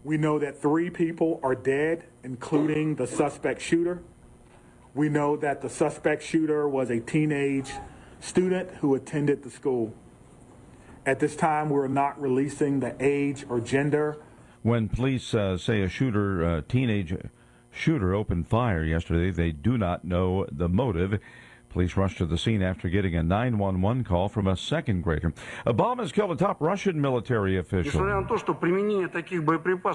We know that 3 people are dead, including the suspect shooter. We know that the suspect shooter was a teenage student who attended the school. At this time, we're not releasing the age or gender. When police say a teenage shooter opened fire yesterday, they do not know the motive. Police rushed to the scene after getting a 911 call from a second grader. A bomb has killed a top Russian military official.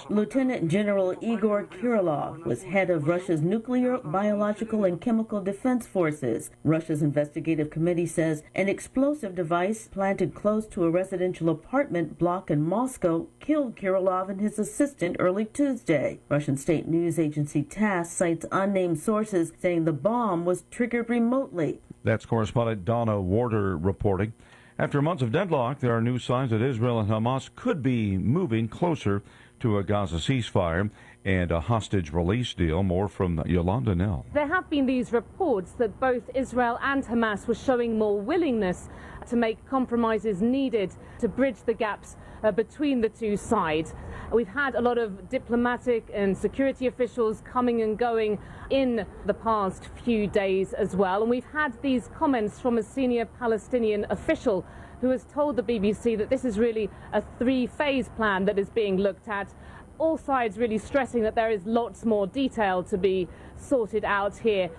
Lieutenant General Igor Kirilov was head of Russia's nuclear, biological, and chemical defense forces. Russia's investigative committee says an explosive device planted close to a residential apartment block in Moscow killed Kirilov and his assistant early Tuesday. Russian state news agency TASS cites unnamed sources saying the bomb was triggered remotely. That's correspondent Donna Warder reporting. After months of deadlock, there are new signs that Israel and Hamas could be moving closer to a Gaza ceasefire and a hostage release deal. More from Yolanda Nell. There have been these reports that both Israel and Hamas were showing more willingness to make compromises needed to bridge the gaps between the two sides. We've had a lot of diplomatic and security officials coming and going in the past few days as well. And we've had these comments from a senior Palestinian official who has told the BBC that this is really a 3-phase plan that is being looked at. All sides really stressing that there is lots more detail to be sorted out here.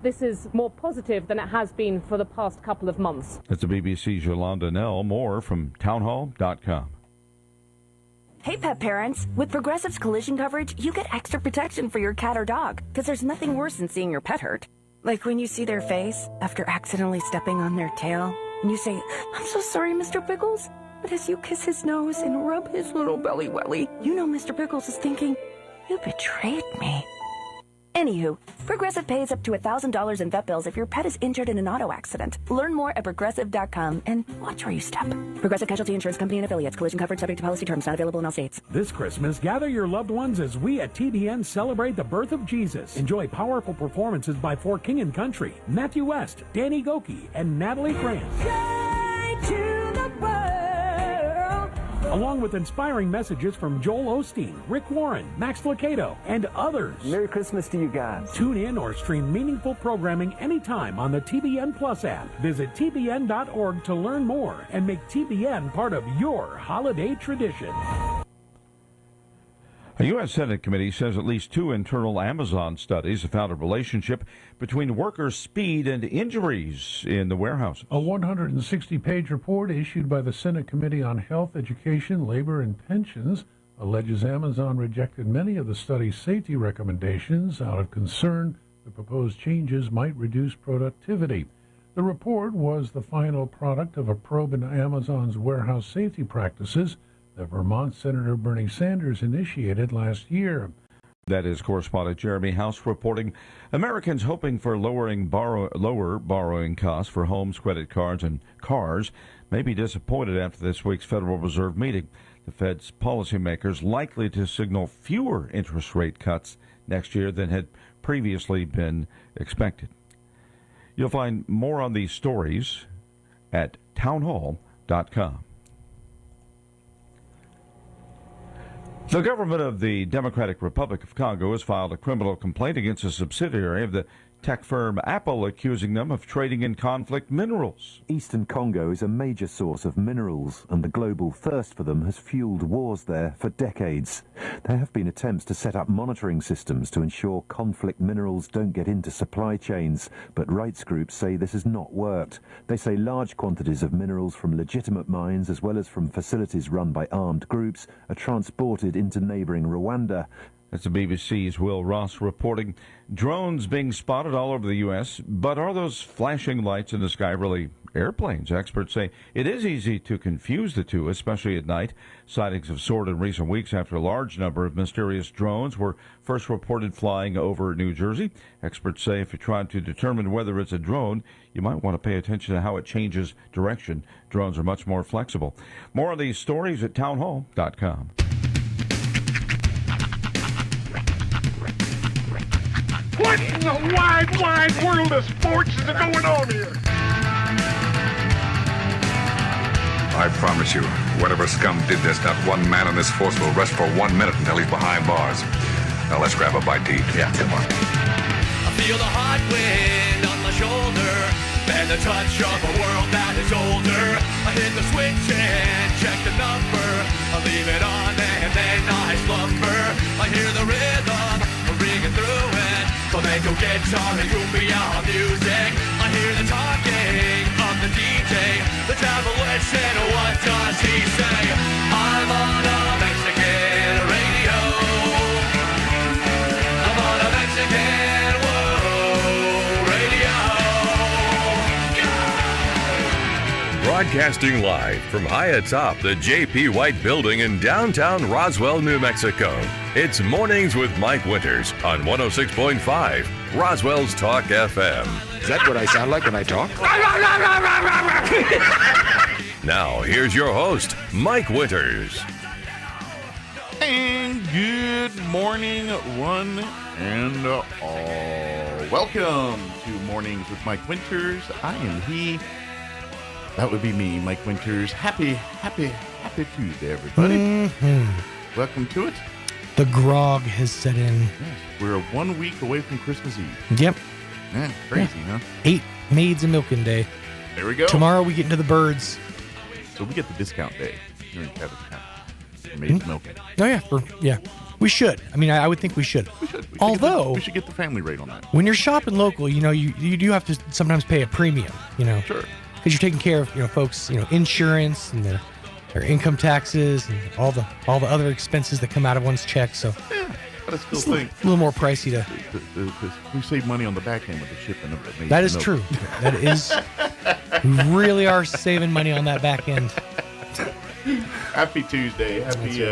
This is more positive than it has been for the past couple of months. That's the BBC's Yolanda Nell. More from townhall.com. Hey, pet parents. With Progressive's collision coverage, you get extra protection for your cat or dog, because there's nothing worse than seeing your pet hurt. Like when you see their face after accidentally stepping on their tail, and you say, "I'm so sorry, Mr. Pickles." But as you kiss his nose and rub his little belly welly, you know Mr. Pickles is thinking, "You betrayed me." Anywho, Progressive pays up to $1,000 in vet bills if your pet is injured in an auto accident. Learn more at Progressive.com and watch where you step. Progressive Casualty Insurance Company and Affiliates. Collision coverage subject to policy terms. Not available in all states. This Christmas, gather your loved ones as we at TBN celebrate the birth of Jesus. Enjoy powerful performances by For King and Country, Matthew West, Danny Goki, and Natalie France. Along with inspiring messages from Joel Osteen, Rick Warren, Max Lucado, and others. Merry Christmas to you guys. Tune in or stream meaningful programming anytime on the TBN Plus app. Visit tbn.org to learn more and make TBN part of your holiday tradition. A U.S. Senate committee says at least 2 internal Amazon studies have found a relationship between worker speed and injuries in the warehouse. A 160-page report issued by the Senate Committee on Health, Education, Labor, and Pensions alleges Amazon rejected many of the study's safety recommendations out of concern the proposed changes might reduce productivity. The report was the final product of a probe into Amazon's warehouse safety practices that Vermont Senator Bernie Sanders initiated last year. That is correspondent Jeremy House reporting. Americans hoping for lower borrowing costs for homes, credit cards, and cars may be disappointed after this week's Federal Reserve meeting. The Fed's policymakers likely to signal fewer interest rate cuts next year than had previously been expected. You'll find more on these stories at townhall.com. The government of the Democratic Republic of Congo has filed a criminal complaint against a subsidiary of the tech firm Apple, accusing them of trading in conflict minerals. Eastern Congo is a major source of minerals, and the global thirst for them has fueled wars there for decades. There have been attempts to set up monitoring systems to ensure conflict minerals don't get into supply chains, but rights groups say this has not worked. They say large quantities of minerals from legitimate mines, as well as from facilities run by armed groups, are transported into neighboring Rwanda. That's the BBC's Will Ross reporting. Drones being spotted all over the U.S., but are those flashing lights in the sky really airplanes? Experts say it is easy to confuse the two, especially at night. Sightings have soared in recent weeks after a large number of mysterious drones were first reported flying over New Jersey. Experts say if you're trying to determine whether it's a drone, you might want to pay attention to how it changes direction. Drones are much more flexible. More on these stories at townhall.com. What in the wide world of sports is going on here? I promise you, Whatever scum did this, not one man on this force will rest for 1 minute until he's behind bars. Now let's grab a bite to eat. Yeah, come on. I feel the hot wind on my shoulder and the touch of a world that is older. I hit the switch and check the number. I leave it on and then I slumber. I hear the rhythm ringing through it. Flamenco guitar and cumbia music. I hear the talking of the DJ. The travel listen, what does he say? I'm on a Mexican radio. I'm on a Mexican radio. Broadcasting live from high atop the J.P. White Building in downtown Roswell, New Mexico. It's Mornings with Mike Winters on 106.5 Roswell's Talk FM. Is that what I sound like when I talk? Now, here's your host, Mike Winters. And good morning, one and all. Welcome to Mornings with Mike Winters. I am he. That would be me, Mike Winters. Happy Tuesday, everybody. Mm-hmm. Welcome to it. The grog has set in. Yes, we're 1 week away from Christmas Eve. Yep. Man, crazy, huh? 8 Maids and Milking Day. There we go. Tomorrow we get into the birds. So we get the discount day here in Cabot County for Maids and Milking. Oh, yeah. We should. I mean, I would think we should. We should. Although, we should get the family rate on that. When you're shopping local, you do have to sometimes pay a premium, Sure. Because you're taking care of, folks, insurance and their income taxes and all the other expenses that come out of one's check. So yeah, but I still think a little more pricey to. We save money on the back end with the shipping of the. That is true. That is. We really are saving money on that back end. Happy Tuesday. Happy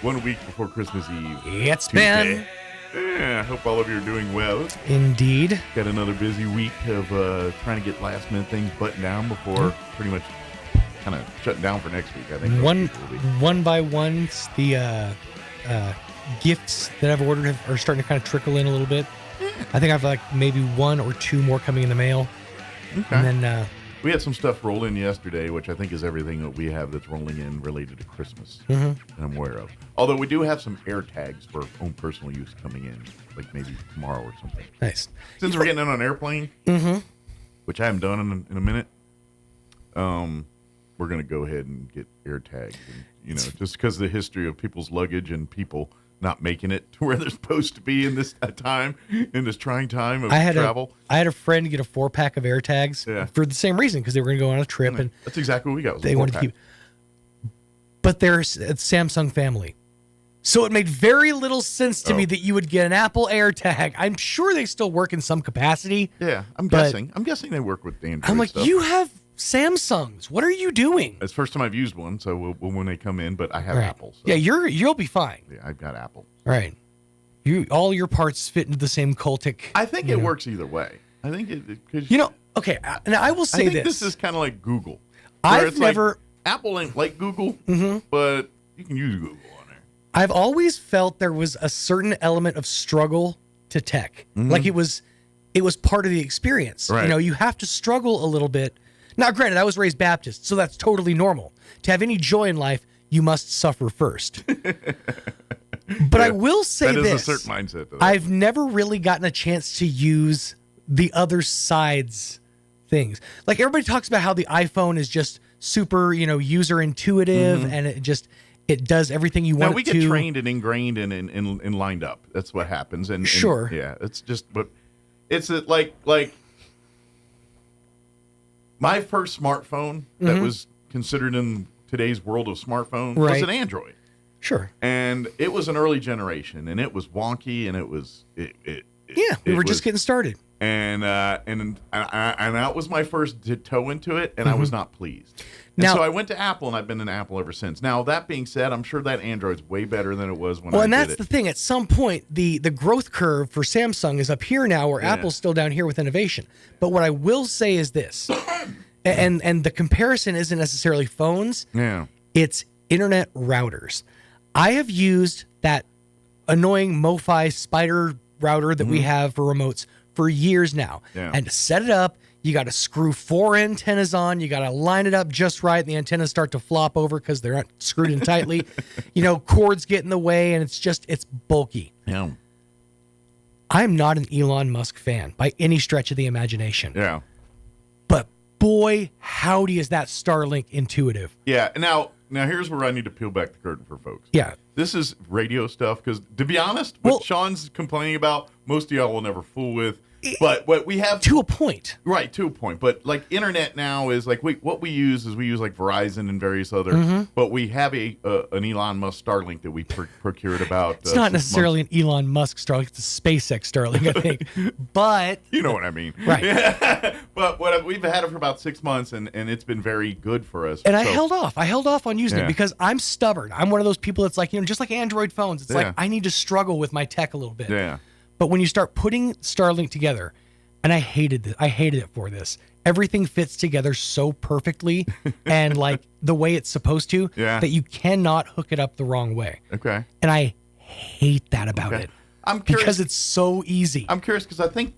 1 week before Christmas Eve. It's Tuesday. been. Yeah, I hope all of you are doing well. Indeed. Got another busy week of trying to get last minute things buttoned down before pretty much kind of shutting down for next week. I think one by one, the gifts that I've ordered are starting to kind of trickle in a little bit. I think I've maybe 1 or 2 more coming in the mail. Okay. And then we had some stuff roll in yesterday, which I think is everything that we have that's rolling in related to Christmas. Mm-hmm. And I'm aware of. Although we do have some air tags for own personal use coming in, like maybe tomorrow or something. Nice. Since we're getting on an airplane, which I haven't done in a minute, we're going to go ahead and get air tags. And, just because of the history of people's luggage and people not making it to where they're supposed to be in this time, in this trying time of travel. I had a friend get a 4-pack of air tags for the same reason, because they were going to go on a trip. And that's exactly what we got. They wanted to keep. But there's a Samsung family. So it made very little sense to me that you would get an Apple AirTag. I'm sure they still work in some capacity. Yeah, I'm guessing. I'm guessing they work with Android. I'm like, stuff. you have Samsungs. What are you doing? It's the first time I've used one, so when they come in, but I have Apple. So. Yeah, you'll be fine. Yeah, I've got Apple. Right. All your parts fit into the same cultic. I think it works either way. I think it okay, now I will say this is kind of like Google. I've never Apple ain't like Google, but you can use Google on there. I've always felt there was a certain element of struggle to tech. Like it was part of the experience. Right. You have to struggle a little bit. Now, granted, I was raised Baptist, so that's totally normal. To have any joy in life, you must suffer first. But I will say that this. That is a certain mindset. Though. I've never really gotten a chance to use the other side's things. Like everybody talks about how the iPhone is just super, user intuitive, and it does everything you want it to. We get trained and ingrained and lined up. That's what happens. And sure. Yeah, it's just, but it's like my first smartphone that was considered in today's world of smartphone was an Android. Sure. And it was an early generation, and it was wonky, and it was we were just getting started. And that was my first toe into it, and I was not pleased. And so I went to Apple, and I've been in Apple ever since. Now, that being said, I'm sure that Android's way better than it was when I did it. Well, and that's the thing. At some point, the growth curve for Samsung is up here now, where Apple's still down here with innovation. But what I will say is this, and the comparison isn't necessarily phones. Yeah. It's internet routers. I have used that annoying MoFi spider router that we have for remotes for years now. Yeah. And to set it up, You got to screw 4 antennas on. You got to line it up just right. And the antennas start to flop over because they're not screwed in tightly. Cords get in the way, and it's bulky. Yeah. I'm not an Elon Musk fan by any stretch of the imagination. Yeah. But boy, howdy is that Starlink intuitive. Yeah. Now here's where I need to peel back the curtain for folks. Yeah. This is radio stuff because, to be honest, what Sean's complaining about, most of y'all will never fool with. But what we have to a point, right? To a point, but like internet now is like what we use like Verizon and various other. But we have an Elon Musk Starlink that we procured about. It's not necessarily an Elon Musk Starlink; it's a SpaceX Starlink, I think. But you know what I mean, right? Yeah. But we've had it for about 6 months, and it's been very good for us. And I held off on using it because I'm stubborn. I'm one of those people that's like just like Android phones. It's like I need to struggle with my tech a little bit. Yeah. But when you start putting Starlink together, and I hated it for this. Everything fits together so perfectly and like the way it's supposed to that you cannot hook it up the wrong way. Okay. And I hate that about it. I'm curious because it's so easy. I'm curious because I think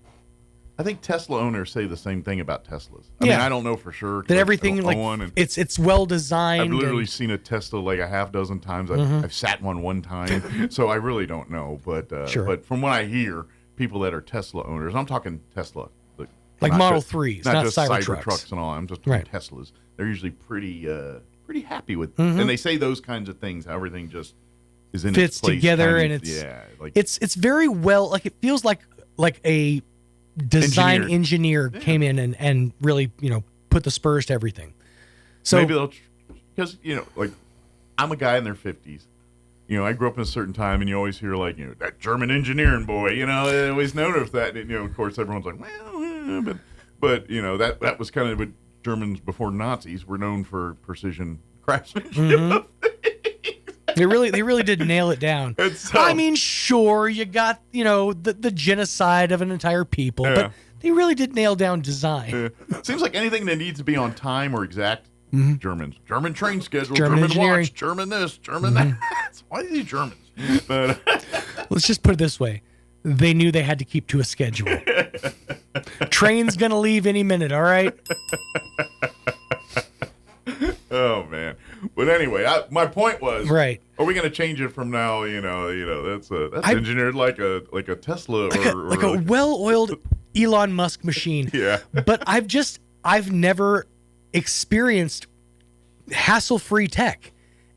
Tesla owners say the same thing about Teslas. I mean, I don't know for sure that everything it's well designed. I've literally seen a Tesla like a half dozen times. I've sat one time, so I really don't know. But but from what I hear, people that are Tesla owners, I'm talking Tesla, like Model 3s, not just Cybertrucks and all. I'm just talking Teslas. They're usually pretty happy with, and they say those kinds of things. How everything just is in fits its place, together, and it's very well. Like it feels like a design engineer came in and really put the spurs to everything. So maybe they'll, because like I'm a guy in their 50s. I grew up in a certain time, and you always hear like that German engineering boy. I always noticed that. Of course, everyone's like, well, but that was kind of what Germans before Nazis were known for precision craftsmanship. They really did nail it down. I mean, sure, you got the genocide of an entire people, but they really did nail down design. Seems like anything that needs to be on time or exact. German train schedule, German watch, German this, German that. Why are these Germans? But let's just put it this way: they knew they had to keep to a schedule. Train's gonna leave any minute. All right. Oh man! But anyway, my point was, right? Are we going to change it from now? That's engineered like a Tesla like a well-oiled Elon Musk machine. Yeah. But I've never experienced hassle-free tech,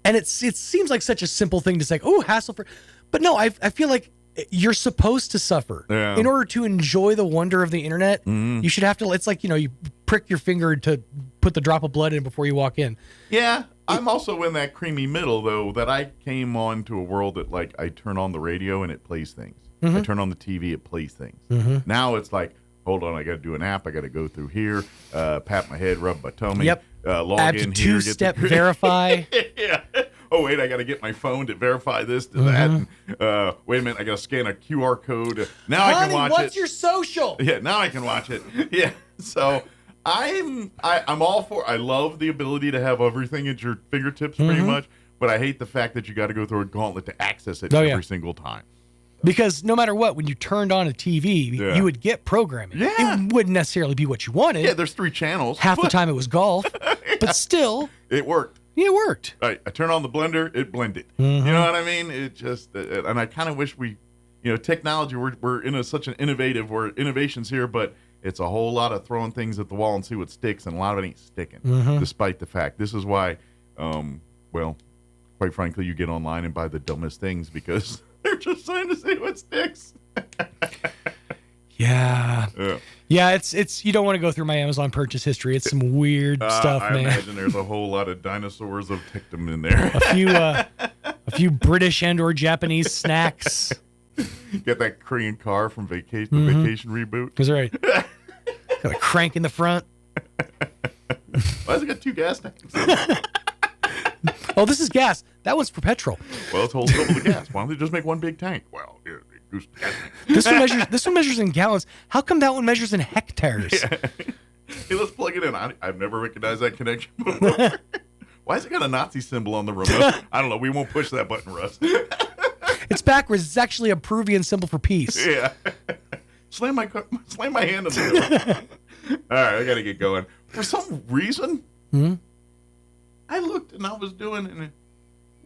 and it seems like such a simple thing to say. Oh, hassle-free, but no, I feel like you're supposed to suffer in order to enjoy the wonder of the internet. You should have to. It's like you prick your finger to put the drop of blood in before you walk in. Yeah, I'm also in that creamy middle though. That I came on to a world that like I turn on the radio and it plays things. I turn on the TV, it plays things. Now it's like, hold on, I got to do an app. I got to go through here, pat my head, rub my tummy, log in here, two-step verify. Yeah. Oh wait, I got to get my phone to verify this to that. And, wait a minute, I got to scan a QR code. Now I can watch it. What's your social? Yeah, now I can watch it. Yeah. So I'm all for. I love the ability to have everything at your fingertips, pretty much. But I hate the fact that you got to go through a gauntlet to access it every single time. Because no matter what, when you turned on a TV, you would get programming. Yeah. It wouldn't necessarily be what you wanted. Yeah, there's 3 channels. Half the time it was golf, but still. It worked. Yeah, it worked. I turn on the blender, it blended. You know what I mean? It just, and I kind of wish we, technology, we're in such an innovations here, but it's a whole lot of throwing things at the wall and see what sticks, and a lot of it ain't sticking, despite the fact. This is why, quite frankly, you get online and buy the dumbest things because they're just trying to see what sticks. Yeah, it's you don't want to go through my Amazon purchase history. It's some weird stuff, man. I imagine there's a whole lot of dinosaurs of Tictum in there. a few British and/or Japanese snacks. Get that Korean car from Vacation Reboot. That's right. Got a crank in the front. Why has it got 2 gas tanks? Oh, this is gas. That one's for petrol. Well, it's holds double the gas. Why don't they just make one big tank? Well, this one measures in gallons. How come that one measures in hectares? Yeah. Hey, let's plug it in. I've never recognized that connection before. Why has it got a Nazi symbol on the remote? I don't know. We won't push that button, Russ. It's backwards. It's actually a Peruvian symbol for peace. Yeah. Slam my hand in the middle. right, I got to get going. For some reason, I looked and I was doing, and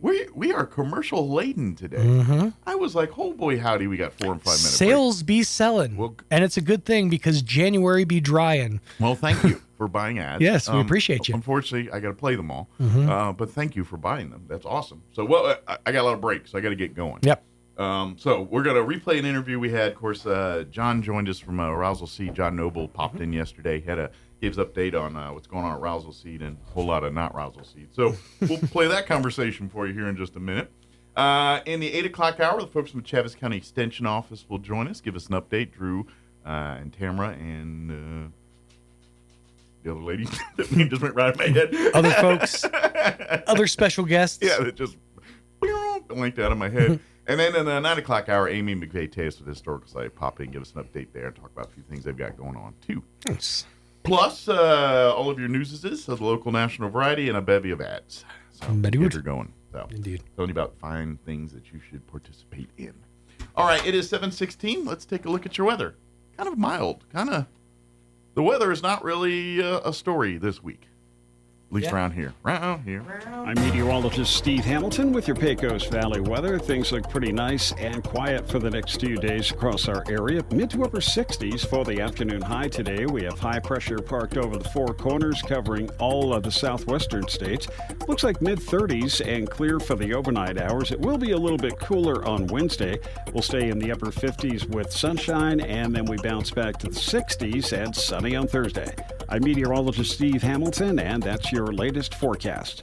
we are commercial laden today. I was like, oh boy, howdy, we got 4 and 5 minutes. Sales be selling, and it's a good thing because January be drying. Well, thank you for buying ads. Yes, we appreciate you. Unfortunately, I got to play them all, but thank you for buying them. That's awesome. So, well, I got a lot of breaks, so I got to get going. Yep. So we're going to replay an interview we had. Of course, John joined us from Roswell Seed. John Noble popped in yesterday. Gave us update on what's going on at Roswell Seed and a whole lot of not Roswell Seed. So we'll play that conversation for you here in just a minute. In the 8 o'clock hour, the folks from the Chaves County Extension Office will join us, give us an update. Drew and Tamara and the other lady that just went right in my head. Other folks, other special guests. Yeah, that just blinked out of my head. And then in the 9 o'clock hour, Amy McVeigh-Taylor with the Historical Society pop in, give us an update there, and talk about a few things they've got going on, too. Nice. Plus, all of your newses of the local national variety and a bevy of ads. So get her going. So, indeed. Telling you about fine things that you should participate in. All right, it is 7:16. Let's take a look at your weather. Kind of mild. The weather is not really a story this week. At least around here. I'm meteorologist Steve Hamilton with your Pecos Valley weather. Things look pretty nice and quiet for the next few days across our area. Mid to upper 60s for the afternoon high today. We have high pressure parked over the Four Corners covering all of the southwestern states. Looks like mid 30s and clear for the overnight hours. It will be a little bit cooler on Wednesday. We'll stay in the upper 50s with sunshine, and then we bounce back to the 60s and sunny on Thursday. I'm meteorologist Steve Hamilton, and that's your latest forecast.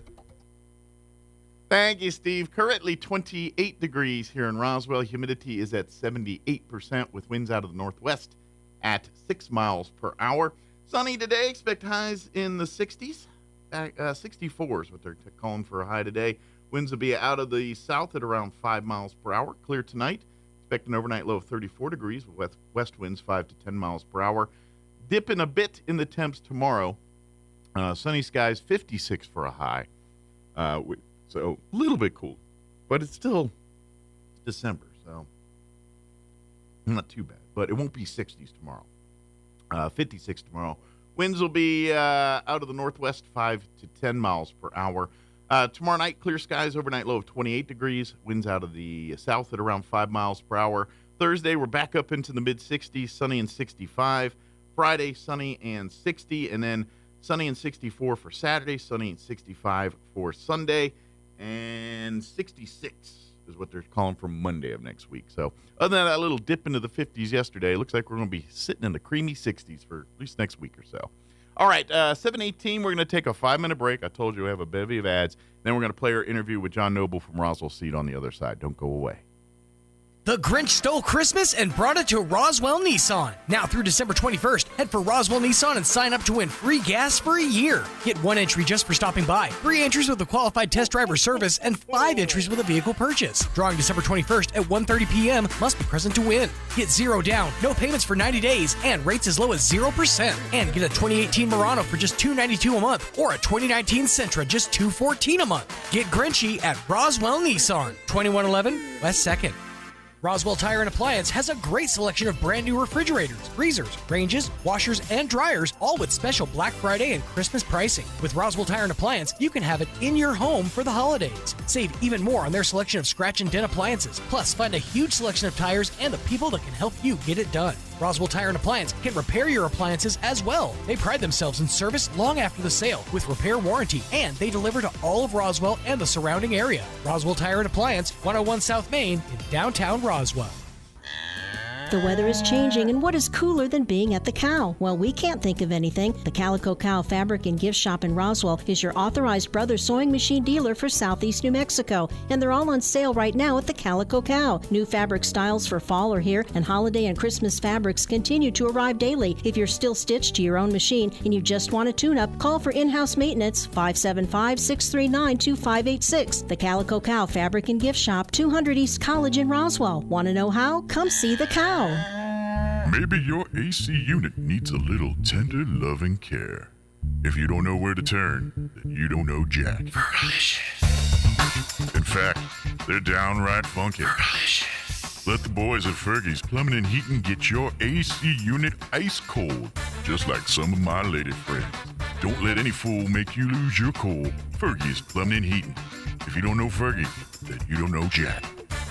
Thank you, Steve. Currently 28 degrees here in Roswell. Humidity is at 78% with winds out of the northwest at 6 miles per hour. Sunny today. Expect highs in the 60s. 64 is what they're calling for a high today. Winds will be out of the south at around 5 miles per hour. Clear tonight. Expect an overnight low of 34 degrees with west winds 5 to 10 miles per hour. Dipping a bit in the temps tomorrow. Sunny skies, 56 for a high. So a little bit cool, but it's still December, so not too bad. But it won't be 60s tomorrow. 56 tomorrow. Winds will be out of the northwest, 5 to 10 miles per hour. Tomorrow night, clear skies, overnight low of 28 degrees. Winds out of the south at around 5 miles per hour. Thursday, we're back up into the mid-60s, sunny and 65. Friday, sunny and 60, and then sunny and 64 for Saturday, sunny and 65 for Sunday, and 66 is what they're calling for Monday of next week. So other than that little dip into the 50s yesterday, it looks like we're going to be sitting in the creamy 60s for at least next week or so. All right, 7:18, we're going to take a 5-minute break. I told you we have a bevy of ads. Then we're going to play our interview with John Noble from Roswell Seed on the other side. Don't go away. The Grinch stole Christmas and brought it to Roswell Nissan. Now through December 21st, head for Roswell Nissan and sign up to win free gas for a year. Get 1 entry just for stopping by, 3 entries with a qualified test driver service, and 5 entries with a vehicle purchase. Drawing December 21st at 1:30 p.m. Must be present to win. Get 0 down, no payments for 90 days, and rates as low as 0%. And get a 2018 Murano for just $292 a month, or a 2019 Sentra just $214 a month. Get Grinchy at Roswell Nissan, 2111 West 2nd. Roswell Tire and Appliance has a great selection of brand new refrigerators, freezers, ranges, washers, and dryers, all with special Black Friday and Christmas pricing. With Roswell Tire and Appliance, you can have it in your home for the holidays. Save even more on their selection of scratch and dent appliances. Plus, find a huge selection of tires and the people that can help you get it done. Roswell Tire and Appliance can repair your appliances as well. They pride themselves in service long after the sale with repair warranty, and they deliver to all of Roswell and the surrounding area. Roswell Tire and Appliance, 101 South Main in downtown Roswell. The weather is changing, and what is cooler than being at the Cow? Well, we can't think of anything. The Calico Cow Fabric and Gift Shop in Roswell is your authorized Brothers Sewing Machine dealer for Southeast New Mexico, and they're all on sale right now at the Calico Cow. New fabric styles for fall are here, and holiday and Christmas fabrics continue to arrive daily. If you're still stitched to your own machine and you just want a tune-up, call for in-house maintenance, 575-639-2586. The Calico Cow Fabric and Gift Shop, 200 East College in Roswell. Want to know how? Come see the Cow. Maybe your AC unit needs a little tender loving care. If you don't know where to turn, then you don't know Jack. In fact, they're downright funky. Let the boys at Fergie's Plumbing and Heating get your AC unit ice cold just like some of my lady friends. Don't let any fool make you lose your cool. Fergie's Plumbing and Heating. If you don't know Fergie, then you don't know Jack.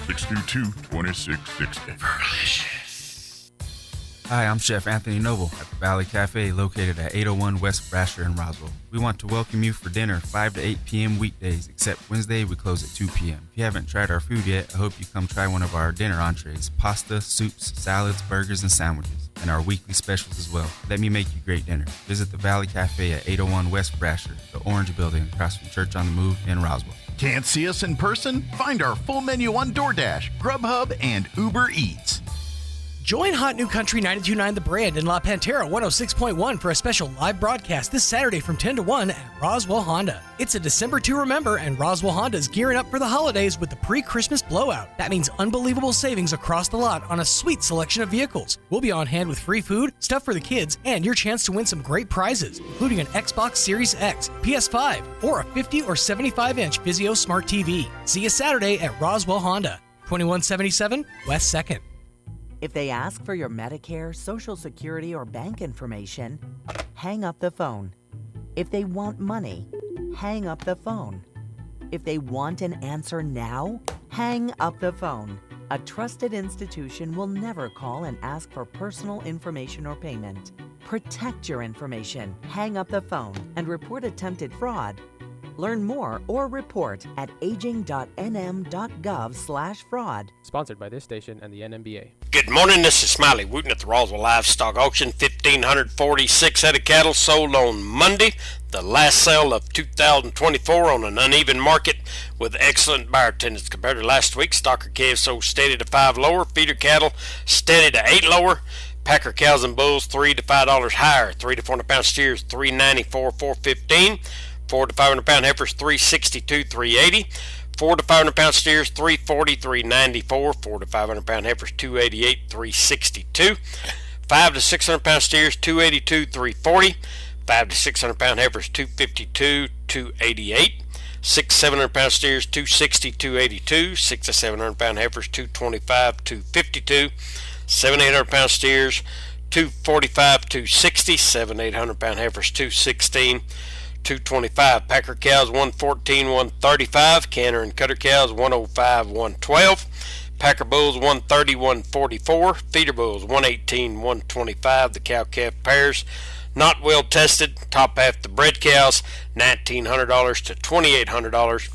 632-2660. Fergalicious. Hi, I'm Chef Anthony Noble at the Valley Cafe located at 801 West Brasher in Roswell. We want to welcome you for dinner 5 to 8 p.m. weekdays, except Wednesday we close at 2 p.m. If you haven't tried our food yet, I hope you come try one of our dinner entrees, pasta, soups, salads, burgers, and sandwiches, and our weekly specials as well. Let me make you great dinner. Visit the Valley Cafe at 801 West Brasher, the Orange Building across from Church on the Move in Roswell. Can't see us in person? Find our full menu on DoorDash, Grubhub, and Uber Eats. Join Hot New Country 92.9 The Brand in La Pantera 106.1 for a special live broadcast this Saturday from 10 to 1 at Roswell Honda. It's a December to remember, and Roswell Honda is gearing up for the holidays with the pre-Christmas blowout. That means unbelievable savings across the lot on a sweet selection of vehicles. We'll be on hand with free food, stuff for the kids, and your chance to win some great prizes, including an Xbox Series X, PS5, or a 50 or 75-inch Vizio Smart TV. See you Saturday at Roswell Honda, 2177 West 2nd. If they ask for your Medicare, Social Security, or bank information, hang up the phone. If they want money, hang up the phone. If they want an answer now, hang up the phone. A trusted institution will never call and ask for personal information or payment. Protect your information, hang up the phone, and report attempted fraud. Learn more or report at aging.nm.gov/fraud. Sponsored by this station and the NMBA. Good morning, this is Smiley Wooten at the Roswell Livestock Auction. 1,546 head of cattle sold on Monday, the last sale of 2024 on an uneven market with excellent buyer attendance compared to last week. Stocker calves sold steady to 5 lower, feeder cattle steady to 8 lower. Packer cows and bulls $3 to $5 higher. 3 to 400 pound steers $394, $415. 4 to 500 pound heifers $362, $380. 4 to 500 pound steers $340, $394. 4 to 500 pound heifers $288, $362. 5 to 600 pound steers $282, $340. 5 to 600 pound heifers $252, $288. 6 to 700 pound steers $260, $282. 6 to 700 pound heifers $225, $252. 7 to 800 pound steers $245, $260. 7 to 800 pound heifers $216, $225. Packer cows $114, $135. Canner and cutter cows $105, $112. Packer bulls $130, $144. Feeder bulls $118, $125. The cow calf pairs not well tested. Top half the bred cows $1,900 to $2,800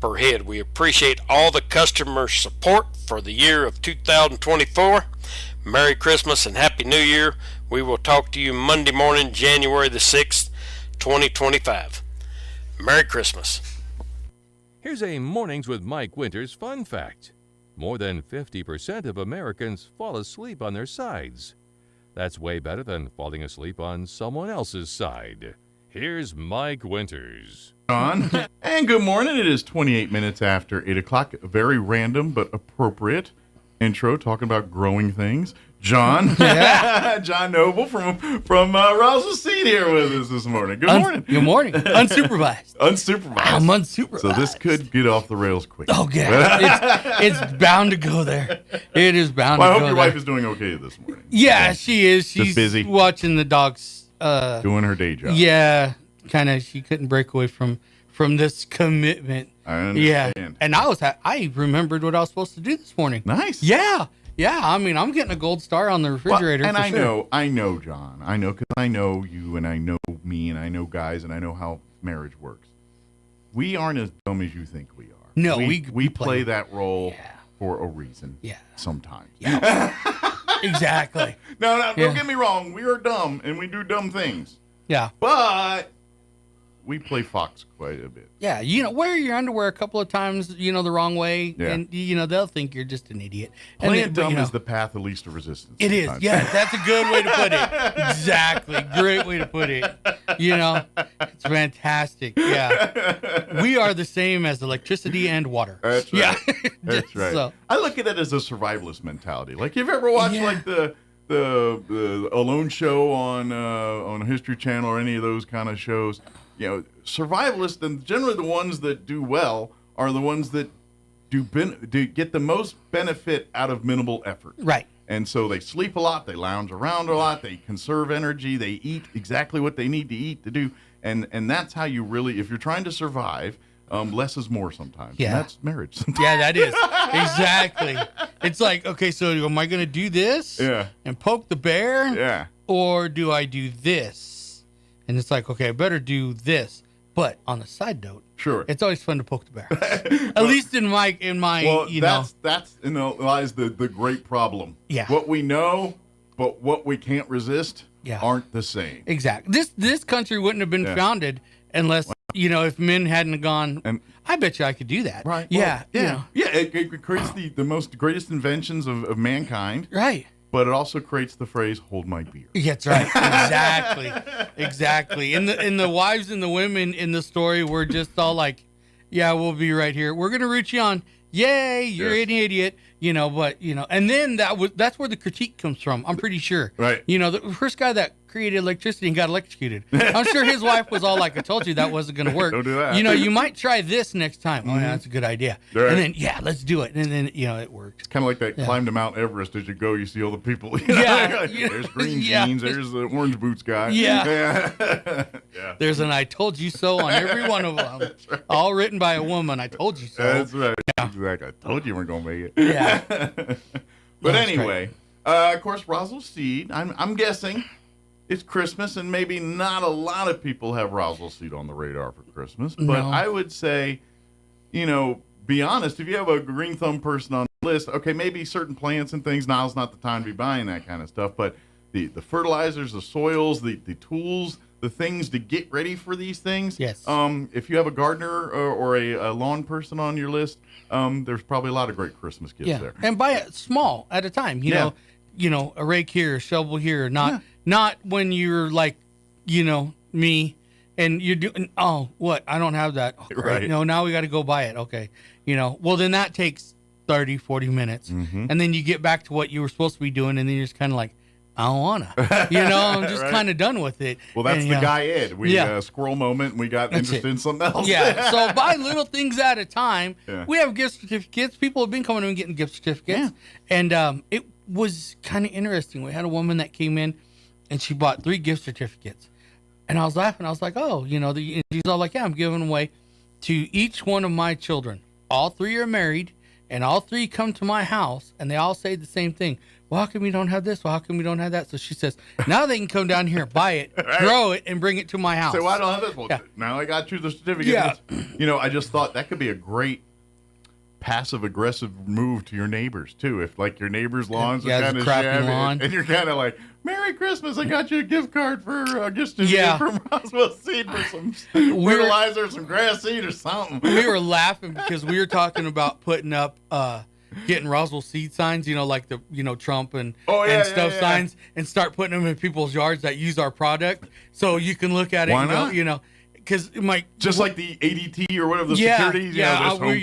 per head. We appreciate all the customer support for the year of 2024. Merry Christmas and Happy New Year. We will talk to you Monday morning, January the 6th. 2025. Merry Christmas. Here's a Mornings with Mike Winters fun fact. More than 50% of Americans fall asleep on their sides. That's way better than falling asleep on someone else's side. Here's Mike Winters. On and good morning. It is 28 minutes after 8 o'clock. A very random but appropriate intro talking about growing things. John, John Noble from Roswell Seed here with us this morning. Good morning. Good morning. Unsupervised. Unsupervised. I'm unsupervised. So this could get off the rails quick. Oh, yeah. It's bound to go there. It is bound to go there. I hope your wife is doing okay this morning. Yeah, she is. She's just busy watching the dogs. Doing her day job. Yeah, kind of. She couldn't break away from this commitment. I understand. Yeah, and I remembered what I was supposed to do this morning. Nice. Yeah. Yeah, I mean, I'm getting a gold star on the refrigerator. Well, and I know, John. I know because I know you, and I know me, and I know guys, and I know how marriage works. We aren't as dumb as you think we are. No, we play that role for a reason. Yeah. Sometimes. Yeah. Exactly. No, don't get me wrong. We are dumb, and we do dumb things. Yeah. But we play Fox quite a bit. Yeah, wear your underwear a couple of times, the wrong way, and they'll think you're just an idiot. Playing dumb is the path of least resistance. It is. Yeah, that's a good way to put it. Exactly, great way to put it. It's fantastic. Yeah, we are the same as electricity and water. That's right. Yeah, that's right. So. I look at it as a survivalist mentality. Like, you've ever watched like the Alone Show on History Channel or any of those kind of shows? Survivalists, and generally the ones that do well are the ones that do get the most benefit out of minimal effort. Right. And so they sleep a lot, they lounge around a lot, they conserve energy, they eat exactly what they need to eat to do. And that's how you really, if you're trying to survive, less is more sometimes. Yeah. And that's marriage sometimes. Yeah, that is. Exactly. It's like, okay, so am I going to do this? Yeah. And poke the bear? Yeah. Or do I do this? And it's like, okay, I better do this. But on a side note, sure, it's always fun to poke the bear. At least in my well, you know. That's lies the great problem. Yeah. What we know, but what we can't resist aren't the same. Exactly. This country wouldn't have been founded unless, if men hadn't gone, and I bet you I could do that. Right. Yeah. Well, it creates the most greatest inventions of mankind. Right. But it also creates the phrase "hold my beer." Yeah, that's right. Exactly. And the wives and the women in the story were just all like, "Yeah, we'll be right here. We're gonna root you on. Yay, you're an idiot." And then that's where the critique comes from. I'm pretty sure. Right. The first guy that created electricity and got electrocuted. I'm sure his wife was all like, "I told you that wasn't going to work. Don't do that. You might try this next time." Oh, yeah, that's a good idea. Right. And then let's do it. And then it worked. It's kind of like that climb to Mount Everest. As you go, you see all the people. There's green jeans. There's the orange boots guy. Yeah. Yeah. There's an "I told you so" on every one of them. Right. All written by a woman. I told you so. That's right. Yeah. Exactly. I told you weren't going to make it. Yeah. But anyway, of course, Roswell seed. I'm guessing it's Christmas, and maybe not a lot of people have Roswell seed on the radar for Christmas. But I would say, be honest. If you have a green thumb person on the list, okay, maybe certain plants and things, now's not the time to be buying that kind of stuff. But the fertilizers, the soils, the tools, the things to get ready for these things. Yes. If you have a gardener or a lawn person on your list, there's probably a lot of great Christmas gifts there. And buy it small at a time. You know, a rake here, a shovel here. Not when you're like, me, and you're doing. Oh, what? I don't have that. Oh, right. No, now we got to go buy it. Okay. Well, then that takes 30, 40 minutes, and then you get back to what you were supposed to be doing, and then you're just kind of like, I don't wanna. I'm just kind of done with it. Well, that's the guy Ed. We squirrel moment, and we got interested in something else. Yeah. So buy little things at a time. Yeah. We have gift certificates. People have been coming in and getting gift certificates. And it was kind of interesting. We had a woman that came in, and she bought 3 gift certificates. And I was laughing. I was like, oh, and she's all like, yeah, I'm giving away to each one of my children. All 3 are married, and all 3 come to my house, and they all say the same thing. Well, how come we don't have this? Well, how come we don't have that? So she says, now they can come down here, buy it, grow it, and bring it to my house. So I don't have this. Well, now I got you the certificate. Yeah. I just thought that could be a great passive-aggressive move to your neighbors, too. If, like, your neighbor's lawns are kind of shabby, and you're kind of like, Merry Christmas, I got you a gift card for a gift certificate from Roswell Seed for some fertilizer, some grass seed or something. We were laughing because we were talking about putting up getting Roswell Seed signs, like the Trump and signs, and start putting them in people's yards that use our product, so you can look at it. Why and not? Because just like the ADT or whatever the security,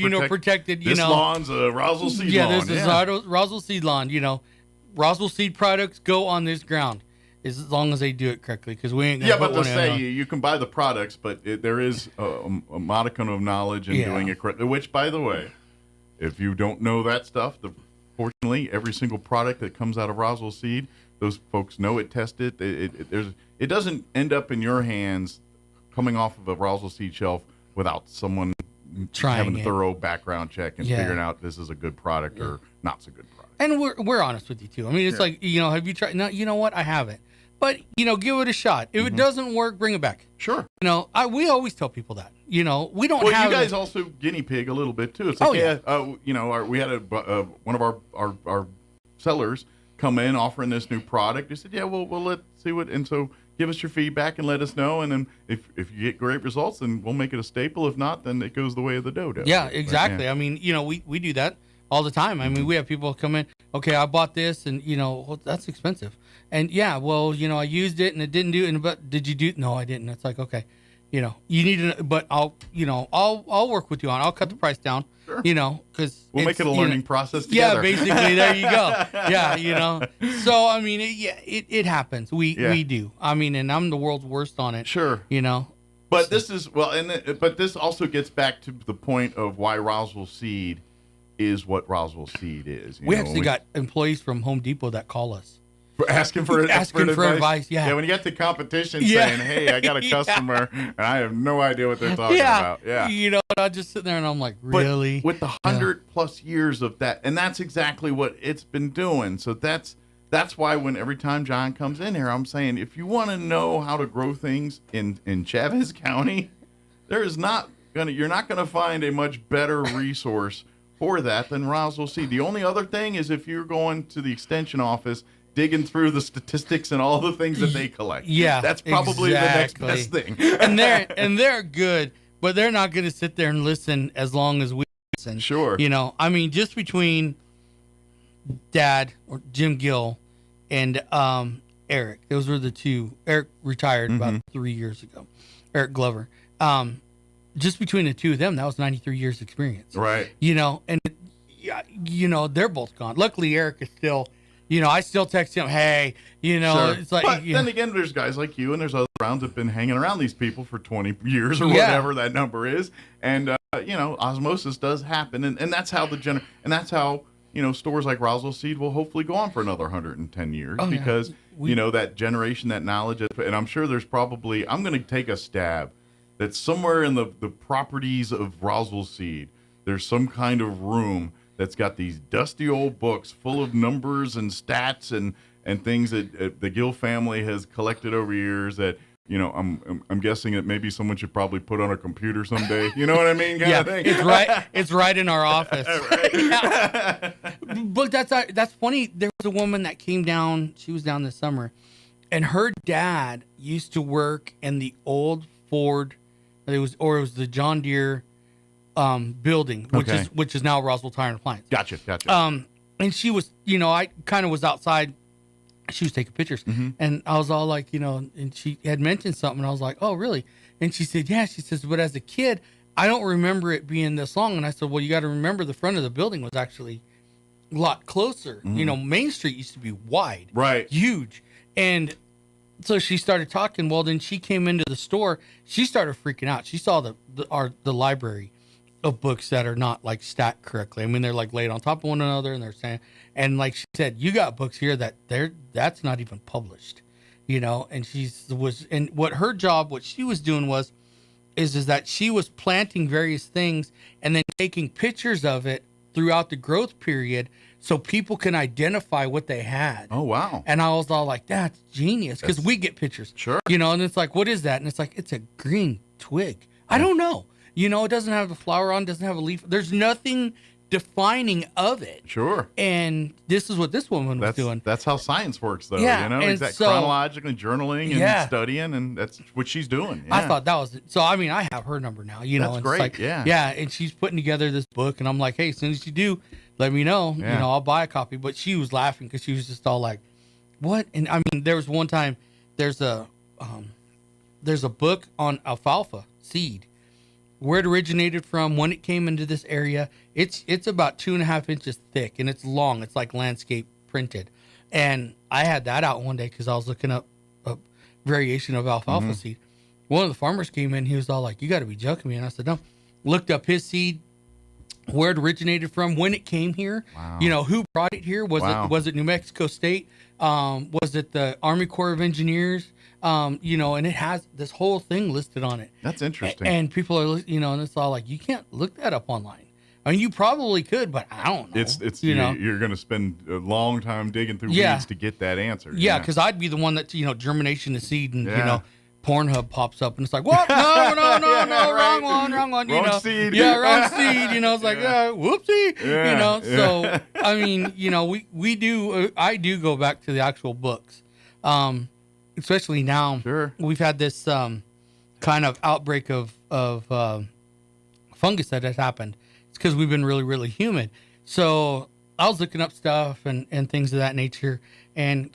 we're protected. This lawn's a Roswell Seed lawn. This is Roswell Seed lawn. Roswell Seed products go on this ground, as long as they do it correctly. Because we ain't gonna but to say you can buy the products, but there is a modicum of knowledge in doing it correctly. Which, by the way, if you don't know that stuff, fortunately, every single product that comes out of Roswell Seed, those folks know it, test it. It doesn't end up in your hands coming off of a Roswell Seed shelf without someone having a thorough background check and figuring out this is a good product or not so good product. And we're honest with you too. I mean, it's like, have you tried? No, you know what? I haven't. But give it a shot. If it doesn't work, bring it back. Sure. We always tell people that. We don't have. Well, you guys also guinea pig a little bit too. It's like, we had one of our sellers come in offering this new product. He said, yeah, we'll let's see what, and so give us your feedback and let us know. And then if you get great results, then we'll make it a staple. If not, then it goes the way of the dodo. Yeah, exactly. I mean, we do that all the time. I mean, we have people come in, okay, I bought this, and well, that's expensive. And I used it and it didn't do it. But did you do it? No, I didn't. It's like, okay, you need to, but I'll work with you on. I'll cut the price down. Sure. Because we'll make it a learning process together. Yeah, basically, there you go. Yeah, So I mean, it happens. We do. I mean, and I'm the world's worst on it. Sure. But this is but this also gets back to the point of why Roswell Seed is what Roswell Seed is. We actually got employees from Home Depot that call us. For asking for advice. Yeah. When you get the competition saying, "Hey, I got a customer and I have no idea what they're talking about." Yeah. You know, I just sit there and I'm like, really? But with the 100+ years of that, and that's exactly what it's been doing. So that's why every time John comes in here, I'm saying, if you want to know how to grow things in Chavez County, you're not gonna find a much better resource for that than Roswell Seed. The only other thing is if you're going to the extension office, digging through the statistics and all the things that they collect. Yeah, that's probably the next best thing. and they're good, but they're not going to sit there and listen as long as we listen. Sure. You know, I mean, just between Dad or Jim Gill and Eric, those were the two. Eric retired about 3 years ago. Eric Glover. Just between the two of them, that was 93 years experience. Right. You know, and they're both gone. Luckily, Eric is still. You know, I still text him, hey, sure. It's like. But then again, there's guys like you, and there's other rounds that have been hanging around these people for 20 years or whatever that number is, and osmosis does happen, and that's how stores like Roswell Seed will hopefully go on for another 110 years because that generation, that knowledge, and I'm sure there's probably, I'm going to take a stab that somewhere in the properties of Roswell Seed, there's some kind of room that's got these dusty old books full of numbers and stats and things that the Gill family has collected over years that, I'm guessing that maybe someone should probably put on a computer someday. You know what I mean? Kind of thing. It's right in our office. But that's funny. There was a woman that came down. She was down this summer, and her dad used to work in the old Ford. It was the John Deere building, which is now Roswell Tire and Appliance. Gotcha. And she was, I kind of was outside. She was taking pictures, and I was all like, and she had mentioned something, and I was like, oh, really? And she said, yeah. She says, but as a kid, I don't remember it being this long. And I said, well, you got to remember the front of the building was actually a lot closer. Main Street used to be wide, right, huge, and so she started talking. Well, then she came into the store. She started freaking out. She saw the library of books that are not like stacked correctly. I mean, they're like laid on top of one another, and they're saying, and like she said, you got books here that's not even published, and and what her job, what she was doing is that she was planting various things and then taking pictures of it throughout the growth period so people can identify what they had. Oh, wow. And I was all like, that's genius, because we get pictures. Sure. And it's like, what is that? And it's like, it's a green twig. I don't know. It doesn't have the flower on, doesn't have a leaf. There's nothing defining of it. Sure. And this is what this woman was doing. That's how science works, though. Yeah. Chronologically journaling and studying, and that's what she's doing. Yeah. I thought that was it. So, I mean, I have her number now. That's and great. It's like, yeah. And she's putting together this book, and I'm like, hey, as soon as you do, let me know. Yeah. I'll buy a copy. But she was laughing because she was just all like, what? And I mean, there was one time, there's a book on alfalfa seed, where it originated from, when it came into this area. It's about 2.5 inches thick, and it's long. It's like landscape printed. And I had that out one day because I was looking up a variation of alfalfa seed. One of the farmers came in. He was all like, you got to be joking me. And I said, no. Looked up his seed, where it originated from, when it came here. Wow. Who brought it here? Was it New Mexico State? Was it the Army Corps of Engineers? And it has this whole thing listed on it. That's interesting. And people are, and it's all like, you can't look that up online. I mean, you probably could, but I don't know. It's you're going to spend a long time digging through weeds to get that answer. Yeah, because I'd be the one that, germination of seed, and, Pornhub pops up, and it's like, what? No, right. wrong one. Wrong seed. Yeah, wrong seed. It's like, whoopsie. Yeah. So, I mean, we do, I do go back to the actual books. Especially now. Sure. We've had this kind of outbreak of fungus that has happened. It's because we've been really, really humid. So I was looking up stuff and things of that nature, and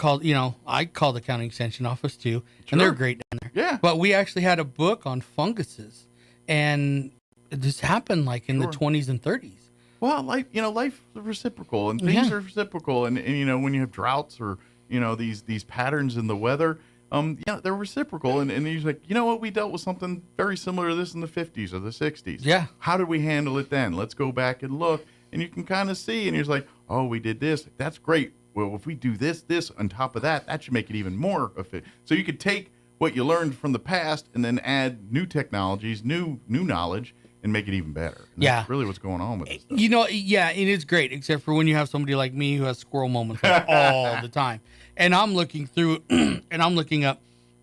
I called the county extension office too, and they're great down there. Yeah. But we actually had a book on funguses, and this happened like in the 20s and 30s. Well, life is reciprocal, and things are reciprocal, and when you have droughts or these patterns in the weather, they're reciprocal, and he's like, what, we dealt with something very similar to this in the 50s or the 60s. Yeah. How did we handle it then? Let's go back and look. and you can kind of see, and you're just like, oh, we did this. That's great. Well, if we do this on top of that, that should make it even more efficient. So you could take what you learned from the past and then add new technologies, new knowledge, and make it even better. And that's really what's going on with this stuff. You know, yeah, it is great, except for when you have somebody like me who has squirrel moments all the time. And I'm looking through and I'm looking up,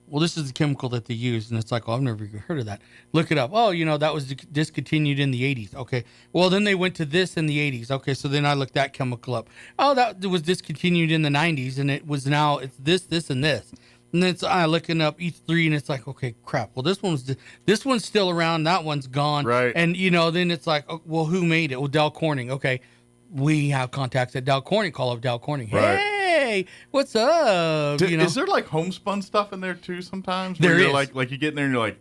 well, this is the chemical that they use. And it's like, oh, I've never even heard of that. Look it up. Oh, you know, that was discontinued in the 80s. Okay. Well, then they went to this in the 80s. Okay. So then I looked that chemical up. Oh, that was discontinued in the 90s. And it was now, it's this, and this. And then looking up each three, and it's like, okay, crap. Well, this one's still around. That one's gone. Right. And, you know, then it's like, oh, well, who made it? Well, Dow Corning. Okay. We have contacts at Dow Corning. Call up Dow Corning. Right. Hey, what's up? You know? Is there like homespun stuff in there too sometimes? There is. Like you get in there and you're like,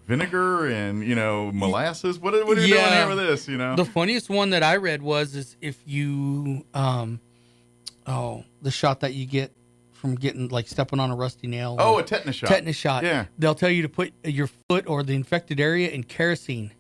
vinegar and, you know, molasses? What are you doing here with this, you know? The funniest one that I read is if you, the shot that you get from getting, like, stepping on a rusty nail. Oh, a tetanus shot. Tetanus shot. Yeah. They'll tell you to put your foot or the infected area in kerosene,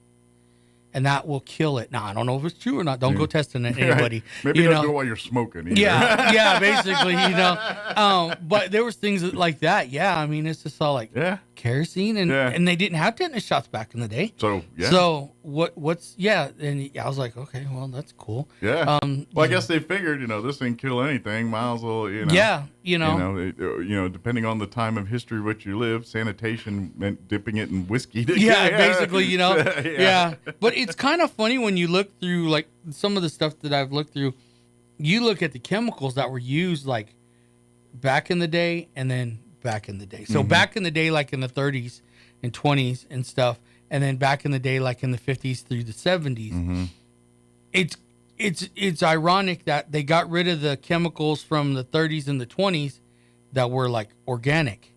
and that will kill it. Now, I don't know if it's true or not. Don't go testing it, anybody. Maybe don't do it while you're smoking. Either. Yeah, basically, you know. But there was things like that. Yeah, I mean, it's just all like kerosene, and they didn't have tetanus shots back in the day. So, yeah. So, and I was like, okay, well, that's cool. Yeah. Well, I guess they figured, you know, this ain't kill anything. Might as well, you know. Yeah, you know, depending on the time of history which you live, sanitation meant dipping it in whiskey. Basically, you know. Yeah. But it's kind of funny when you look through, like, some of the stuff that I've looked through. You look at the chemicals that were used, like, back in the day and then back in the day. So back in the day, like in the 30s and 20s and stuff, and then back in the day, like in the 50s through the 70s. It's ironic that they got rid of the chemicals from the 30s and the 20s that were like organic,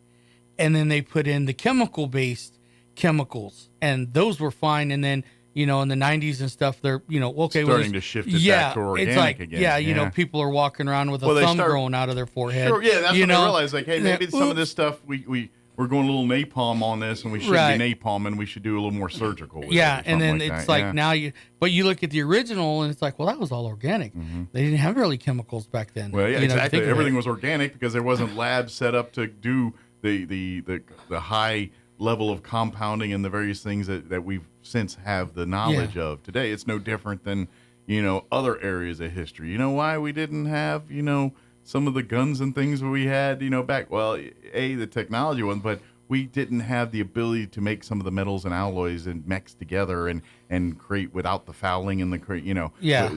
and then they put in the chemical-based chemicals, and those were fine. And then, you know, in the 90s and stuff, they're, you know, okay, starting to shift it back to organic it's like, again. you know, people are walking around with a thumb growing out of their forehead. Sure, yeah, that's when they realize, like, hey, maybe some of this stuff we're going a little napalm on this, and we shouldn't be napalm, and we should do a little more surgical with it, and then it's like now but you look at the original, and it's like, well, that was all organic. They didn't have really chemicals back then. Well, yeah, exactly. Everything was organic because there wasn't labs set up to do the high level of compounding and the various things that we've since have the knowledge of today. It's no different than, you know, other areas of history. You know why we didn't have, you know, some of the guns and things that we had, you know, back, well, the technology wasn't, but we didn't have the ability to make some of the metals and alloys and mix together and create without the fouling and the, you know,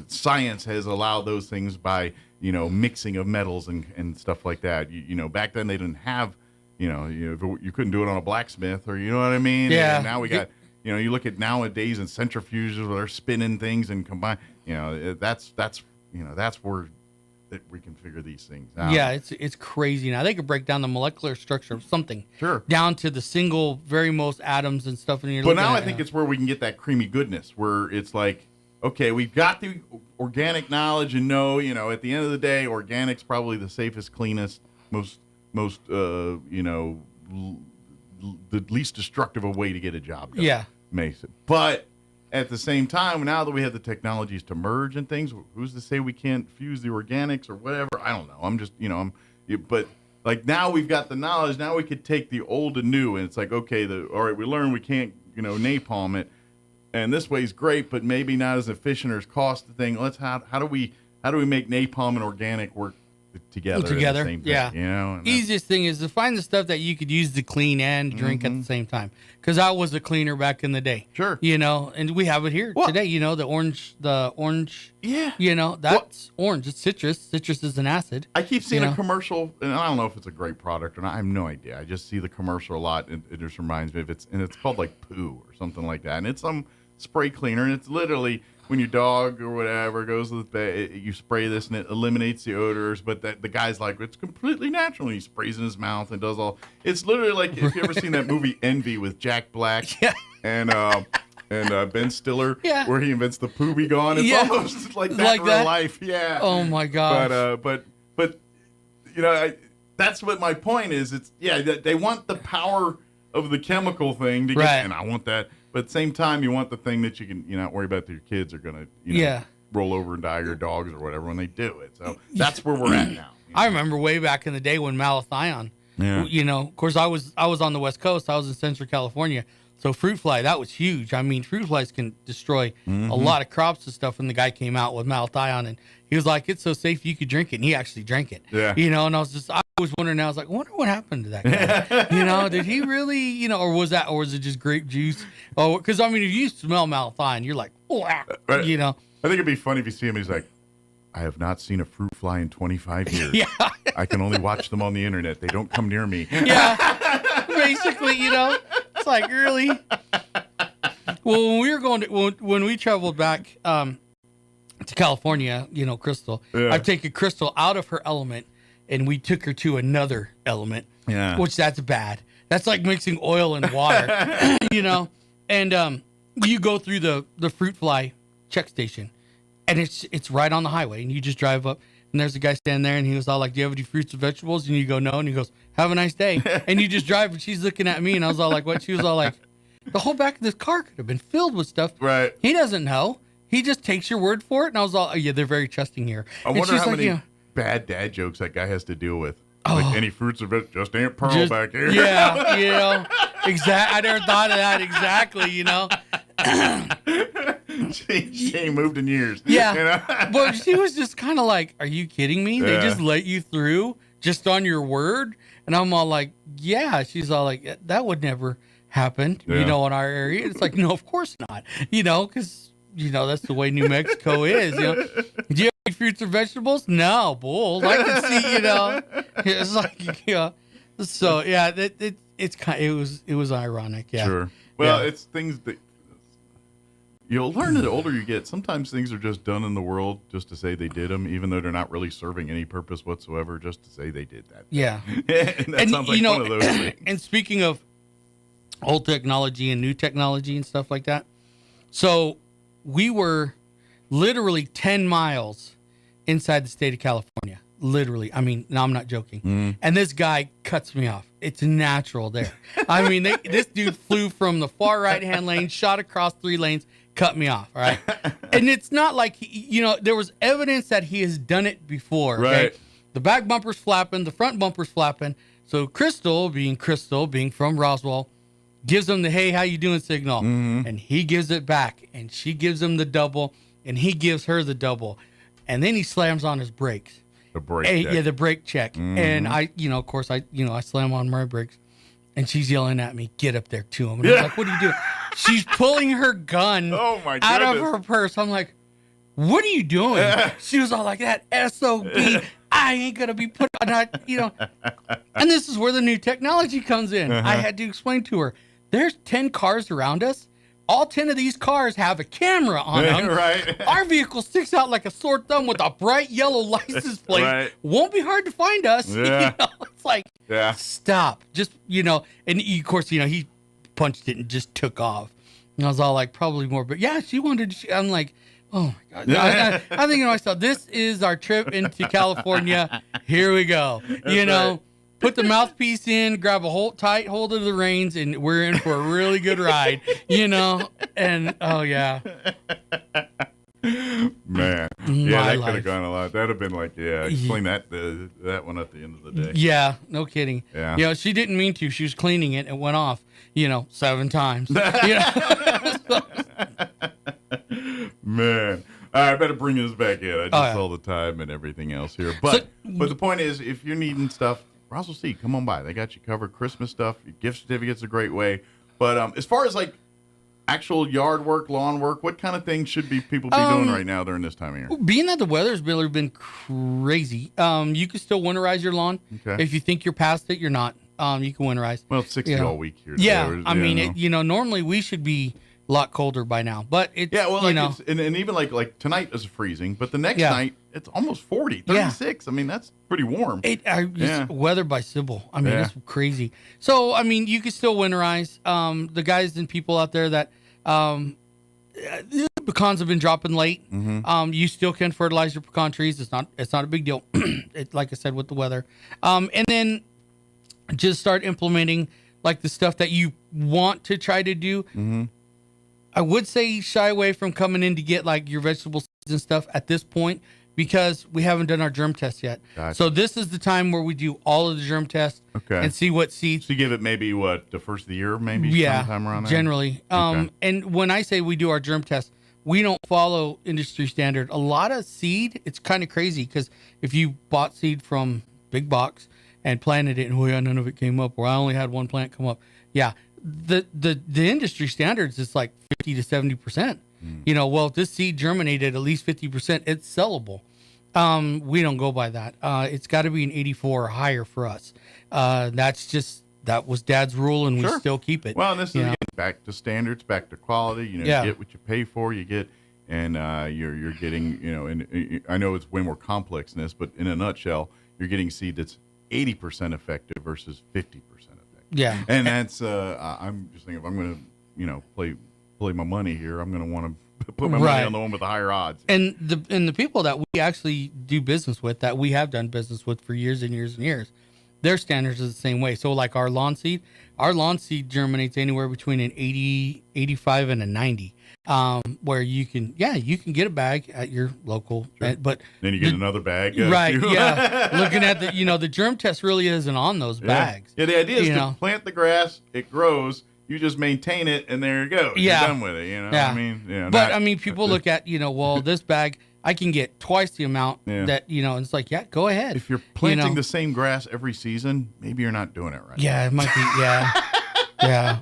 science has allowed those things by, you know, mixing of metals and stuff like that. You know, back then they didn't have, you couldn't do it on a blacksmith, or, you know what I mean? Yeah. And now we got, you know, you look at nowadays in centrifuges where they're spinning things and combine, you know, that's where we can figure these things out. Yeah, it's crazy now. They could break down the molecular structure of something, down to the single, very most atoms and stuff. But now I think it's where we can get that creamy goodness, where it's like, okay, we've got the organic knowledge and know, you know, at the end of the day, organic's probably the safest, cleanest, most you know, the least destructive a way to get a job done. Yeah, makes it, but. At the same time, now that we have the technologies to merge and things, who's to say we can't fuse the organics or whatever? I don't know. I'm just, you know, but like now we've got the knowledge. Now we could take the old and new, and it's like, okay, all right, we learned we can't, you know, napalm it, and this way's great, but maybe not as efficient or as cost the thing. How do we make napalm and organic work together? Together, the same thing, yeah. You know, easiest thing is to find the stuff that you could use to clean and drink at the same time. Because I was a cleaner back in the day. Sure. You know, and we have it here today. You know, the orange. Yeah. You know, that's orange. It's citrus. Citrus is an acid. I keep seeing a commercial, and I don't know if it's a great product or not. I have no idea. I just see the commercial a lot, and it just reminds me of it's called like Poo or something like that, and it's some spray cleaner, and it's literally when your dog or whatever goes to the bed, you spray this and it eliminates the odors. But the guy's like, it's completely natural. And he sprays in his mouth and does all. It's literally like, if you ever seen that movie Envy with Jack Black and Ben Stiller, where he invents the Poo Be Gone. It's almost like that in real life. Yeah. Oh my gosh. But you know, that's what my point is. It's they want the power of the chemical thing to get, and I want that. But at the same time, you want the thing that you can, not worry about that your kids are going to, roll over and die, your dogs or whatever when they do it. So that's where we're at now. I remember way back in the day when malathion, of course, I was on the West Coast. I was in Central California. So fruit fly, that was huge. I mean, fruit flies can destroy a lot of crops and stuff. And the guy came out with malathion, and he was like, "It's so safe you could drink it." And he actually drank it. Yeah. And I was wondering. I was like, I wonder what happened to that guy. Did he really? Or was it just grape juice? Oh, because I mean, if you smell malathion, you're like, oh, I think it'd be funny if you see him. He's like, I have not seen a fruit fly in 25 years. Yeah. I can only watch them on the internet. They don't come near me. Yeah. Basically, it's like, really? Well, when we traveled back to California, Crystal, I've taken Crystal out of her element and we took her to another element. Yeah. Which that's bad. That's like mixing oil and water, and you go through the fruit fly check station. And it's right on the highway, and you just drive up, and there's a guy standing there, and he was all like, "Do you have any fruits and vegetables?" And you go, "No," and he goes, "Have a nice day." And you just drive, and she's looking at me, and I was all like, "What?" She was all like, "The whole back of this car could have been filled with stuff." Right. He doesn't know. He just takes your word for it, and I was all, "Oh, yeah, they're very trusting here." I wonder how many bad dad jokes that guy has to deal with. Like any fruits or vegetables, just Aunt Pearl back here. Yeah, exactly. I never thought of that exactly. She ain't moved in years. Yeah. But she was just kind of like, are you kidding me? They just let you through just on your word? And I'm all like, yeah. She's all like, that would never happen, in our area. It's like, no, of course not. Because, that's the way New Mexico is. Do you have any fruits or vegetables? No, bull. I can see, It's like, So, yeah, it was ironic. Yeah. Sure. Well, it's things that you'll learn the older you get. Sometimes things are just done in the world just to say they did them, even though they're not really serving any purpose whatsoever, just to say they did that. Yeah. And that sounds like one of those things. And speaking of old technology and new technology and stuff like that, so we were literally 10 miles inside the state of California. Literally. I mean, no, I'm not joking. And this guy cuts me off. It's natural there. I mean, this dude flew from the far right-hand lane, shot across 3 lanes, cut me off, all right? And it's not like, there was evidence that he has done it before. Okay? Right. The back bumper's flapping, the front bumper's flapping. So Crystal, being from Roswell, gives him the, hey, how you doing signal. And he gives it back, and she gives him the double, and he gives her the double. And then he slams on his brakes. The brake check. Yeah, the brake check. And I, of course, I slam on my brakes. And she's yelling at me, get up there to him. And I was like, what are you doing? She's pulling her gun out of her purse. I'm like, what are you doing? She was all like, that SOB, I ain't going to be put on that, And this is where the new technology comes in. I had to explain to her, there's 10 cars around us. All 10 of these cars have a camera on them. Right. Our vehicle sticks out like a sore thumb with a bright yellow license plate. Right. Won't be hard to find us. Yeah. It's like, stop. Just, and of course, he punched it and just took off. And I was all like, probably more. But yeah, she wanted, I'm like, oh my God. I think to myself, this is our trip into California. Here we go. Right. Put the mouthpiece in, grab a tight hold of the reins, and we're in for a really good ride, And oh yeah, man, that could have gone a lot. That'd have been like, explain that one at the end of the day. Yeah, no kidding. Yeah, she didn't mean to. She was cleaning it and went off, 7 times. Man. I better bring this back in. I just saw the time and everything else here. But the point is, if you're needing stuff, Roswell Seed, come on by. They got you covered. Christmas stuff, gift certificates a great way. But as far as like actual yard work, lawn work, what kind of things should people be doing right now during this time of year? Being that the weather's really been crazy, you can still winterize your lawn. Okay. If you think you're past it, you're not. You can winterize. Well, it's 60 all week here. Yeah, I mean, normally we should be a lot colder by now, but it's and even like tonight is freezing, but the next night it's almost 40, 36. I mean, that's pretty warm. Weather by Sybil. I mean, it's crazy. So I mean, you can still winterize. The guys and people out there that pecans have been dropping late. You still can fertilize your pecan trees. It's not a big deal. Like I said, with the weather, and then just start implementing like the stuff that you want to try to do. I would say shy away from coming in to get like your vegetable seeds and stuff at this point because we haven't done our germ test yet. Gotcha. So this is the time where we do all of the germ tests and see what seeds. So you give it maybe the first of the year, maybe sometime around there? Generally. And when I say we do our germ test, we don't follow industry standard. A lot of seed, it's kind of crazy because if you bought seed from big box and planted it and none of it came up, or I only had one plant come up. Yeah. The industry standards is like 50 to 70%. Well, if this seed germinated at least 50%, it's sellable. We don't go by that. It's got to be an 84 or higher for us. That was Dad's rule, and we still keep it. Well, and this is again, back to standards, back to quality. You get what you pay for. You get, and you're getting. And I know it's way more complex than this, but in a nutshell, you're getting seed that's 80% effective versus 50% effective. Yeah, and that's. I'm just thinking if I'm going to, play my money here, I'm going to want to put my money on the one with the higher odds. And the people that we actually do business with, that we have done business with for years and years and years, their standards are the same way. So like our lawn seed germinates anywhere between an 80, 85, and a 90. Where you can get a bag at your local, but then you get another bag. Right. Yeah. Looking at the germ test really isn't on those bags. Yeah. The idea is to plant the grass, it grows. You just maintain it, and there you go. Yeah. You're done with it. Yeah. People look at, this bag, I can get twice the amount that, and it's like, go ahead. If you're planting the same grass every season, maybe you're not doing it right. Yeah, it might be. Yeah. Yeah.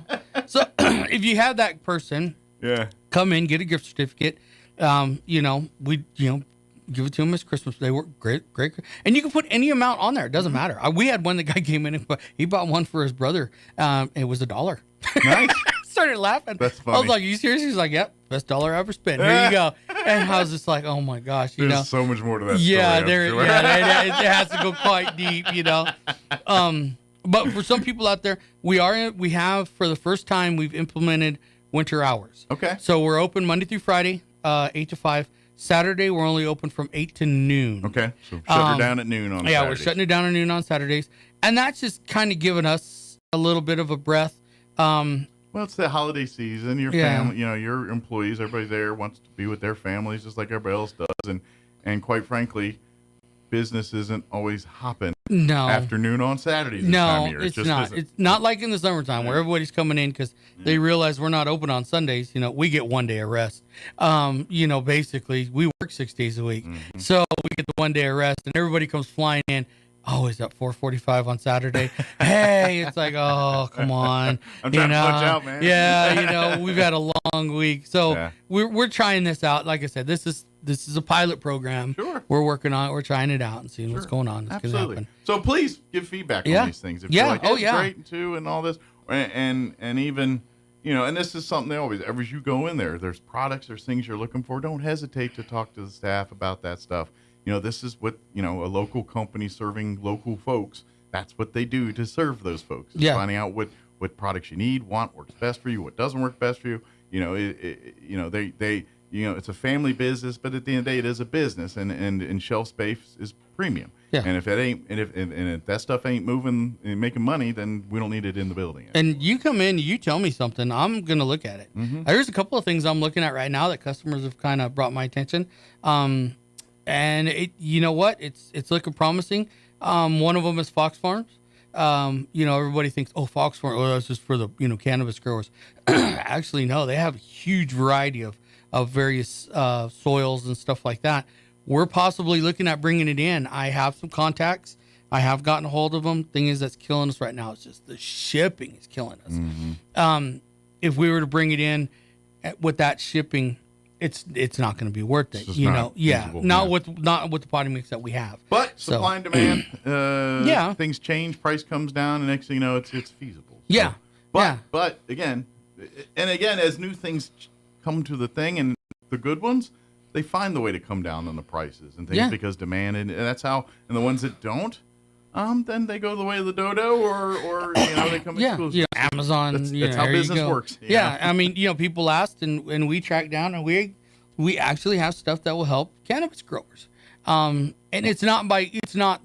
So if you have that person, come in, get a gift certificate. We give it to them as Christmas. They were great. And you can put any amount on there. It doesn't matter. We had one, the guy came in and he bought one for his brother. It was $1. Nice. Started laughing. That's funny. I was like, "Are you serious?" He's like, "Yep, best dollar I ever spent. Here you go." And I was just like, "Oh my gosh!" There's so much more to that. Yeah, story, it has to go quite deep, But for some people out there, we have for the first time we've implemented winter hours. Okay. So we're open Monday through Friday, 8 to 5. Saturday we're only open from 8 to noon. Okay. So shut her down at noon on Saturdays. Yeah, we're shutting it down at noon on Saturdays, and that's just kind of giving us a little bit of a breath. Well, it's the holiday season. Your family, your employees, everybody there wants to be with their families just like everybody else does. And quite frankly, business isn't always hopping afternoon on Saturdays this time of year. It's not. Isn't. It's not like in the summertime where everybody's coming in because they realize we're not open on Sundays. We get 1 day of rest. Basically, we work 6 days a week. Mm-hmm. So we get the 1 day of rest and everybody comes flying in. Oh, is that 4:45 on Saturday? Hey, it's like, oh, come on. I'm trying to punch out, man. Yeah, we've had a long week. So we're trying this out. Like I said, this is a pilot program. Sure. We're working on it. We're trying it out and seeing what's going on. It's Absolutely. Happen. So please give feedback on these things. If you're like, it's great too, and all this, and even, and this is something as you go in there, there's products, there's things you're looking for. Don't hesitate to talk to the staff about that stuff. This is what, a local company serving local folks, that's what they do to serve those folks. It's finding out what products you need, works best for you, what doesn't work best for you. It's a family business, but at the end of the day, it is a business, and shelf space is premium. Yeah. And if that stuff ain't moving and making money, then we don't need it in the building. And you come in, you tell me something, I'm gonna look at it. Mm-hmm. There's a couple of things I'm looking at right now that customers have kind of brought my attention. And it's looking promising. One of them is Fox Farms. Everybody thinks, Fox Farms, that's just for the, cannabis growers. Actually, no, they have a huge variety of various soils and stuff like that. We're possibly looking at bringing it in. I have some contacts. I have gotten a hold of them. Thing is, that's killing us right now. It's just the shipping is killing us. Mm-hmm. If we were to bring it in with that shipping, it's not going to be worth it, not with the potting mix that we have. But supply and demand, things change, price comes down, and next thing you know, it's feasible. So, but again, as new things come to the thing, and the good ones, they find the way to come down on the prices and things because demand, and that's how. And the ones that don't, then they go the way of the dodo, or they come exclusive. Amazon. That's how business works. I mean, people asked, and we tracked down, and we actually have stuff that will help cannabis growers. And it's not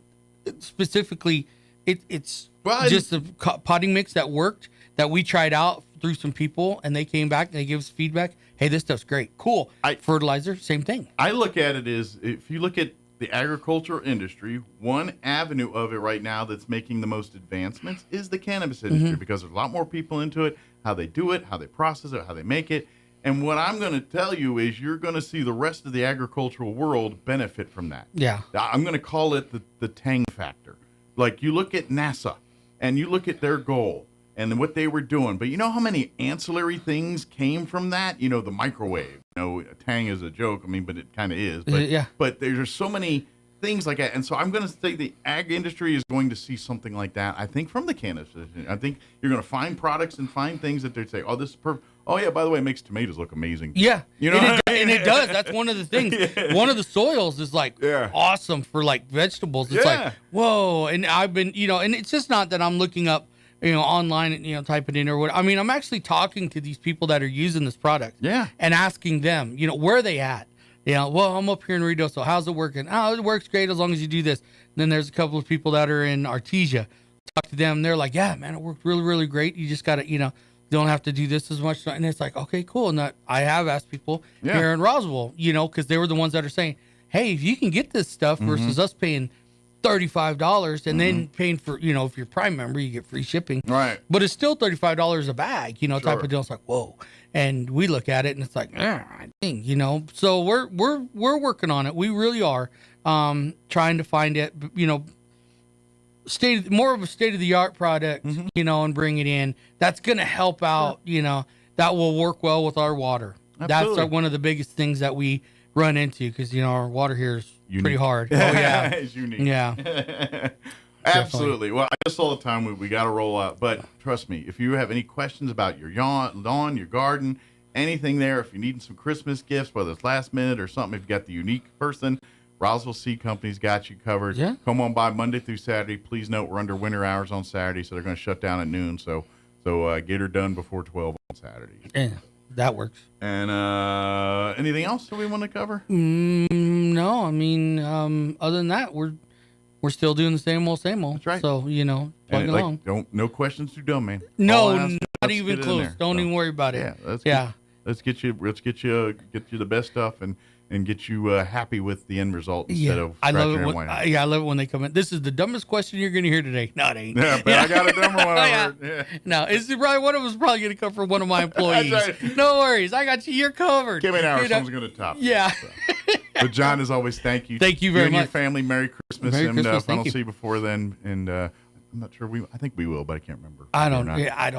specifically. It's just the potting mix that worked that we tried out through some people, and they came back and they gave us feedback. Hey, this stuff's great. Cool. Fertilizer, same thing. I look at it as, if you look at the agricultural industry, one avenue of it right now that's making the most advancements is the cannabis industry, because there's a lot more people into it, how they do it, how they process it, how they make it. And what I'm going to tell you is you're going to see the rest of the agricultural world benefit from that. Yeah. I'm going to call it the Tang factor. Like, you look at NASA and you look at their goal and what they were doing, but you know how many ancillary things came from that? You know, the microwave. You know, Tang is a joke, I mean, but it kind of is. But, yeah. But there's so many things like that. And so I'm going to say the ag industry is going to see something like that, I think, from the cannabis industry. I think you're going to find products and find things that they say, oh, this is perfect. Oh, yeah, by the way, it makes tomatoes look amazing. Yeah. You know, and it does. That's one of the things. One of the soils is like awesome for like vegetables. It's like, whoa. And I've been, you know, and it's just not that I'm looking up, you know, online and, you know, typing in or what. I mean, I'm actually talking to these people that are using this product. Yeah. And asking them, you know, where are they at? You know, well, I'm up here in Rito, so how's it working? Oh, it works great as long as you do this. And then there's a couple of people that are in Artesia. Talk to them. They're like, yeah, man, it worked really, really great. You just got to, you know, don't have to do this as much. And it's like, okay, cool. And I have asked people here in Roswell, you know, because they were the ones that are saying, hey, if you can get this stuff versus us paying $35 and then paying for, you know, if you're Prime member, you get free shipping. Right. But it's still $35 a bag, you know, type of deal. It's like, whoa. And we look at it and it's like, dang, you know. So we're working on it. We really are trying to find it, you know, more of a state-of-the-art product, you know, and bring it in. That's going to help out, you know, that will work well with our water. Absolutely. That's one of the biggest things that we run into because, you know, our water here is pretty hard. Oh, yeah. It's unique. Yeah. Absolutely. Well, I guess all the time we got to roll out. But trust me, if you have any questions about your lawn, your garden, anything there, if you need some Christmas gifts, whether it's last minute or something, if you got the unique person, Roswell Seed Company's got you covered. Yeah. Come on by Monday through Saturday. Please note we're under winter hours on Saturday, so they're going to shut down at noon. So get her done before 12 on Saturday. Yeah, that works. And anything else that we want to cover? No, I mean, other than that, we're still doing the same old. That's right. So, you know, plug along. No questions too dumb, man. No, not even close. Don't even worry about it. Yeah, let's get you the best stuff and get you happy with the end result instead of I love scratching it and when, whining. I love it when they come in. This is the dumbest question you're going to hear today. No, it ain't. Yeah, but I got a dumber one. Yeah. No, it's probably one of them is probably going to come from one of my employees. That's right. No worries, I got you. You're covered. Give me an hour. You know? Someone's going to top. Yeah. But John, as always, thank you. Thank you very and much. Your family, Merry Christmas. Merry Christmas. If I don't Thank you. see you before then, and I'm not sure I think we will, but I can't remember. I don't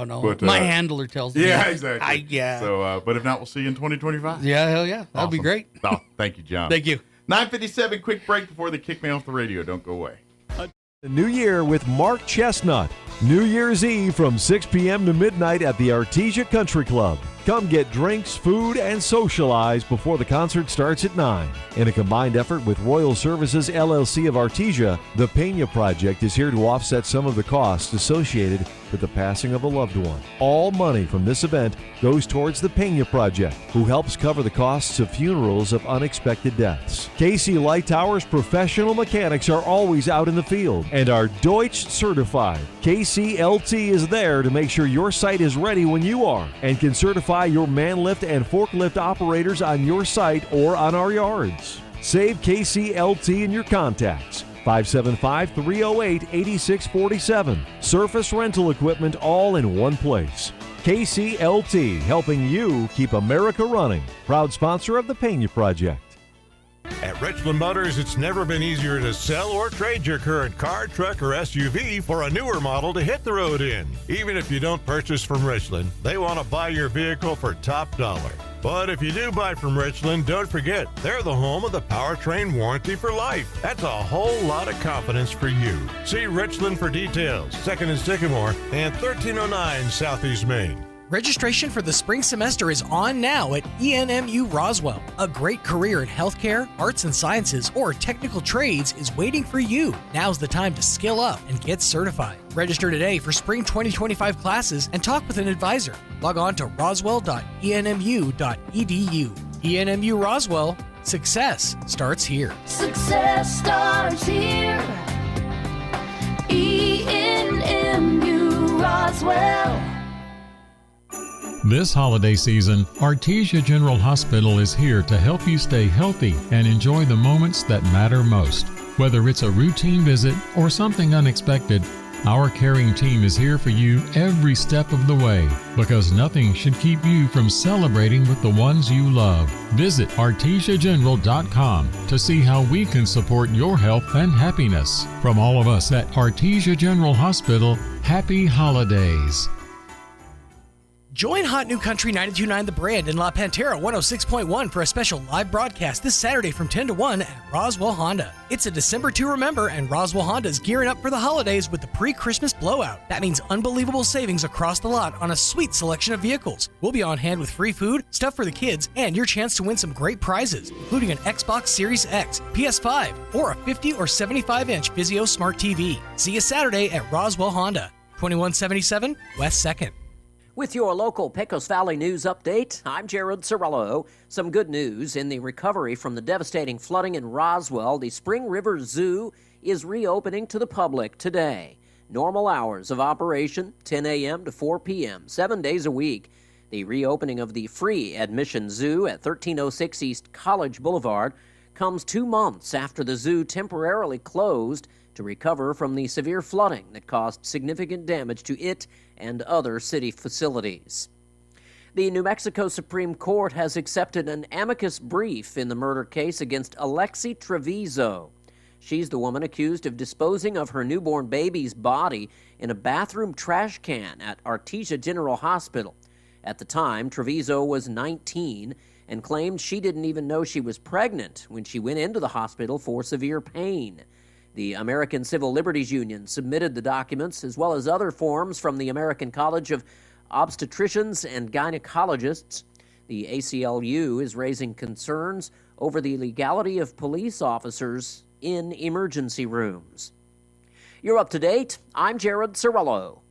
know. But, my handler tells me. Yeah, exactly. Yeah. So, but if not, we'll see you in 2025. Yeah, hell yeah. That'd be great. Oh, thank you, John. Thank you. 9:57. Quick break before they kick me off the radio. Don't go away. The New Year with Mark Chestnut. New Year's Eve from 6 p.m. to midnight at the Artesia Country Club. Come get drinks, food, and socialize before the concert starts at 9. In a combined effort with Royal Services LLC of Artesia, the Pena Project is here to offset some of the costs associated with the passing of a loved one. All money from this event goes towards the Pena Project, who helps cover the costs of funerals of unexpected deaths. KC Light Tower's professional mechanics are always out in the field and are Deutsch certified. KCLT is there to make sure your site is ready when you are and can certify your man lift and forklift operators on your site or on our yards. Save KCLT in your contacts. 575-308-8647. Surface rental equipment all in one place. KCLT, helping you keep America running. Proud sponsor of the Pena Project. At Richland Motors, it's never been easier to sell or trade your current car, truck, or SUV for a newer model to hit the road in. Even if you don't purchase from Richland, they want to buy your vehicle for top dollar. But if you do buy from Richland, don't forget, they're the home of the powertrain warranty for life. That's a whole lot of confidence for you. See Richland for details. 2nd and Sycamore and 1309 Southeast Main. Registration for the spring semester is on now at ENMU Roswell. A great career in healthcare, arts and sciences, or technical trades is waiting for you. Now's the time to skill up and get certified. Register today for spring 2025 classes and talk with an advisor. Log on to roswell.enmu.edu. ENMU Roswell, success starts here. Success starts here. ENMU Roswell. This holiday season, Artesia General Hospital is here to help you stay healthy and enjoy the moments that matter most. Whether it's a routine visit or something unexpected, our caring team is here for you every step of the way, because nothing should keep you from celebrating with the ones you love. Visit artesiageneral.com to see how we can support your health and happiness. From all of us at Artesia General Hospital, happy holidays. Join Hot New Country 92.9 The Brand in La Pantera 106.1 for a special live broadcast this Saturday from 10 to 1 at Roswell Honda. It's a December to remember, and Roswell Honda is gearing up for the holidays with the pre-Christmas blowout. That means unbelievable savings across the lot on a sweet selection of vehicles. We'll be on hand with free food, stuff for the kids, and your chance to win some great prizes, including an Xbox Series X, PS5, or a 50 or 75-inch Vizio Smart TV. See you Saturday at Roswell Honda, 2177 West 2nd. With your local Pecos Valley News Update, I'm Jared Cirillo. Some good news in the recovery from the devastating flooding in Roswell. The Spring River Zoo is reopening to the public today. Normal hours of operation, 10 a.m. to 4 p.m., 7 days a week. The reopening of the free admission zoo at 1306 East College Boulevard comes 2 months after the zoo temporarily closed to recover from the severe flooding that caused significant damage to it and other city facilities. The New Mexico Supreme Court has accepted an amicus brief in the murder case against Alexi Trevizo. She's the woman accused of disposing of her newborn baby's body in a bathroom trash can at Artesia General Hospital. At the time, Trevizo was 19 and claimed she didn't even know she was pregnant when she went into the hospital for severe pain. The American Civil Liberties Union submitted the documents, as well as other forms from the American College of Obstetricians and Gynecologists. The ACLU is raising concerns over the legality of police officers in emergency rooms. You're up to date. I'm Jared Cirillo.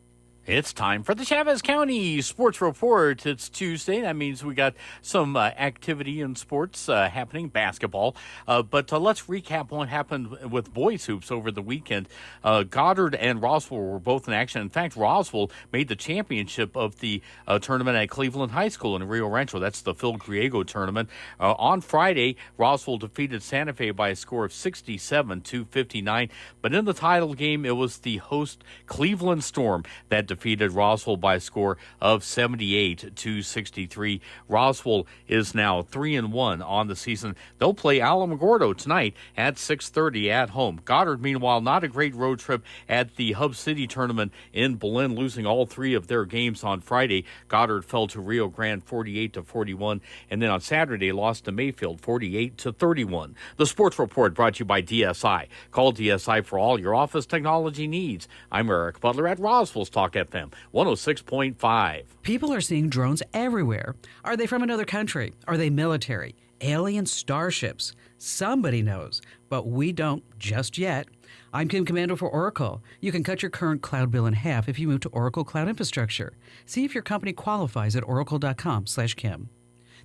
It's time for the Chavez County Sports Report. It's Tuesday. That means we got some activity in sports happening, basketball. But let's recap what happened with boys hoops over the weekend. Goddard and Roswell were both in action. In fact, Roswell made the championship of the tournament at Cleveland High School in Rio Rancho. That's the Phil Griego tournament. On Friday, Roswell defeated Santa Fe by a score of 67-59. But in the title game, it was the host Cleveland Storm that defeated Roswell by a score of 78-63. Roswell is now 3-1 on the season. They'll play Alamogordo tonight at 6:30 at home. Goddard, meanwhile, not a great road trip at the Hub City tournament in Belen, losing all 3 of their games on Friday. Goddard fell to Rio Grande 48-41, and then on Saturday lost to Mayfield 48-31. The Sports Report brought to you by DSI. Call DSI for all your office technology needs. I'm Eric Butler at Roswell's Talk FM 106.5. People are seeing drones everywhere. Are they from another country? Are they military? Alien starships? Somebody knows, but we don't just yet. I'm Kim Commando for Oracle. You can cut your current cloud bill in half if you move to Oracle Cloud Infrastructure. See if your company qualifies at oracle.com/Kim.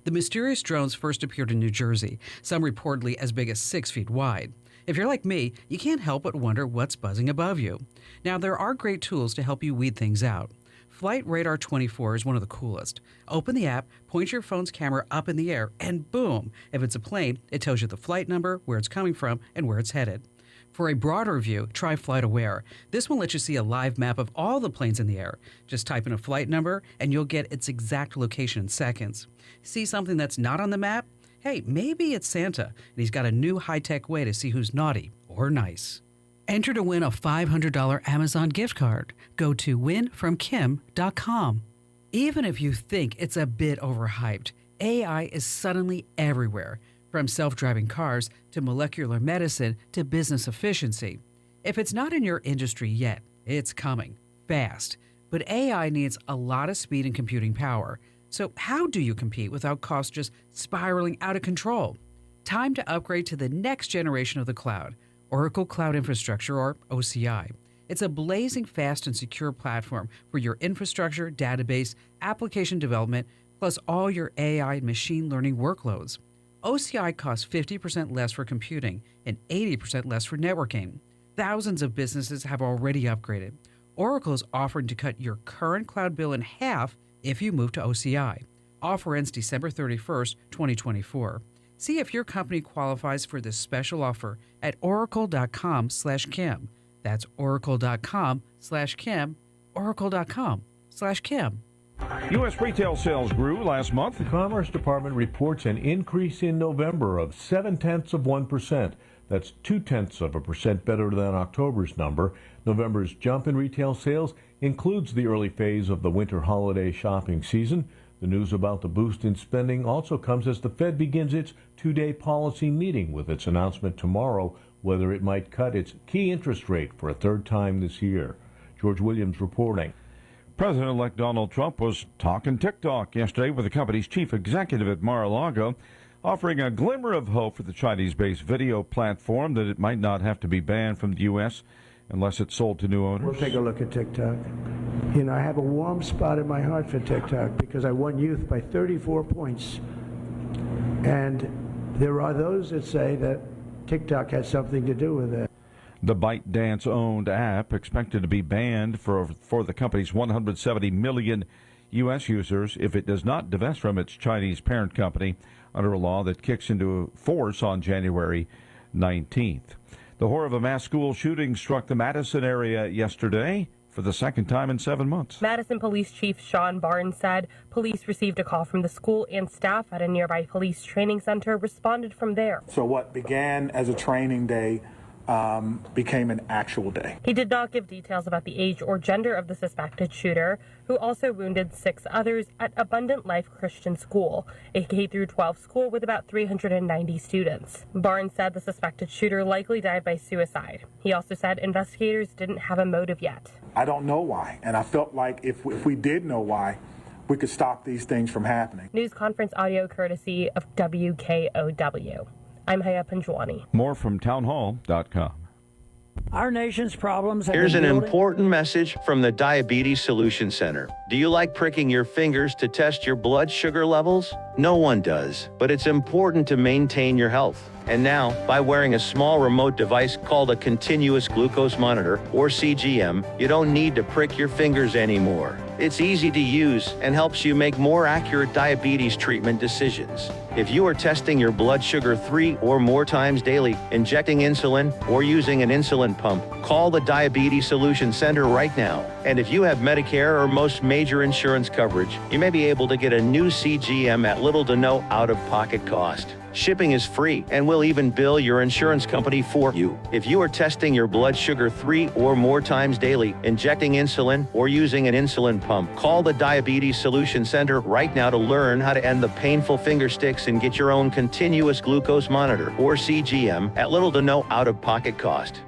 The mysterious drones first appeared in New Jersey, some reportedly as big as 6 feet wide. If you're like me, you can't help but wonder what's buzzing above you. Now, there are great tools to help you weed things out. Flight Radar 24 is one of the coolest. Open the app, point your phone's camera up in the air, and boom! If it's a plane, it tells you the flight number, where it's coming from, and where it's headed. For a broader view, try Flight Aware. This will let you see a live map of all the planes in the air. Just type in a flight number, and you'll get its exact location in seconds. See something that's not on the map? Hey, maybe it's Santa, and he's got a new high-tech way to see who's naughty or nice. Enter to win a $500 Amazon gift card. Go to winfromkim.com. Even if you think it's a bit overhyped, AI is suddenly everywhere, from self-driving cars to molecular medicine to business efficiency. If it's not in your industry yet, it's coming, fast. But AI needs a lot of speed and computing power. So how do you compete without costs just spiraling out of control? Time to upgrade to the next generation of the cloud, Oracle Cloud Infrastructure, or OCI. It's a blazing fast and secure platform for your infrastructure, database, application development, plus all your AI and machine learning workloads. OCI costs 50% less for computing and 80% less for networking. Thousands of businesses have already upgraded. Oracle is offering to cut your current cloud bill in half if you move to OCI. Offer ends December 31st, 2024. See if your company qualifies for this special offer at oracle.com/Kim. That's oracle.com/Kim, oracle.com/Kim. U.S. retail sales grew last month. The Commerce Department reports an increase in November of 0.7%. That's 0.2% better than October's number. November's jump in retail sales includes the early phase of the winter holiday shopping season. The news about the boost in spending also comes as the Fed begins its two-day policy meeting with its announcement tomorrow whether it might cut its key interest rate for a third time this year. George Williams reporting. President-elect Donald Trump was talking TikTok yesterday with the company's chief executive at Mar-a-Lago, offering a glimmer of hope for the Chinese-based video platform that it might not have to be banned from the U.S. unless it's sold to new owners. We'll take a look at TikTok. You know, I have a warm spot in my heart for TikTok because I won youth by 34 points. And there are those that say that TikTok has something to do with it. The ByteDance-owned app expected to be banned for the company's 170 million U.S. users if it does not divest from its Chinese parent company under a law that kicks into force on January 19th. The horror of a mass school shooting struck the Madison area yesterday for the second time in 7 months. Madison Police Chief Sean Barnes said police received a call from the school and staff at a nearby police training center responded from there. So what began as a training day became an actual day. He did not give details about the age or gender of the suspected shooter, who also wounded 6 others at Abundant Life Christian School, a K-12 school with about 390 students. Barnes said the suspected shooter likely died by suicide. He also said investigators didn't have a motive yet. I don't know why, and I felt like if we did know why, we could stop these things from happening. News conference audio courtesy of WKOW. I'm Haya Panjwani. More from townhall.com. Our nation's problems have Here's been an building. important message from the Diabetes Solution Center. Do you like pricking your fingers to test your blood sugar levels? No one does, but it's important to maintain your health. And now, by wearing a small remote device called a continuous glucose monitor, or CGM, you don't need to prick your fingers anymore. It's easy to use and helps you make more accurate diabetes treatment decisions. If you are testing your blood sugar 3 or more times daily, injecting insulin, or using an insulin pump, call the Diabetes Solution Center right now. And if you have Medicare or most major insurance coverage, you may be able to get a new CGM at little to no out-of-pocket cost. Shipping is free, and we'll even bill your insurance company for you. If you are testing your blood sugar 3 or more times daily, injecting insulin, or using an insulin pump, call the Diabetes Solution Center right now to learn how to end the painful finger sticks and get your own continuous glucose monitor, or CGM, at little to no out-of-pocket cost.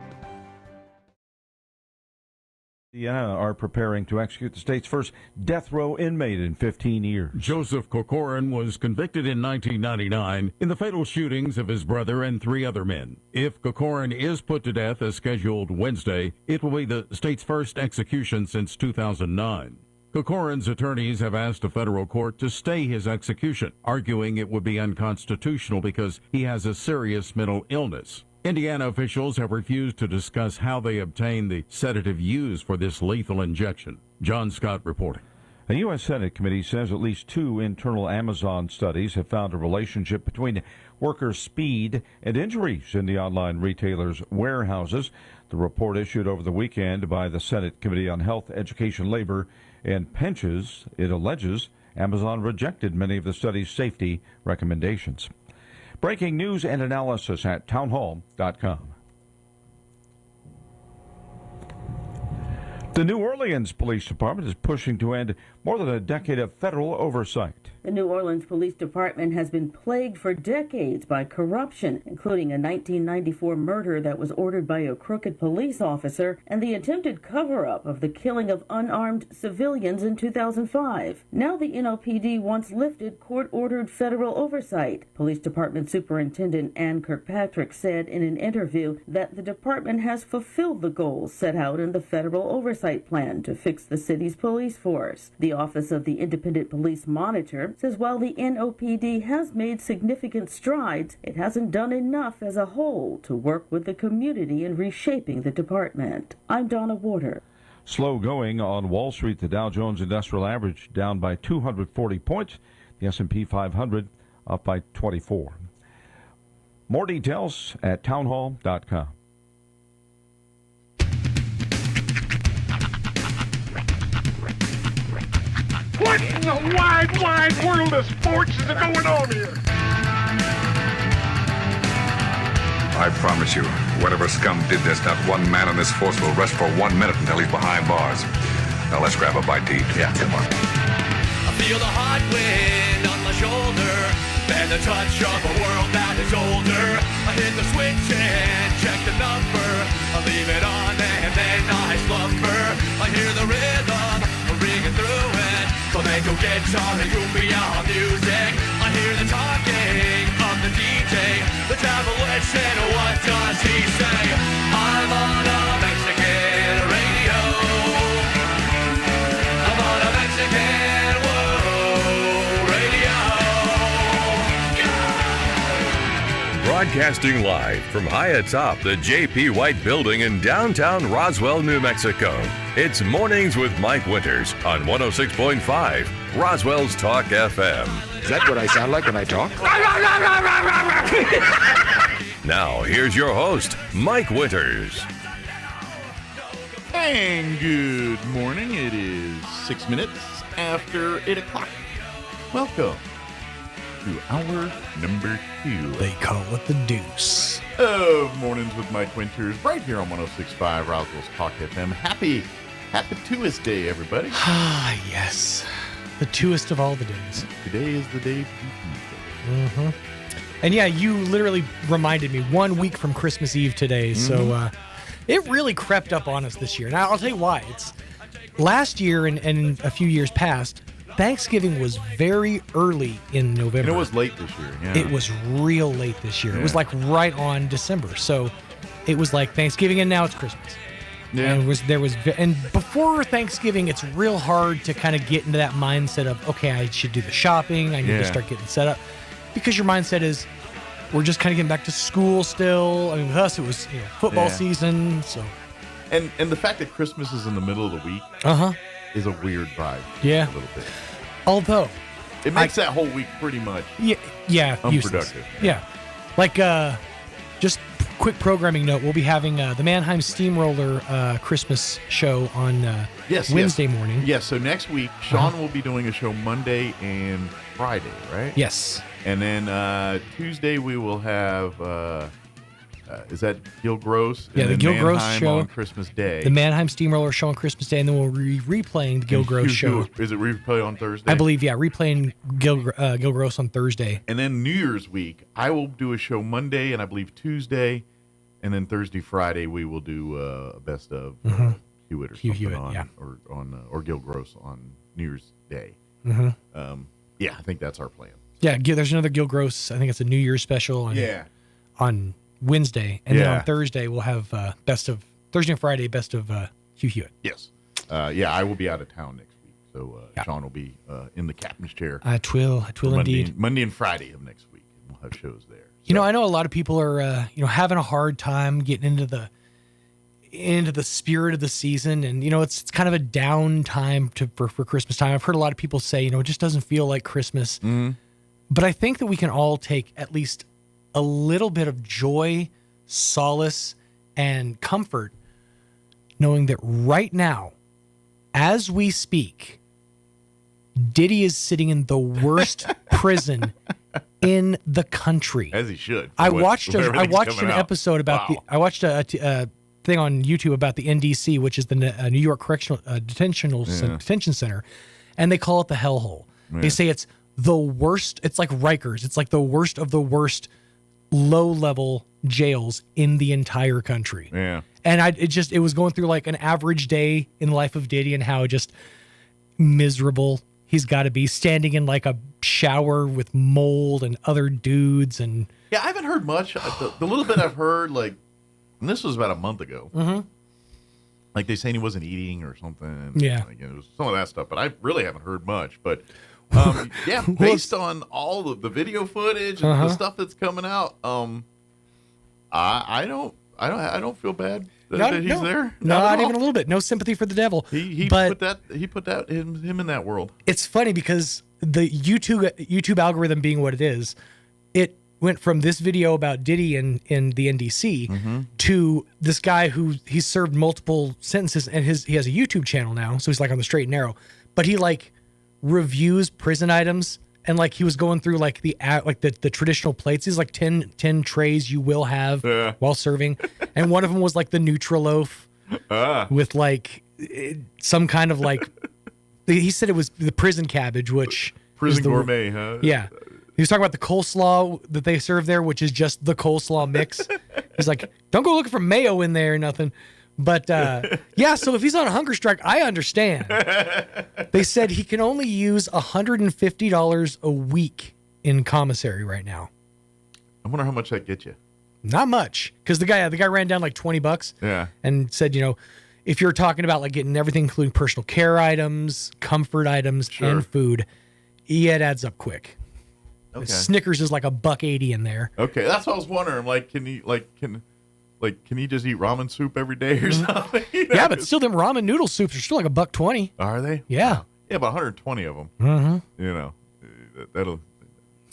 Indiana are preparing to execute the state's first death row inmate in 15 years. Joseph Corcoran was convicted in 1999 in the fatal shootings of his brother and 3 other men. If Corcoran is put to death as scheduled Wednesday, it will be the state's first execution since 2009. Corcoran's attorneys have asked a federal court to stay his execution, arguing it would be unconstitutional because he has a serious mental illness. Indiana officials have refused to discuss how they obtained the sedative used for this lethal injection. John Scott reporting. A U.S. Senate committee says at least 2 internal Amazon studies have found a relationship between worker speed and injuries in the online retailer's warehouses. The report issued over the weekend by the Senate Committee on Health, Education, Labor, and Pensions, it alleges Amazon rejected many of the study's safety recommendations. Breaking news and analysis at townhall.com. The New Orleans Police Department is pushing to end more than a decade of federal oversight. The New Orleans Police Department has been plagued for decades by corruption, including a 1994 murder that was ordered by a crooked police officer and the attempted cover-up of the killing of unarmed civilians in 2005. Now the NOPD wants lifted court-ordered federal oversight. Police Department Superintendent Ann Kirkpatrick said in an interview that the department has fulfilled the goals set out in the federal oversight plan to fix the city's police force. The Office of the Independent Police Monitor says while the NOPD has made significant strides, it hasn't done enough as a whole to work with the community in reshaping the department. I'm Donna Warder. Slow going on Wall Street. The Dow Jones Industrial Average down by 240 points. The S&P 500 up by 24. More details at townhall.com. What in the wide, wide world of sports is going on here? I promise you, whatever scum did this, not one man in this force will rest for 1 minute until he's behind bars. Now let's grab a bite to eat. Yeah, come on. I feel the hot wind on my shoulder and the touch of a world that is older. I hit the switch and check the number. I leave it on and then I slumber. I hear the rhythm ringing through it. Flamenco guitar and cumbia music. I hear the talking of the DJ. The travel listen, what does he say? I'm on a Mexican radio. I'm on a Mexican world radio. Broadcasting live from high atop the J.P. White Building in downtown Roswell, New Mexico. It's Mornings with Mike Winters on 106.5 Roswell's Talk FM. Is that what I sound like when I talk? Now, here's your host, Mike Winters. And good morning. It is 6 minutes after 8 o'clock. Welcome to hour number 2. They call it the deuce. Of Mornings with Mike Winters, right here on 106.5 Roswell's Talk FM. Happy Tuesday, everybody. Ah, yes. The tuest of all the days. Today is the day to be Tuesday. Mm-hmm. And yeah, you literally reminded me 1 week from Christmas Eve today. So it really crept up on us this year. Now, I'll tell you why. It's last year and a few years past, Thanksgiving was very early in November. And it was late this year, yeah. It was real late this year. Yeah. It was like right on December. So it was like Thanksgiving and now it's Christmas. Yeah. And and before Thanksgiving, it's real hard to kind of get into that mindset of, okay, I should do the shopping. I need to start getting set up. Because your mindset is, we're just kind of getting back to school still. I mean, with us, it was football season. So, and the fact that Christmas is in the middle of the week is a weird vibe. Yeah. A little bit. Although. It makes that whole week pretty much unproductive. Yeah. Like, just quick programming note, we'll be having the Mannheim Steamroller Christmas show on Wednesday morning. Yes, so next week, Sean will be doing a show Monday and Friday, right? Yes. And then Tuesday we will have, is that Gil Gross? Yeah, the Gil Gross show. On Christmas Day. The Mannheim Steamroller show on Christmas Day, and then we'll be replaying the Gil Gross show. Is it replay on Thursday? I believe, replaying Gil Gross on Thursday. And then New Year's week, I will do a show Monday and I believe Tuesday. And then Thursday, Friday, we will do a best of Hewitt or Hugh something Hewitt, or Gil Gross on New Year's Day. Mm-hmm. I think that's our plan. Yeah, there's another Gil Gross. I think it's a New Year's special on Wednesday, and then on Thursday we'll have Thursday and Friday best of Hugh Hewitt. Yes, I will be out of town next week, so Sean will be in the captain's chair. I will indeed. Monday and Friday of next week, we'll have shows there. So. I know a lot of people are having a hard time getting into the spirit of the season, and it's kind of a down time for Christmas time. I've heard a lot of people say it just doesn't feel like Christmas. Mm-hmm. But I think that we can all take at least a little bit of joy, solace, and comfort knowing that right now, as we speak, Diddy is sitting in the worst prison in the country. As he should. I watched an episode about I watched a thing on YouTube about the NDC, which is the New York Correctional Detention Center, and they call it the hellhole. Yeah. They say it's the worst. It's like Rikers. It's like the worst of the worst low-level jails in the entire country. Yeah. And it was going through like an average day in the life of Diddy and how just miserable he's got to be, standing in like a shower with mold and other dudes. And I haven't heard much. The little bit I've heard, and this was about a month ago. Mm-hmm. Like they saying he wasn't eating or something. Yeah. It was some of that stuff, but I really haven't heard much. But based on all of the video footage and the stuff that's coming out, I don't feel bad that he's there? Not even a little bit. No sympathy for the devil. He put him in that world. It's funny because the YouTube algorithm being what it is, it went from this video about Diddy in the NDC to this guy who he's served multiple sentences, and he has a YouTube channel now, so he's like on the straight and narrow. But he like reviews prison items, and like he was going through like the traditional plates. He's like 10 trays you will have while serving, and one of them was like the Nutriloaf with like some kind of like he said it was the prison cabbage, which prison gourmet, huh? Yeah. He was talking about the coleslaw that they serve there, which is just the coleslaw mix. He's like, don't go looking for mayo in there or nothing. But yeah, so if he's on a hunger strike, I understand. They said he can only use $150 a week in commissary right now. I wonder how much that gets you. Not much, because the guy ran down like $20. Yeah, and said, if you're talking about like getting everything, including personal care items, comfort items, and food, it adds up quick. Okay. Snickers is like $1.80 in there. Okay, that's what I was wondering. Like, can you just eat ramen soup every day or something? Yeah, but still, them ramen noodle soups are still like $1.20. Are they? Yeah. Yeah, about 120 of them. Mm-hmm. That'll.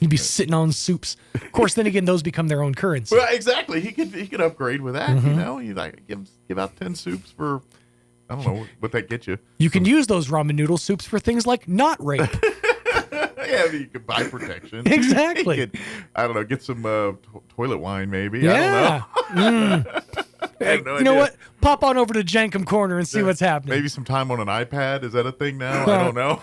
You'd be sitting on soups. Of course, then again, those become their own currency. Well, exactly. He could upgrade with that. You like give out 10 soups for, I don't know what that gets you. You can use those ramen noodle soups for things like not rape. Yeah, you could buy protection. Exactly. You could, I don't know, get some toilet wine maybe. Yeah. I don't know. I have no idea. What? Pop on over to Jankum Corner and see what's happening. Maybe some time on an iPad. Is that a thing now? I don't know.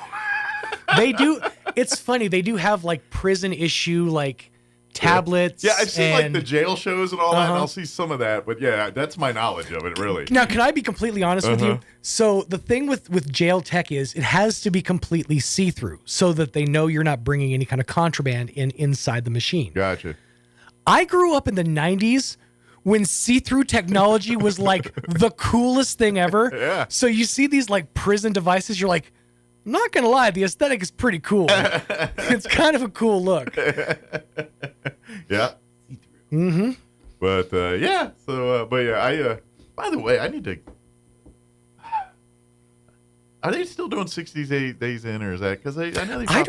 They do. It's funny. They do have like prison issue like tablets. Yeah, I've seen like the jail shows and all that, and I'll see some of that. But yeah, that's my knowledge of it, really. Now, can I be completely honest with you? So the thing with jail tech is it has to be completely see-through so that they know you're not bringing any kind of contraband inside the machine. Gotcha. I grew up in the 90s when see-through technology was like the coolest thing ever. Yeah. So you see these like prison devices, you're like, I'm not going to lie, the aesthetic is pretty cool. It's kind of a cool look. Yeah. Mm-hmm. But yeah, so but yeah, I by the way, I need to. Are they still doing 60 days in, or is that because I know they? I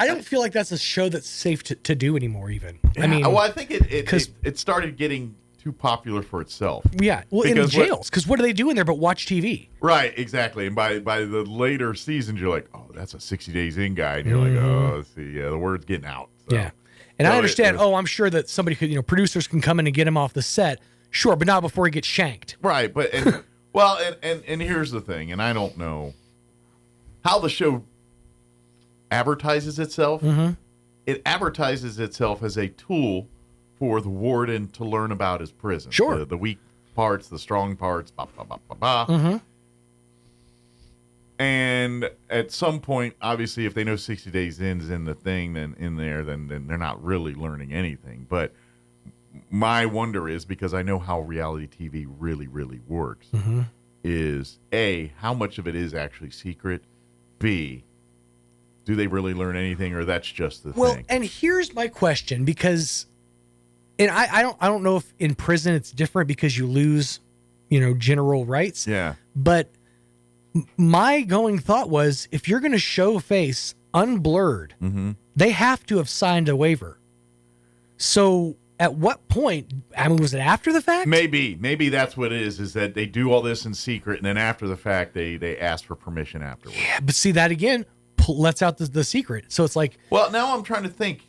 don't feel like that's a show that's safe to do anymore. Even I mean, well, I think it started getting too popular for itself. Yeah, well, in the jails, because what do they do in there but watch TV? Right, exactly. And by the later seasons, you're like, oh, that's a 60 days in guy, and you're like, oh, see, the word's getting out. So. Yeah, and I understand. I'm sure that somebody could, producers can come in and get him off the set. Sure, but not before he gets shanked. Right, but well, and here's the thing, and I don't know how the show advertises itself. Mm-hmm. It advertises itself as a tool for the warden to learn about his prison. Sure. The weak parts, the strong parts, blah, blah, blah, blah, blah. Mm-hmm. And at some point, obviously, if they know 60 days in is in the thing, then they're not really learning anything. But my wonder is, because I know how reality TV really, really works, is A, how much of it is actually secret? B, do they really learn anything, or that's just the thing? Well, and here's my question, because... And I don't know if in prison it's different because you lose, general rights. Yeah. But my going thought was, if you're going to show face unblurred, they have to have signed a waiver. So at what point? I mean, was it after the fact? Maybe that's what it is that they do all this in secret, and then after the fact, they ask for permission afterwards. Yeah, but see, that again lets out the secret. So it's like, well, now I'm trying to think.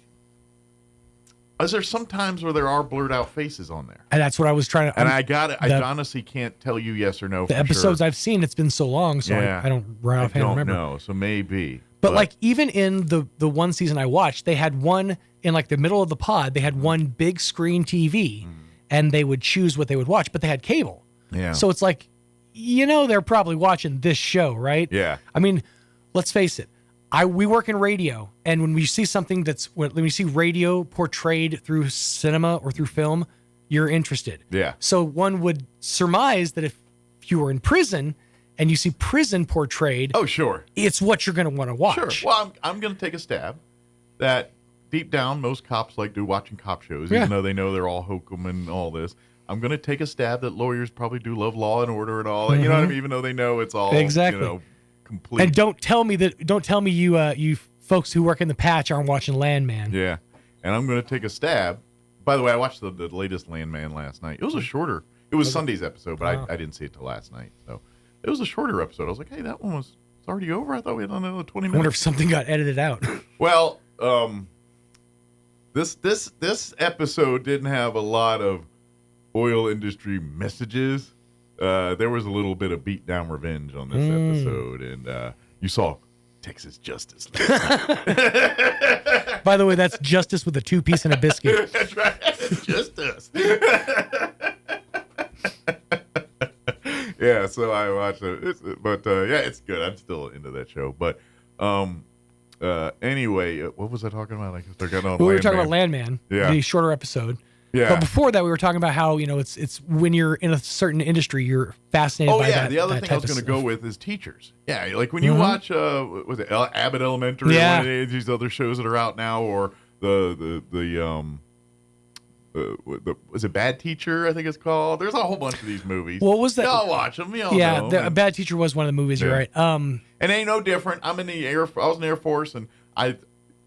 Is there some times where there are blurred out faces on there? And that's what I was trying to... And I honestly can't tell you yes or no. The episodes I've seen, it's been so long, so I don't right offhand remember. I don't know, so maybe. But like even in the one season I watched, they had one in like the middle of the pod, they had one big screen TV, and they would choose what they would watch, but they had cable. Yeah. So it's like, they're probably watching this show, right? Yeah. I mean, let's face it. We work in radio, and when we see something when we see radio portrayed through cinema or through film, you're interested. Yeah. So one would surmise that if you were in prison and you see prison portrayed, oh sure, it's what you're going to want to watch. Sure. Well, I'm going to take a stab that deep down, most cops like watching cop shows, even though they know they're all hokum and all this. I'm going to take a stab that lawyers probably do love law and order and all. You know what I mean? Even though they know it's all exactly complete. And don't tell me you folks who work in the patch aren't watching Landman. Yeah, and I'm going to take a stab. By the way, I watched the latest Landman last night. It was a shorter. It was Sunday's episode, but I didn't see it till last night. So it was a shorter episode. I was like, hey, that one was already over. I thought we had done another 20 minutes. I wonder if something got edited out. Well, this episode didn't have a lot of oil industry messages. There was a little bit of beat down revenge on this episode, and you saw Texas justice. By the way, that's justice with a 2-piece and a biscuit. That's right, justice. Yeah, so I watched it, it's good. I'm still into that show, but anyway, what was I talking about? We were talking about Landman, the shorter episode. Yeah. But before that, we were talking about how, it's when you're in a certain industry, you're fascinated by that. The other thing I was going to go with is teachers. Yeah, like when you watch, was it Abbott Elementary? Yeah. Or one of these other shows that are out now, or was it Bad Teacher? I think it's called. There's a whole bunch of these movies. What was that? Y'all watch them. Y'all know them. Bad Teacher was one of the movies. Yeah. You're right. And it ain't no different. I was in the Air Force, and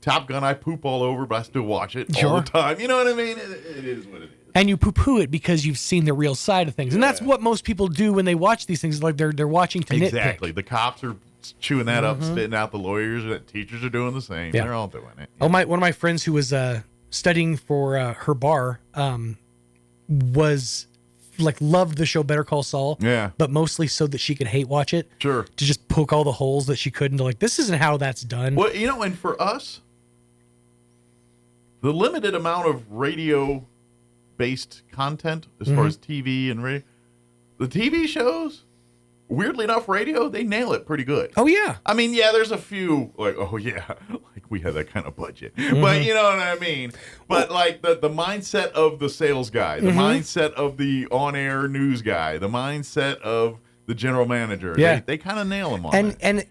Top Gun, I poop all over, but I still watch it all the time. You know what I mean? It is what it is. And you poo-poo it because you've seen the real side of things. And that's what most people do when they watch these things. Like they're watching to nitpick. Exactly. The cops are chewing that up, spitting out the lawyers. The teachers are doing the same. Yeah. They're all doing it. Yeah. One of my friends who was studying for her bar was loved the show Better Call Saul. Yeah. But mostly so that she could hate watch it. Sure. To just poke all the holes that she could into this isn't how that's done. Well, and for us, the limited amount of radio-based content as far as TV and radio, the TV shows, weirdly enough, radio, they nail it pretty good. Oh, yeah. I mean, there's a few, like we had that kind of budget. But you know what I mean? But the mindset of the sales guy, the mindset of the on-air news guy, the mindset of the general manager, they kind of nail them on that. And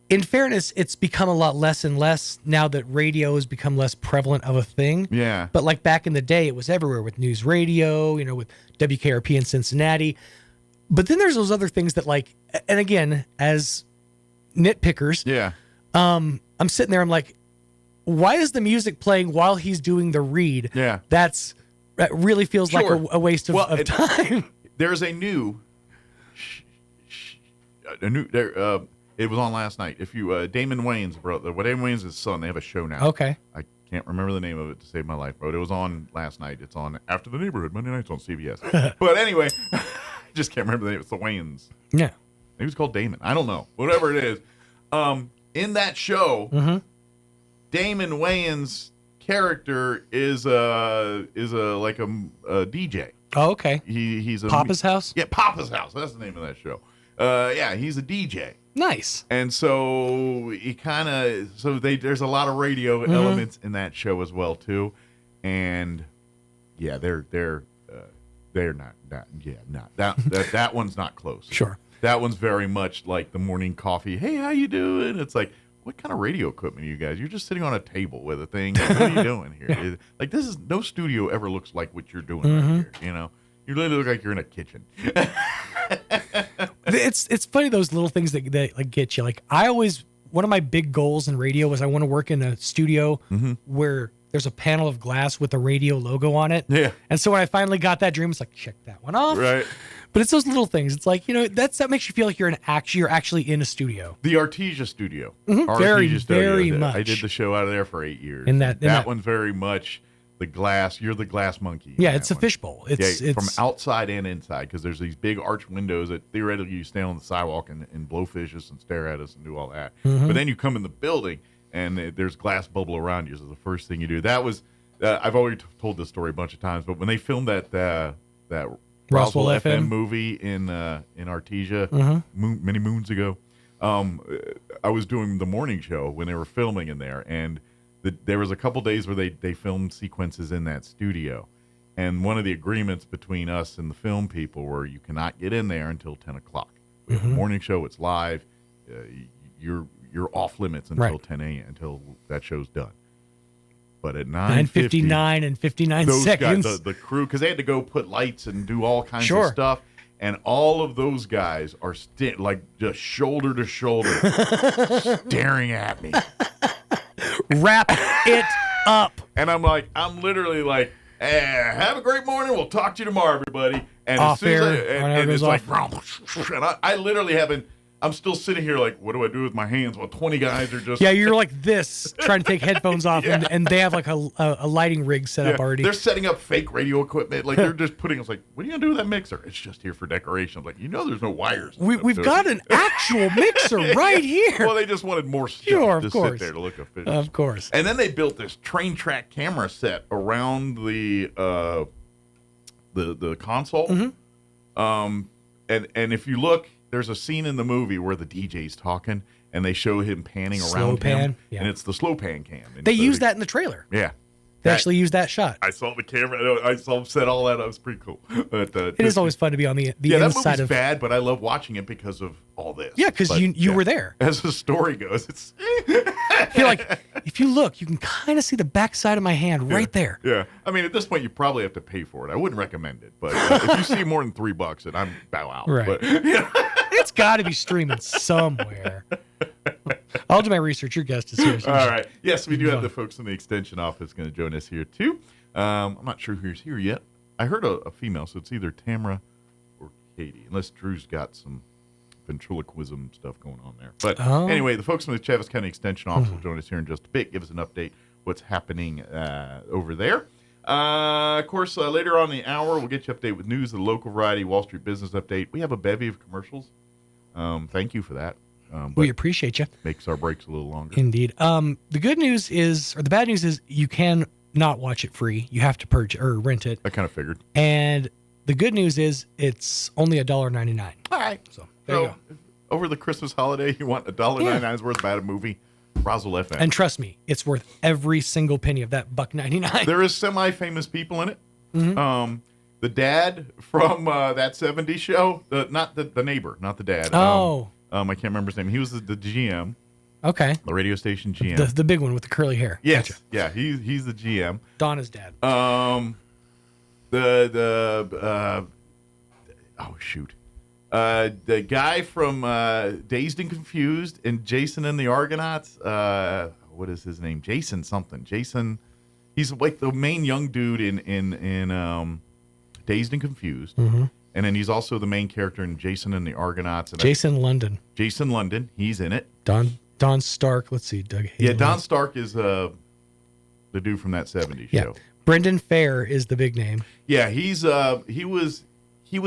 in fairness, it's become a lot less and less now that radio has become less prevalent of a thing. Yeah. But back in the day, it was everywhere with news radio, with WKRP in Cincinnati. But then there's those other things that and again, as nitpickers, I'm sitting there, I'm like, why is the music playing while he's doing the read? Yeah. That really feels like a waste of time. There's a new it was on last night. If you Damon Wayans' brother, Damon Wayans' son, they have a show now. Okay. I can't remember the name of it to save my life, but it was on last night. It's on After the Neighborhood, Monday nights on CBS. But anyway, I just can't remember the name. It's the Wayans. Yeah. He was called Damon. I don't know. Whatever it is. In that show, Damon Wayans' character is a DJ. Oh, okay. He's a Papa's House? Yeah, Papa's House. That's the name of that show. He's a DJ. Nice. And so there's a lot of radio elements in that show as well too, and they're not that one's not close. Sure. That one's very much like the morning coffee. Hey, how you doing? It's like, what kind of radio equipment are you guys? You're just sitting on a table with a thing. What are you doing here? This is no studio ever looks like what you're doing right here. You literally look like you're in a kitchen. It's funny, those little things that get you. One of my big goals in radio was I want to work in a studio where there's a panel of glass with a radio logo on it. Yeah. And so when I finally got that dream, it's like, check that one off. Right. But it's those little things. It's like, that makes you feel like you're actually in a studio. The Artesia studio. Very, very much. I did the show out of there for 8 years. And that one's very much the glass. You're the glass monkey. Yeah, it's a fishbowl. It's from outside and inside, because there's these big arch windows that theoretically you stand on the sidewalk and blow fishes and stare at us and do all that. But then you come in the building and there's glass bubble around you. So the first thing you do. That was I've already told this story a bunch of times, but when they filmed that Roswell FM movie in Artesia many moons ago, I was doing the morning show when they were filming in there, and there was a couple days where they filmed sequences in that studio, and one of the agreements between us and the film people were you cannot get in there until 10 o'clock. We have a morning show, it's live, you're off limits until 10 a.m. until that show's done. But at 9:59 and 59 those seconds. Guys, the crew, because they had to go put lights and do all kinds Sure. of stuff. And all of those guys are like just shoulder to shoulder staring at me. Wrap it up. And I'm literally like, have a great morning. We'll talk to you tomorrow, everybody. And Off as soon air, as and it's like, and I literally haven't. I'm still sitting here like, what do I do with my hands? Well, 20 guys are just... Yeah, you're like this, trying to take headphones off, and they have like a lighting rig set up already. They're setting up fake radio equipment. Like, they're just putting... I was like, what are you going to do with that mixer? It's just here for decoration. I'm like, there's no wires. We've got an actual mixer right here. Well, they just wanted more stuff to sit there to look official. Of course. And then they built this train track camera set around the console. Mm-hmm. And if you look... There's a scene in the movie where the DJ's talking, and they show him panning Slow around pan, him, yeah. and it's the slow pan cam. And They so used that in the trailer. Yeah. They actually used that shot. I saw the camera. I saw him set all that up. It was pretty cool. But, it is always fun to be on the that inside movie's of... bad, but I love watching it because of all this. Yeah, because you were there. As the story goes, it's... You're like, if you look, you can kind of see the backside of my hand right there. Yeah. I mean, at this point, you probably have to pay for it. I wouldn't recommend it, but if you see more than $3, then I'm bow out. Right. But, It's got to be streaming somewhere. I'll do my research. Your guest is here. All right. Yes, we do have the folks in the extension office going to join us here, too. I'm not sure who's here yet. I heard a female, so it's either Tamara or Katie, unless Drew's got some ventriloquism stuff going on there. But anyway, the folks from the Chaves County Extension Office will join us here in just a bit, give us an update what's happening over there. Of course, later on in the hour, we'll get you update with news of the local variety, Wall Street business update. We have a bevy of commercials. Thank you for that. We appreciate you. Makes our breaks a little longer. Indeed. The good news is, or the bad news is, you can not watch it free. You have to purchase or rent it. I kind of figured. And the good news is, it's only $1.99. All right. So there you go. Over the Christmas holiday, you want $1.99 worth about a movie? Roswell FM. And trust me, it's worth every single penny of that $1.99. There is semi-famous people in it. Mm-hmm. The dad from that 70s show, not the neighbor, not the dad. Oh. I can't remember his name. He was the GM. Okay. The radio station GM. The big one with the curly hair. Yes. Gotcha. Yeah, he's the GM. Donna's dad. The guy from Dazed and Confused and Jason and the Argonauts. What is his name? Jason something. Jason. He's like the main young dude in Dazed and Confused. Mm-hmm. And then he's also the main character in Jason and the Argonauts. And Jason London. Jason London. He's in it. Don Stark. Let's see. Doug Hazelwood. Yeah, Don Stark is the dude from that 70s show. Brendan Fair is the big name. Yeah, he was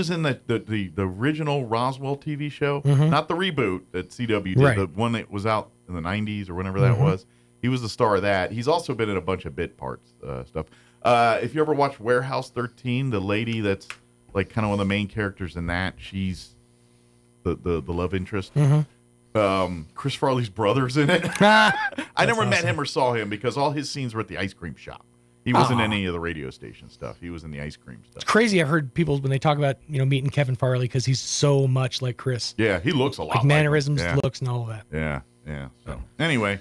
in the original Roswell TV show, not the reboot that CW did, Right. the one that was out in the 90s or whenever that was. He was the star of that. He's also been in a bunch of bit parts stuff. If you ever watched Warehouse 13, the lady that's like kind of one of the main characters in that, she's the love interest. Chris Farley's brother's in it. I never met him or saw him because all his scenes were at the ice cream shop. He wasn't in any of the radio station stuff. He was in the ice cream stuff. It's crazy. I've heard people when they talk about meeting Kevin Farley because he's so much like Chris. Yeah, he looks a lot like mannerisms, looks, and all of that. Yeah. So anyway,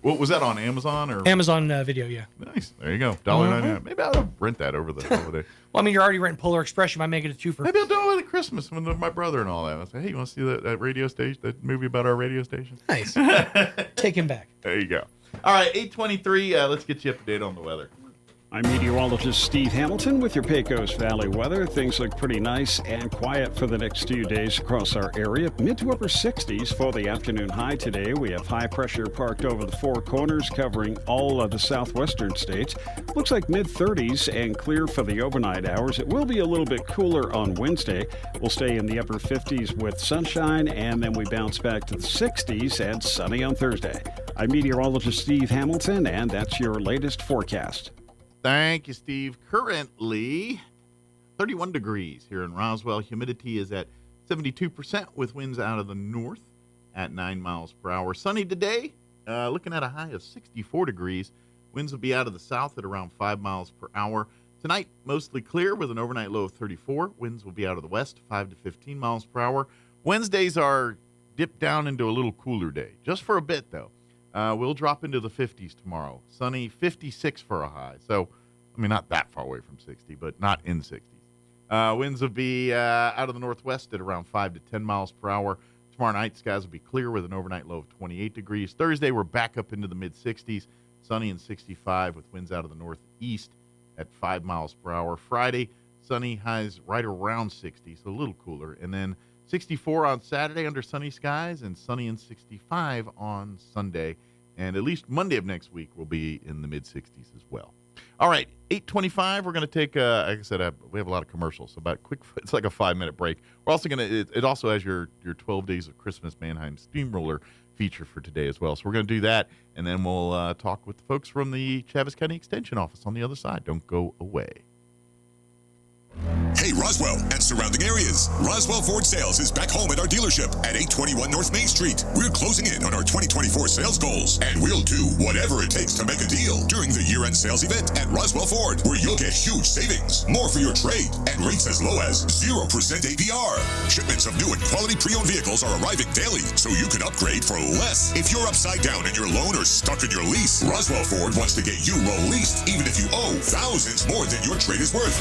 what was that on Amazon or Amazon Video? Yeah. Nice. There you go. $1.99. Maybe I'll rent that over the holiday. Well, I mean, you're already renting Polar Express. You might make it a twofer. Maybe I'll do it at Christmas with my brother and all that. I'll say, hey, you want to see that radio station, that movie about our radio station? Nice. Take him back. There you go. All right, 8:23. Let's get you up to date on the weather. I'm meteorologist Steve Hamilton with your Pecos Valley weather. Things look pretty nice and quiet for the next few days across our area. Mid to upper 60s for the afternoon high today. We have high pressure parked over the Four Corners covering all of the southwestern states. Looks like mid 30s and clear for the overnight hours. It will be a little bit cooler on Wednesday. We'll stay in the upper 50s with sunshine, and then we bounce back to the 60s and sunny on Thursday. I'm meteorologist Steve Hamilton, and that's your latest forecast. Thank you, Steve. Currently, 31 degrees here in Roswell. Humidity is at 72% with winds out of the north at 9 miles per hour. Sunny today, looking at a high of 64 degrees. Winds will be out of the south at around 5 miles per hour. Tonight, mostly clear with an overnight low of 34. Winds will be out of the west, 5 to 15 miles per hour. Wednesdays are dipped down into a little cooler day, just for a bit, though. We'll drop into the 50s tomorrow. Sunny, 56 for a high. So, I mean, not that far away from 60, but not in 60s. Winds will be out of the northwest at around 5 to 10 miles per hour. Tomorrow night, skies will be clear with an overnight low of 28 degrees. Thursday, we're back up into the mid-60s. Sunny and 65 with winds out of the northeast at 5 miles per hour. Friday, sunny, highs right around 60, so a little cooler. And then 64 on Saturday under sunny skies, and sunny and 65 on Sunday. And at least Monday of next week will be in the mid-60s as well. All right, 8:25. We're going to take, like I said, we have a lot of commercials, so about it's like a 5-minute break. We're also going to, it also has your 12 Days of Christmas Mannheim Steamroller feature for today as well. So we're going to do that, and then we'll talk with the folks from the Chaves County Extension Office on the other side. Don't go away. Hey, Roswell and surrounding areas. Roswell Ford Sales is back home at our dealership at 821 North Main Street. We're closing in on our 2024 sales goals, and we'll do whatever it takes to make a deal during the year-end sales event at Roswell Ford, where you'll get huge savings, more for your trade, and rates as low as 0% APR. Shipments of new and quality pre-owned vehicles are arriving daily, so you can upgrade for less. If you're upside down in your loan or stuck in your lease, Roswell Ford wants to get you low-leased, even if you owe thousands more than your trade is worth.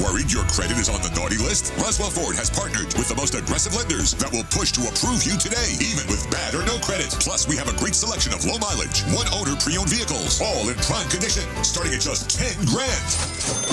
Worried your credit is on the naughty list? Roswell Ford has partnered with the most aggressive lenders that will push to approve you today, even with bad or no credit. Plus, we have a great selection of low mileage, one-owner pre-owned vehicles, all in prime condition, starting at just $10,000.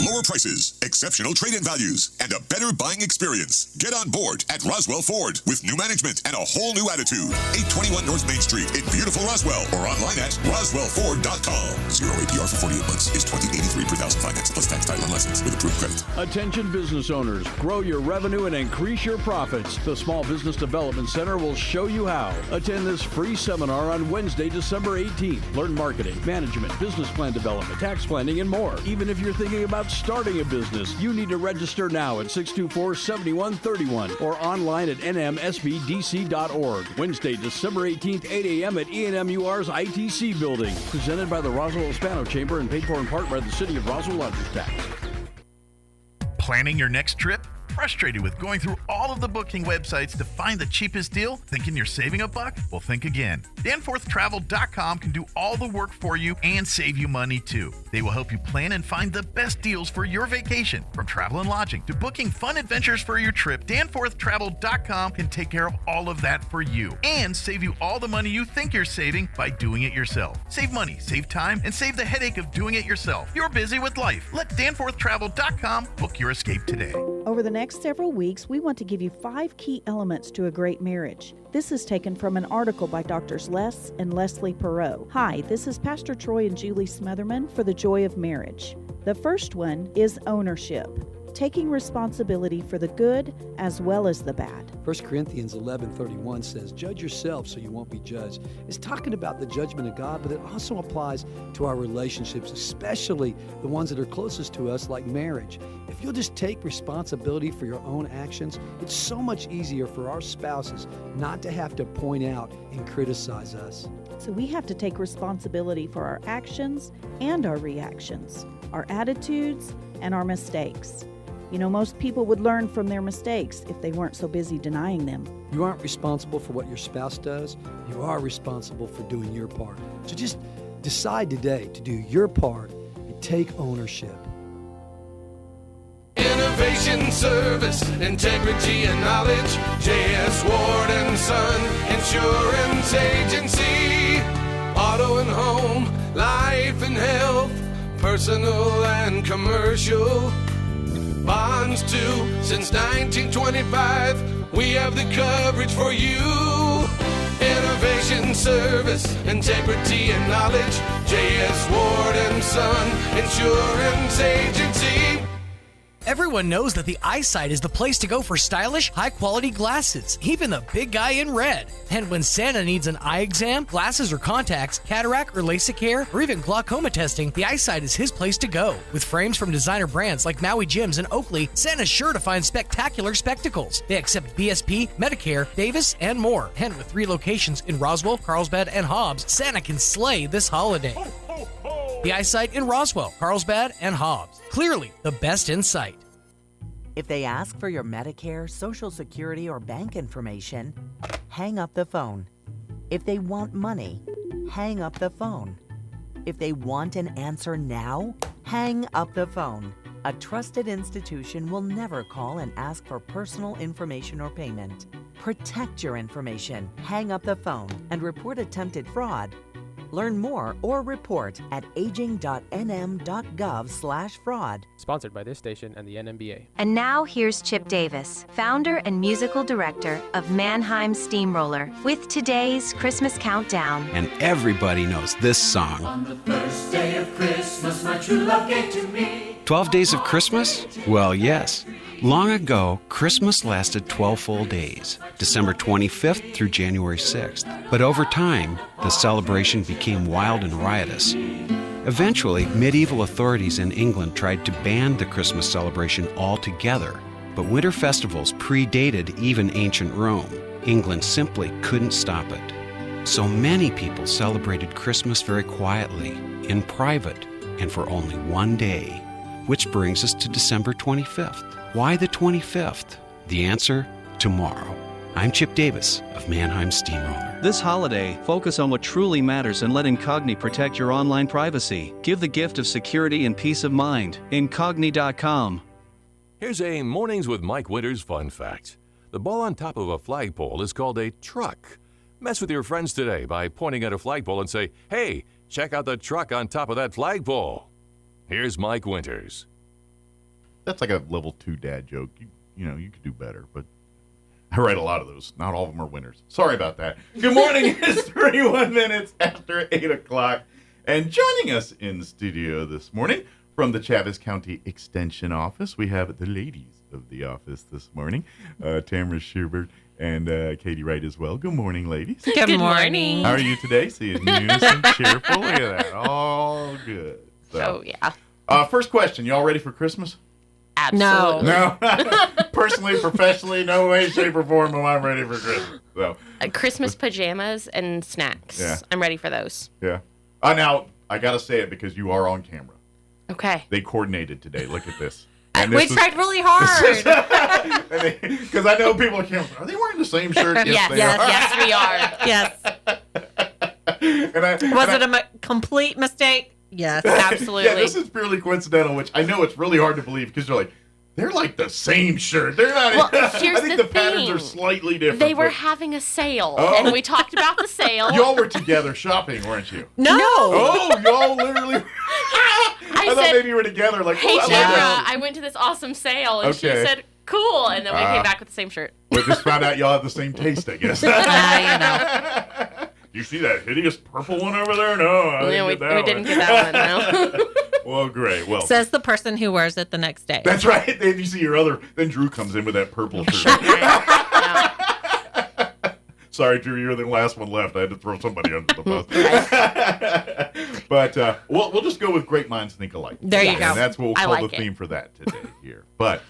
Lower prices, exceptional trade-in values, and a better buying experience. Get on board at Roswell Ford with new management and a whole new attitude. 821 North Main Street in beautiful Roswell, or online at roswellford.com. 0 APR for 48 months is $20.83 per thousand finance plus tax, title, and license with approved credit. Attention business owners, grow your revenue and increase your profits. The Small Business Development Center will show you how. Attend this free seminar on Wednesday, December 18th. Learn marketing, management, business plan development, tax planning, and more. Even if you're thinking about starting a business, you need to register now at 624-7131 or online at nmsbdc.org. Wednesday, December 18th, 8 a.m. at ENMUR's ITC building. Presented by the Roswell Hispano Chamber and paid for in part by the City of Roswell Lodgers Tax. Planning your next trip? Frustrated with going through all of the booking websites to find the cheapest deal? Thinking you're saving a buck? Well, think again. DanforthTravel.com can do all the work for you and save you money too. They will help you plan and find the best deals for your vacation. From travel and lodging to booking fun adventures for your trip, DanforthTravel.com can take care of all of that for you and save you all the money you think you're saving by doing it yourself. Save money, save time, and save the headache of doing it yourself. You're busy with life. Let DanforthTravel.com book your escape today. Over the next several weeks, we want to give you 5 key elements to a great marriage. This is taken from an article by Drs. Les and Leslie Perot. Hi, this is Pastor Troy and Julie Smotherman for The Joy of Marriage. The first one is ownership, taking responsibility for the good as well as the bad. 1 Corinthians 11:31 says, "Judge yourself so you won't be judged." It's talking about the judgment of God, but it also applies to our relationships, especially the ones that are closest to us, like marriage. If you'll just take responsibility for your own actions, it's so much easier for our spouses not to have to point out and criticize us. So we have to take responsibility for our actions and our reactions, our attitudes and our mistakes. You know, most people would learn from their mistakes if they weren't so busy denying them. You aren't responsible for what your spouse does. You are responsible for doing your part. So just decide today to do your part and take ownership. Innovation, service, integrity, and knowledge. J.S. Ward & Son Insurance Agency. Auto and home, life and health, personal and commercial. Bonds too, since 1925, we have the coverage for you. Innovation, service, integrity, and knowledge. J.S. Ward & Son Insurance Agency. Everyone knows that the eyesight is the place to go for stylish, high-quality glasses, even the big guy in red. And when Santa needs an eye exam, glasses or contacts, cataract or LASIK care, or even glaucoma testing, the eyesight is his place to go. With frames from designer brands like Maui Jims and Oakley, Santa's sure to find spectacular spectacles. They accept BSP, Medicare, Davis, and more. And with 3 locations in Roswell, Carlsbad, and Hobbs, Santa can slay this holiday. The eyesight in Roswell, Carlsbad, and Hobbs. Clearly the best in sight. If they ask for your Medicare, Social Security, or bank information, hang up the phone. If they want money, hang up the phone. If they want an answer now, hang up the phone. A trusted institution will never call and ask for personal information or payment. Protect your information. Hang up the phone and report attempted fraud. Learn more or report at aging.nm.gov/fraud. Sponsored by this station and the NMBA. And now here's Chip Davis, founder and musical director of Mannheim Steamroller, with today's Christmas Countdown. And everybody knows this song. On the first day of Christmas, my true love gave to me. 12 days of Christmas? Well, yes. Long ago, Christmas lasted 12 full days, December 25th through January 6th. But over time, the celebration became wild and riotous. Eventually, medieval authorities in England tried to ban the Christmas celebration altogether. But winter festivals predated even ancient Rome. England simply couldn't stop it. So many people celebrated Christmas very quietly, in private, and for only one day. Which brings us to December 25th. Why the 25th? The answer, tomorrow. I'm Chip Davis of Mannheim Steamroller. This holiday, focus on what truly matters and let Incogni protect your online privacy. Give the gift of security and peace of mind. Incogni.com. Here's a Mornings with Mike Winters fun fact. The ball on top of a flagpole is called a truck. Mess with your friends today by pointing at a flagpole and say, "Hey, check out the truck on top of that flagpole." Here's Mike Winters. That's like a level 2 dad joke. You know, you could do better, but I write a lot of those. Not all of them are winners. Sorry about that. Good morning. It's 31 minutes after 8 o'clock. And joining us in the studio this morning from the Chaves County Extension Office, we have the ladies of the office this morning, Tamara Schubert and Katie Wright as well. Good morning, ladies. Good morning. How are you today? See you news and cheerful. Look at that. All good. So, yeah. First question. Y'all ready for Christmas? Absolutely. No. Personally, professionally, no way, shape, or form am I ready for Christmas. So, Christmas pajamas and snacks. Yeah. I'm ready for those. Yeah. Now, I got to say it because you are on camera. Okay. They coordinated today. Look at this. We tried really hard. Because I know people are they wearing the same shirt? Yes, we are. Yes. Was it a complete mistake? Yes, absolutely. Yeah, this is purely coincidental, which I know it's really hard to believe because they're like the same shirt. They're not. Well, I think the patterns are slightly different. They were having a sale, and we talked about the sale. Y'all were together shopping, weren't you? No. Oh, y'all literally. I thought maybe you were together. Like, hey, Sarah, I went to this awesome sale, and she said, "Cool," and then we came back with the same shirt. We just found out y'all have the same taste, I guess. You know. You see that hideous purple one over there? No, we didn't get that one. No. Well, great. Well, says the person who wears it the next day. That's right. Then you see your other. Then Drew comes in with that purple shirt. Sorry, Drew, you were the last one left. I had to throw somebody under the bus. But we'll just go with great minds think alike. There you go. And that's what we'll call the theme for that today here. But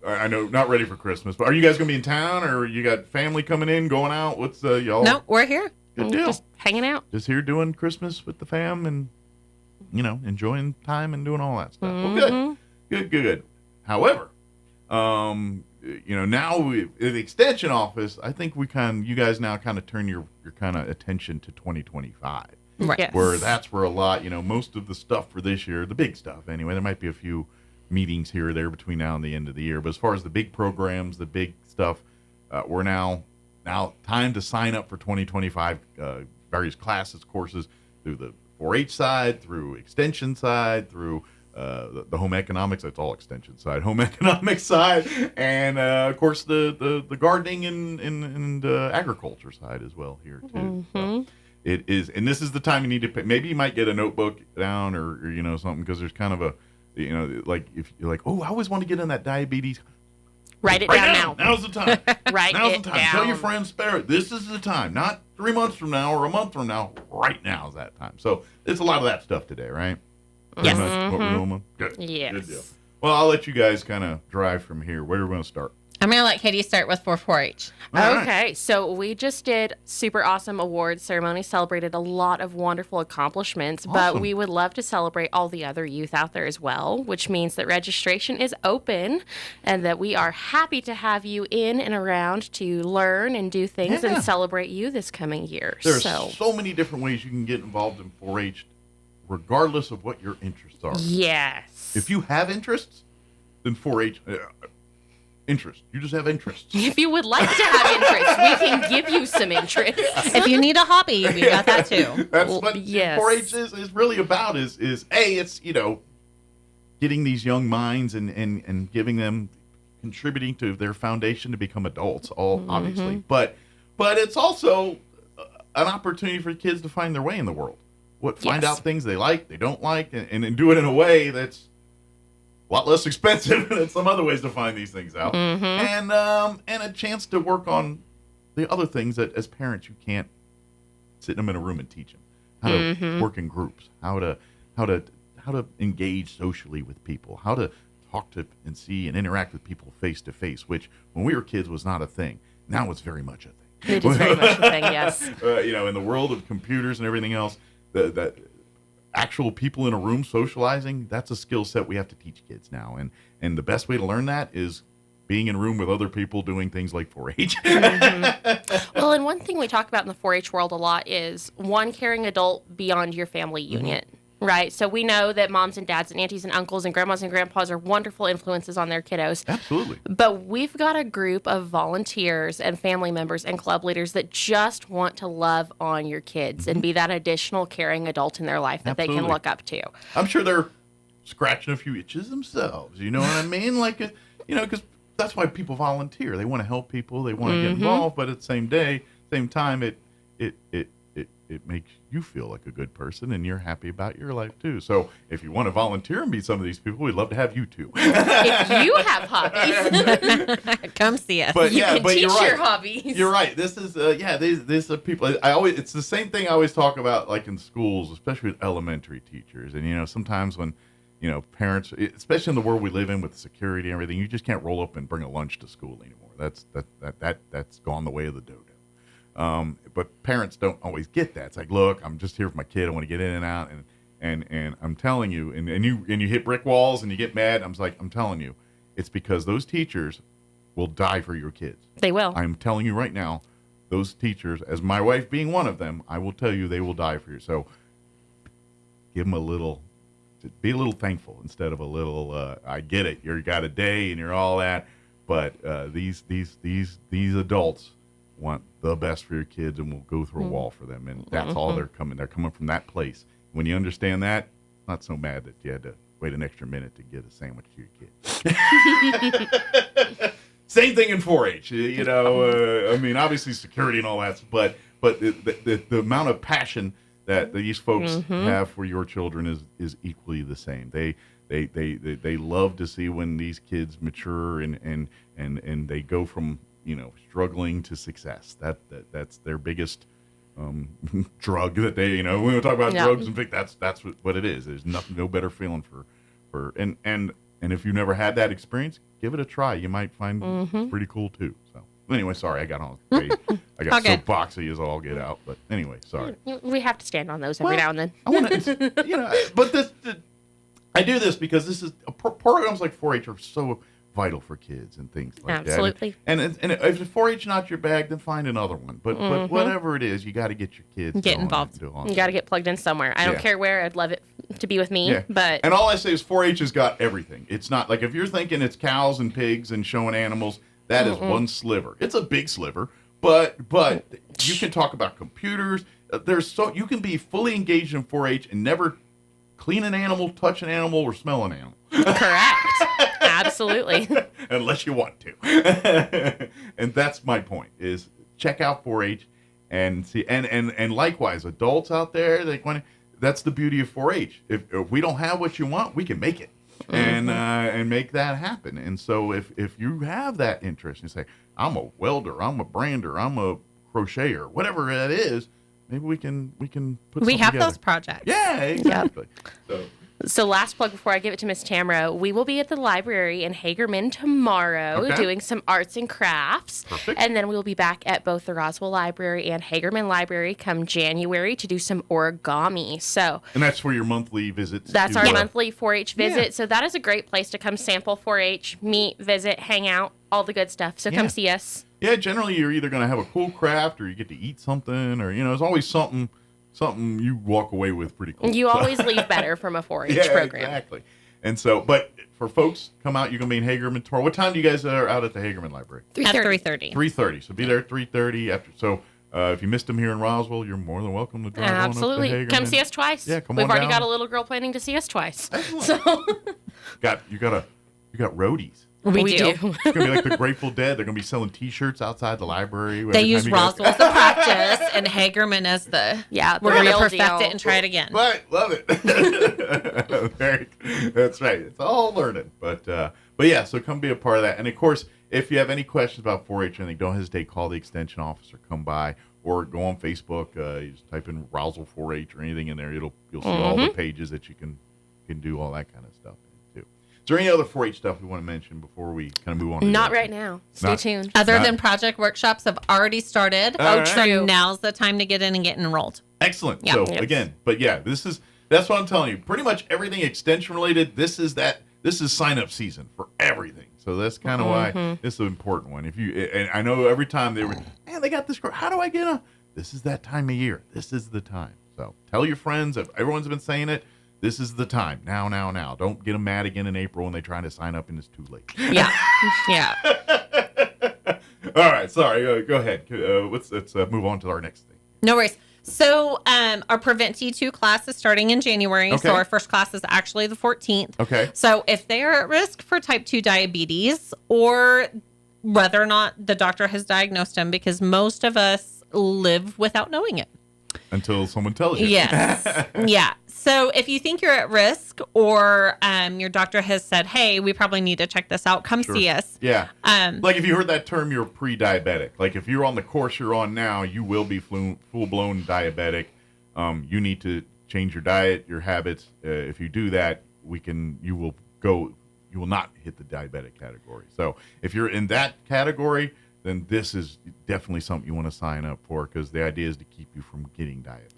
I know not ready for Christmas. But are you guys gonna be in town, or you got family coming in, going out? What's y'all? No, we're here. Good deal. Just hanging out. Just here doing Christmas with the fam and enjoying time and doing all that stuff. Mm-hmm. Well, good. However, now in the extension office, I think you guys now kind of turn your kind of attention to 2025. Right. Yes. Where that's where a lot, most of the stuff for this year, the big stuff anyway, there might be a few meetings here or there between now and the end of the year. But as far as the big programs, the big stuff, we're now time to sign up for 2025 various classes, courses through the 4-H side, through extension side, through the home economics. That's all extension side, home economics side, and of course the gardening and agriculture side as well here too. Mm-hmm. So it is, and this is the time you need to pay. Maybe you might get a notebook down or something, because there's kind of a like if you're like, oh, I always want to get in that diabetes. Write it down now. Now's the time. Write Now's it the time. down. Tell your friends, spare it. This is the time. Not 3 months from now or a month from now. Right now is that time. So it's a lot of that stuff today, right? Yes. Pretty much what we're doing. Good. Yes. Good deal. Well, I'll let you guys kind of drive from here. Where are we going to start? I'm going to let Katie start with 4-H. Okay, so we just did super awesome awards ceremony, celebrated a lot of wonderful accomplishments, but we would love to celebrate all the other youth out there as well, which means that registration is open and that we are happy to have you in and around to learn and do things and celebrate you this coming year. There's so many different ways you can get involved in 4-H, regardless of what your interests are. Yes. If you have interests, then 4-H... interest. You just have interests. If you would like to have interest, we can give you some interest. If you need a hobby, we got that too. That's what 4-H is really about is A, it's, getting these young minds and giving them, contributing to their foundation to become adults, obviously. But it's also an opportunity for kids to find their way in the world. Find out things they like, they don't like, and do it in a way that's a lot less expensive than some other ways to find these things out, and a chance to work on the other things that as parents you can't sit them in a room and teach them how to work in groups, how to engage socially with people, how to talk to and see and interact with people face to face, which when we were kids was not a thing. Now it's very much a thing. It is very much a thing, yes. In the world of computers and everything else, that actual people in a room socializing, that's a skill set we have to teach kids now. And the best way to learn that is being in a room with other people doing things like 4-H. Well, and one thing we talk about in the 4-H world a lot is one caring adult beyond your family unit. Right. So we know that moms and dads and aunties and uncles and grandmas and grandpas are wonderful influences on their kiddos. Absolutely. But we've got a group of volunteers and family members and club leaders that just want to love on your kids and be that additional caring adult in their life that they can look up to. I'm sure they're scratching a few itches themselves. You know what I mean? Because that's why people volunteer. They want to help people. They want to get involved. But at the same time, it makes you feel like a good person and you're happy about your life too. So if you want to volunteer and meet some of these people, we'd love to have you too. If you have hobbies, come see us. You can teach your hobbies. You're right. This is these are people. It's the same thing I always talk about, like in schools, especially with elementary teachers. And sometimes when parents, especially in the world we live in with security and everything, you just can't roll up and bring a lunch to school anymore. That's gone the way of the dodo. But parents don't always get that. It's like, look, I'm just here for my kid. I want to get in and out, and I'm telling you, and you hit brick walls and you get mad. I'm telling you, it's because those teachers will die for your kids. They will. I'm telling you right now, those teachers, as my wife being one of them, I will tell you they will die for you. So give them be a little thankful instead of a little. I get it. You got a day and you're all that, but these adults want the best for your kids and will go through a wall for them, and that's all they're coming from that place. When you understand that, not so mad that you had to wait an extra minute to get a sandwich to your kid. Same thing in 4-H, obviously security and all that, but the amount of passion that these folks have for your children is equally the same. They love to see when these kids mature and they go from struggling to success. That's their biggest drug that they, when we talk about drugs and think that's what it is. There's no better feeling for and if you've never had that experience, give it a try. You might find it's pretty cool too. So anyway, sorry, I got so boxy as all get out. But anyway, sorry. We have to stand on those every now and then. I want to, but I do this because this is programs like 4-H are so vital for kids and things like Absolutely. that. And if 4-H not your bag, then find another one. But whatever it is, you got to get your kids involved. You got to get plugged in somewhere. I don't care where. I'd love it to be with me. Yeah. And all I say is 4-H has got everything. It's not like if you're thinking it's cows and pigs and showing animals, that is one sliver. It's a big sliver, but you can talk about computers. You can be fully engaged in 4-H and never clean an animal, touch an animal, or smell an animal. Correct. Absolutely. Unless you want to. And that's my point, is check out 4-H and see. And likewise, adults out there, that's the beauty of 4-H. If we don't have what you want, we can make it and make that happen. And so if you have that interest, you say, I'm a welder, I'm a brander, I'm a crocheter, whatever that is, maybe we can put something together. Those projects. Yeah, exactly. So So last plug before I give it to Miss Tamara, we will be at the library in Hagerman tomorrow doing some arts and crafts. Perfect. And then we'll be back at both the Roswell Library and Hagerman Library come January to do some origami. So, And that's for your monthly visits. that's our monthly 4-H visit. Yeah. So that is a great place to come sample 4-H, meet, visit, hang out, all the good stuff. So come see us. Yeah, generally you're either going to have a cool craft or you get to eat something or, there's always something you walk away with pretty cool. You always leave better from a 4-H program. Exactly. And so, but for folks, come out. You're going to be in Hagerman tomorrow. What time do you guys are out at the Hagerman Library? At 3:30. 3:30. So be there at 3:30 after. So if you missed them here in Roswell, you're more than welcome to drive on up to Absolutely. Hagerman. Come see us twice. Yeah, come We've on already down. got a little girl planning to see us twice. So You got roadies. We do. It's going to be like the Grateful Dead. They're going to be selling T-shirts outside the library. They use Roswell as the practice and Hagerman as the we're going to perfect it and try it again. Right, love it. That's right. It's all learning, but yeah. So come be a part of that. And of course, if you have any questions about 4-H or anything, don't hesitate. Call the extension officer. Come by or go on Facebook. You just type in Roswell 4-H or anything in there. You'll see all the pages that you can do all that kind of stuff. Is there any other 4-H stuff we want to mention before we kind of move on? Not right now. Stay tuned. Other than project workshops have already started. All So right. now's the time to get in and get enrolled. Excellent. Yeah. So Yes. again, that's what I'm telling you. Pretty much everything extension related. This is sign up season for everything. So that's kind of why this is an important one. And I know every time they got this. How do I get a? This is that time of year. This is the time. So tell your friends. If everyone's been saying it. This is the time. Now. Don't get them mad again in April when they try to sign up and it's too late. Yeah. Yeah. All right. Sorry. Go ahead. Let's move on to our next thing. No worries. So our Prevent T2 class is starting in January. Okay. So our first class is actually the 14th. Okay. So if they are at risk for type 2 diabetes or whether or not the doctor has diagnosed them, because most of us live without knowing it. Until someone tells you. Yes. Yeah. So if you think you're at risk or your doctor has said, hey, we probably need to check this out, come see us. Yeah. Like if you heard that term, you're pre-diabetic. Like if you're on the course you're on now, you will be full-blown diabetic. You need to change your diet, your habits. If you do that, you will not hit the diabetic category. So if you're in that category, then this is definitely something you want to sign up for because the idea is to keep you from getting diabetic.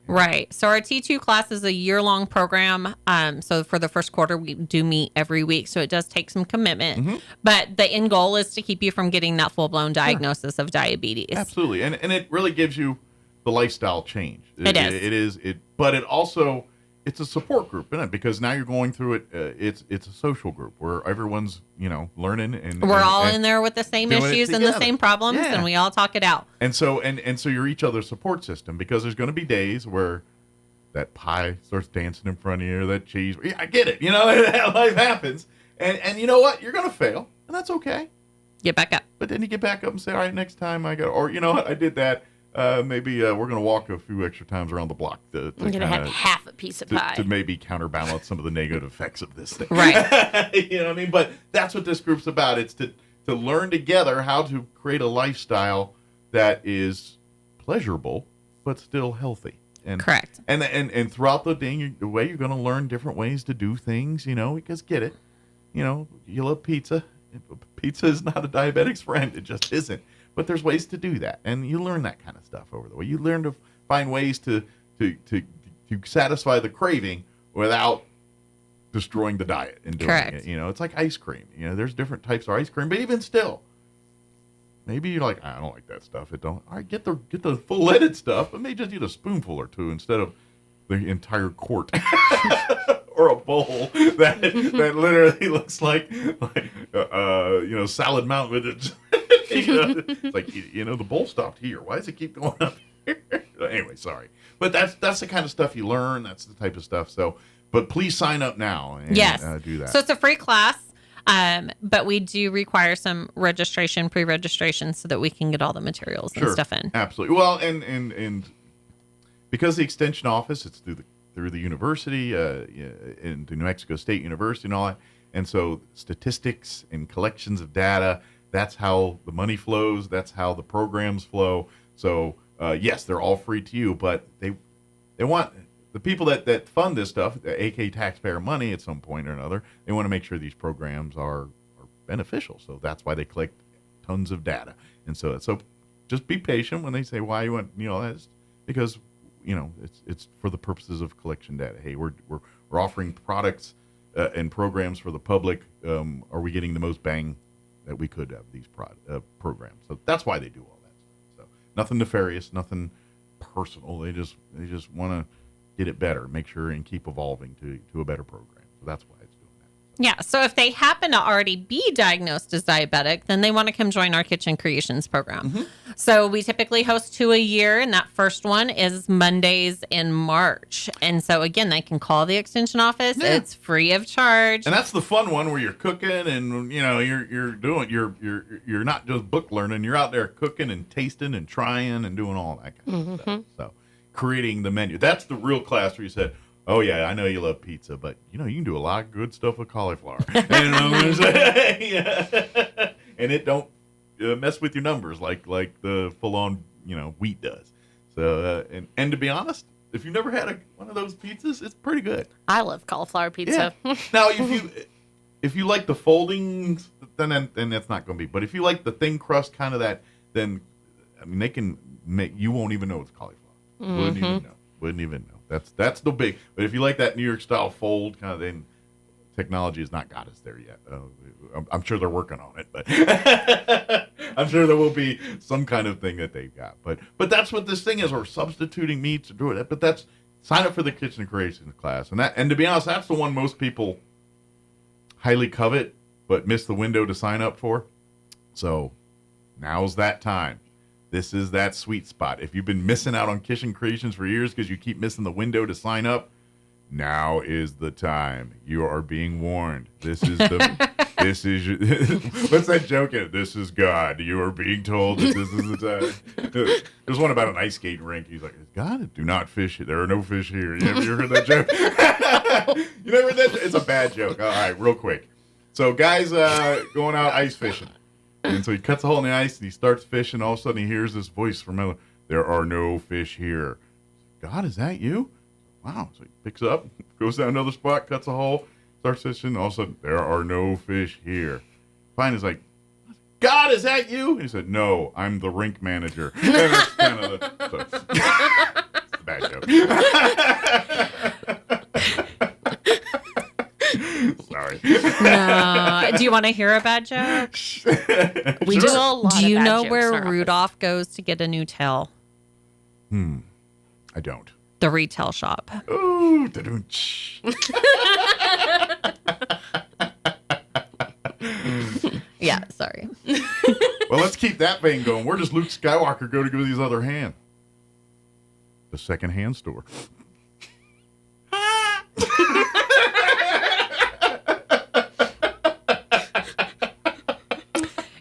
Right. So our T2 class is a year-long program. So for the first quarter, we do meet every week. So it does take some commitment. Mm-hmm. But the end goal is to keep you from getting that full-blown diagnosis of diabetes. Absolutely. And it really gives you the lifestyle change. It is. But it also, it's a support group, isn't it? Because now you're going through it. It's a social group where everyone's, learning. And we're all in there with the same issues and the same problems, yeah. and we all talk it out. And so you're each other's support system because there's going to be days where that pie starts dancing in front of you, or that cheese. Yeah, I get it. Life happens. And you know what? You're going to fail, and that's okay. Get back up. But then you get back up and say, all right, next time I go, or you know what? I did that. Maybe we're going to walk a few extra times around the block. I'm going to have half a piece of pie. To maybe counterbalance some of the negative effects of this thing. Right. You know what I mean? But that's what this group's about. It's to learn together how to create a lifestyle that is pleasurable but still healthy. Correct. And throughout the day, you're going to learn different ways to do things, because get it. You love pizza. Pizza is not a diabetic's friend. It just isn't. But there's ways to do that, and you learn that kind of stuff over the way. You learn to find ways to satisfy the craving without destroying the diet and doing Correct. it. It's like ice cream. There's different types of ice cream, but even still, maybe you're like, I don't like that stuff. It don't. All right, get the full-leaded stuff, but maybe just eat a spoonful or two instead of the entire quart. Or a bowl that literally looks like Salad Mountain with it. It's like, the bowl stopped here. Why does it keep going up here? Anyway, sorry. But that's the kind of stuff you learn. That's the type of stuff. So, but please sign up now and do that. So it's a free class, but we do require some pre-registration so that we can get all the materials and stuff in. Absolutely. Well, and because the extension office, it's through the university, in the New Mexico State University and all that. And so statistics and collections of data, that's how the money flows. That's how the programs flow. So, yes, they're all free to you, but they want the people that fund this stuff, aka taxpayer money, at some point or another, they want to make sure these programs are beneficial. So that's why they collect tons of data. And so just be patient when they say why you want, that's because it's for the purposes of collection data. Hey, we're offering products and programs for the public. Are we getting the most bang that we could of these programs? So that's why they do all that stuff. So nothing nefarious, nothing personal. They just want to get it better, make sure and keep evolving to a better program. So that's why it's doing that. Yeah. So if they happen to already be diagnosed as diabetic, then they want to come join our Kitchen Creations program. Mm-hmm. So we typically host 2 a year, and that first one is Mondays in March. And so again, they can call the extension office. Yeah. It's free of charge. And that's the fun one where you're cooking and you're not just book learning. You're out there cooking and tasting and trying and doing all that kind of stuff. So creating the menu. That's the real class where you said, oh, yeah, I know you love pizza, but, you can do a lot of good stuff with cauliflower. And it don't mess with your numbers like the full-on, wheat does. So, and to be honest, if you've never had one of those pizzas, it's pretty good. I love cauliflower pizza. Yeah. Now, if you like the foldings, then that's not going to be. But if you like the thin crust kind of that, then, they can make, you won't even know it's cauliflower. Mm-hmm. Wouldn't even know. That's the big. But if you like that New York style fold kind of, then technology has not got us there yet. I'm sure they're working on it, but I'm sure there will be some kind of thing that they've got. But that's what this thing is. We're substituting meats to do it. But sign up for the Kitchen Creations class, and to be honest, that's the one most people highly covet but miss the window to sign up for. So now's that time. This is that sweet spot. If you've been missing out on Kitchen Creations for years because you keep missing the window to sign up, now is the time. You are being warned. What's that joke? This is God. You are being told that this is the time. There's one about an ice skating rink. He's like, God, do not fish here. There are no fish here. You ever heard that joke? You never heard that? It's a bad joke. All right, real quick. So guys going out ice fishing. And so he cuts a hole in the ice and he starts fishing. All of a sudden he hears this voice from Ella. There are no fish here. God, is that you? Wow. So he picks up, goes down another spot, cuts a hole, starts fishing. All of a sudden, there are no fish here. Fine is like, God, is that you? And he said, no, I'm the rink manager. And that's kind of it's a bad joke. Sorry. No. Do you want to hear a bad joke? We do a lot. Do you of bad know jokes where in our Rudolph goes to get a new tail? I don't. The retail shop. Ooh, Yeah, sorry. Well, let's keep that vein going. Where does Luke Skywalker go to get his other hand? The second-hand store.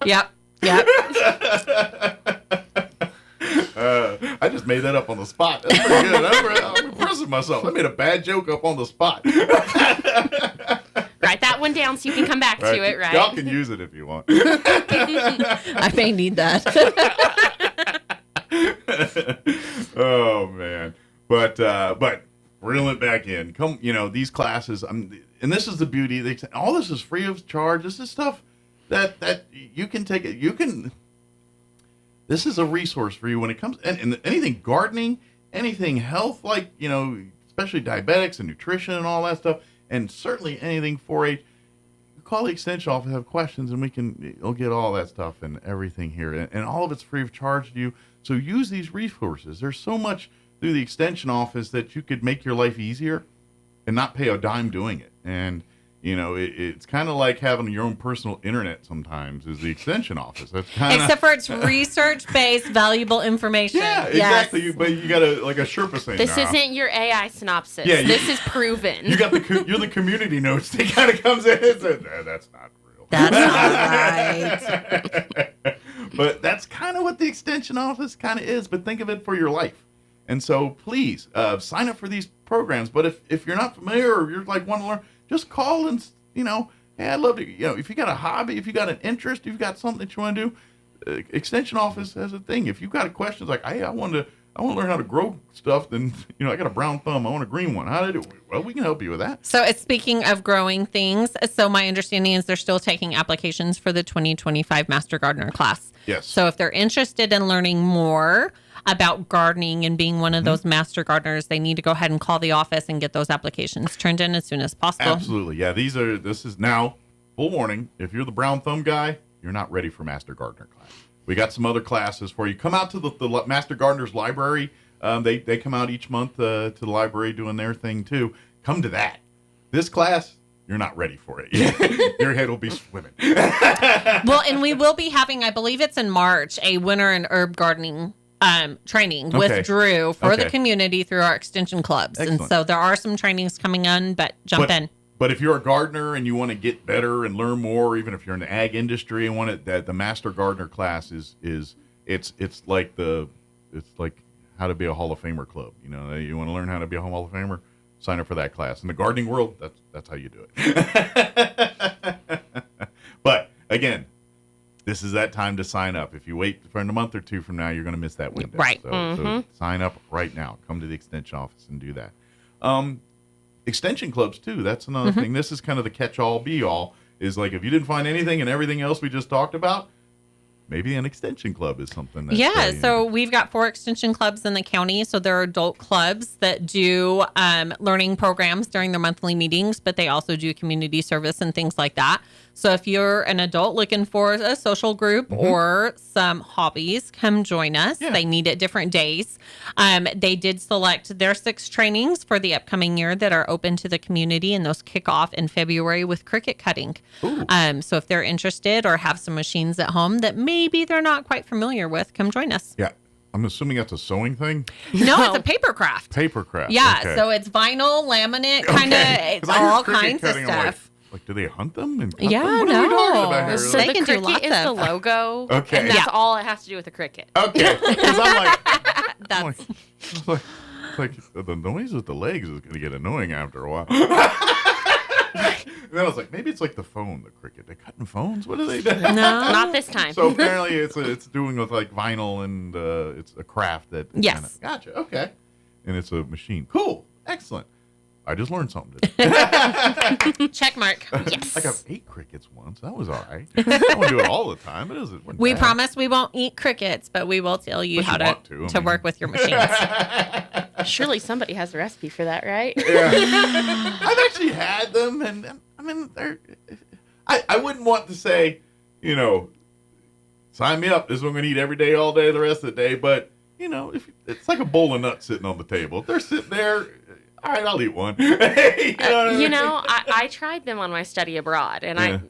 Yep. I just made that up on the spot. That's pretty good. I'm impressing myself. I made a bad joke up on the spot. Write that one down so you can come back to it, right? Y'all can use it if you want. I may need that. Oh, man. But reel it back in. Come, these classes, and this is the beauty. All this is free of charge. This is stuff that you can take it. This is a resource for you when it comes and anything gardening, anything health, like, especially diabetics and nutrition and all that stuff, and certainly anything 4-H. Call the extension office, have questions, and you'll get all that stuff and everything here. And all of it's free of charge to you. So use these resources. There's so much through the extension office that you could make your life easier and not pay a dime doing it. And it's kind of like having your own personal internet sometimes is the extension office. That's except for it's research-based, valuable information. Yeah, exactly. Yes. But you got like a Sherpa saying. This isn't your AI synopsis. Yeah, this is proven. You're the community notes that kind of comes in and says, that's not real. That's not right. But that's kind of what the extension office kind of is. But think of it for your life. And so please sign up for these programs. But if you're not familiar or you're like want to learn, just call and, hey, I'd love to, if you got a hobby, if you got an interest, if you've got something that you want to do, extension office has a thing. If you've got questions like, hey, I want to learn how to grow stuff, then, I got a brown thumb. I want a green one. How do I do it? Well, we can help you with that. So it's speaking of growing things. So my understanding is they're still taking applications for the 2025 Master Gardener class. Yes. So if they're interested in learning more about gardening and being one of those master gardeners, they need to go ahead and call the office and get those applications turned in as soon as possible. Absolutely. Yeah, this is now, full warning, if you're the brown thumb guy, you're not ready for Master Gardener class. We got some other classes for you. Come out to the Master Gardeners Library. They come out each month to the library doing their thing too. Come to that. This class, you're not ready for it. Your head will be swimming. Well, and we will be having, I believe it's in March, a winter and herb gardening training with Drew for the community through our extension clubs. Excellent. And so there are some trainings coming on, but jump in. But if you're a gardener and you want to get better and learn more, even if you're in the ag industry and want it, that the Master Gardener class is like how to be a Hall of Famer club. You want to learn how to be a Hall of Famer, sign up for that class. In the gardening world, that's how you do it. But again, this is that time to sign up. If you wait for a month or two from now, you're going to miss that window. Right. So sign up right now. Come to the extension office and do that. Extension clubs too. That's another thing. This is kind of the catch-all, be-all. Is like if you didn't find anything and everything else we just talked about, maybe an extension club is something. So we've got 4 extension clubs in the county. So there are adult clubs that do learning programs during their monthly meetings, but they also do community service and things like that. So if you're an adult looking for a social group or some hobbies, come join us. Yeah. They meet at different days. They did select their 6 trainings for the upcoming year that are open to the community, and those kick off in February with cricket cutting. So if they're interested or have some machines at home that maybe they're not quite familiar with, come join us. Yeah. I'm assuming that's a sewing thing? No, it's a paper craft. Paper craft. Yeah, okay. So it's vinyl, laminate, kind of, it's all kinds of stuff. Like, do they hunt them? And yeah, what are we talking about here? So the cricket is the logo, and that's all it has to do with the cricket. Okay, because I'm like the noise with the legs is going to get annoying after a while. And then I was like, maybe it's like the phone, the cricket. They're cutting phones? What are they doing? No, not this time. So apparently it's doing with like vinyl and it's a craft that. Yes. Gotcha. Okay. And it's a machine. Cool. Excellent. I just learned something today. Check mark. Yes. Like I've ate crickets once. That was all right. I don't want to do it all the time. We promise we won't eat crickets, but we will tell you how to work with your machines. Surely somebody has a recipe for that, right? Yeah. I've actually had them, and I mean, I wouldn't want to say, sign me up. This is what I'm going to eat every day, all day, the rest of the day. But, if it's like a bowl of nuts sitting on the table. If they're sitting there, all right, I'll eat one. I tried them on my study abroad, and I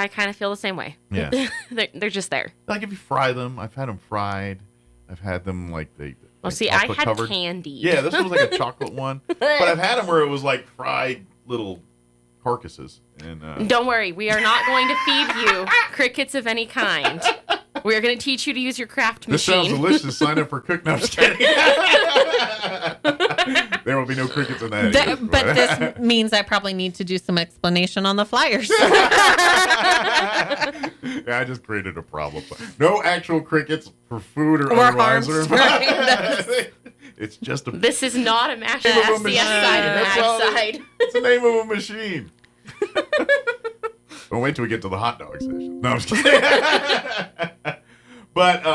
kind of feel the same way. Yeah. They're just there. Like if you fry them, I've had them fried. I've had them like I had covered. candy. Yeah, this one was like a chocolate one. But I've had them where it was like fried little carcasses. And don't worry, we are not going to feed you crickets of any kind. We are going to teach you to use your craft machine. This sounds delicious. Sign up for Cook. No, I'm just kidding. There will be no crickets in that. But this means I probably need to do some explanation on the flyers. Yeah, I just created a problem. No actual crickets for food or otherwise. It's just a. This is not a mashed SCS side and ag side. It's the name of a machine. Don't wait till we get to the hot dog session. No, I'm just kidding. But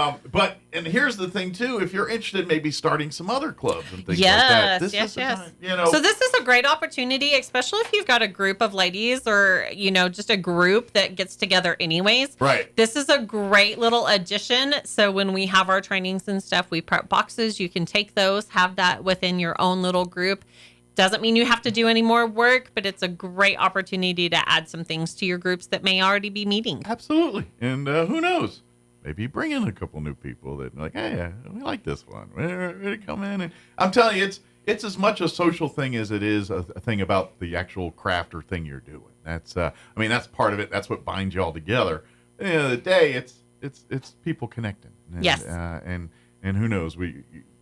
and here's the thing too. If you're interested, in maybe starting some other clubs and things like that. This is the time, So this is a great opportunity, especially if you've got a group of ladies or just a group that gets together anyways. Right. This is a great little addition. So when we have our trainings and stuff, we prep boxes. You can take those, have that within your own little group. Doesn't mean you have to do any more work, but it's a great opportunity to add some things to your groups that may already be meeting. Absolutely. And who knows? Maybe bring in a couple new people that are like, hey, we like this one. We're ready to come in. And I'm telling you, it's as much a social thing as it is a thing about the actual craft or thing you're doing. That's that's part of it. That's what binds you all together. At the end of the day, it's people connecting. And, yes. And who knows?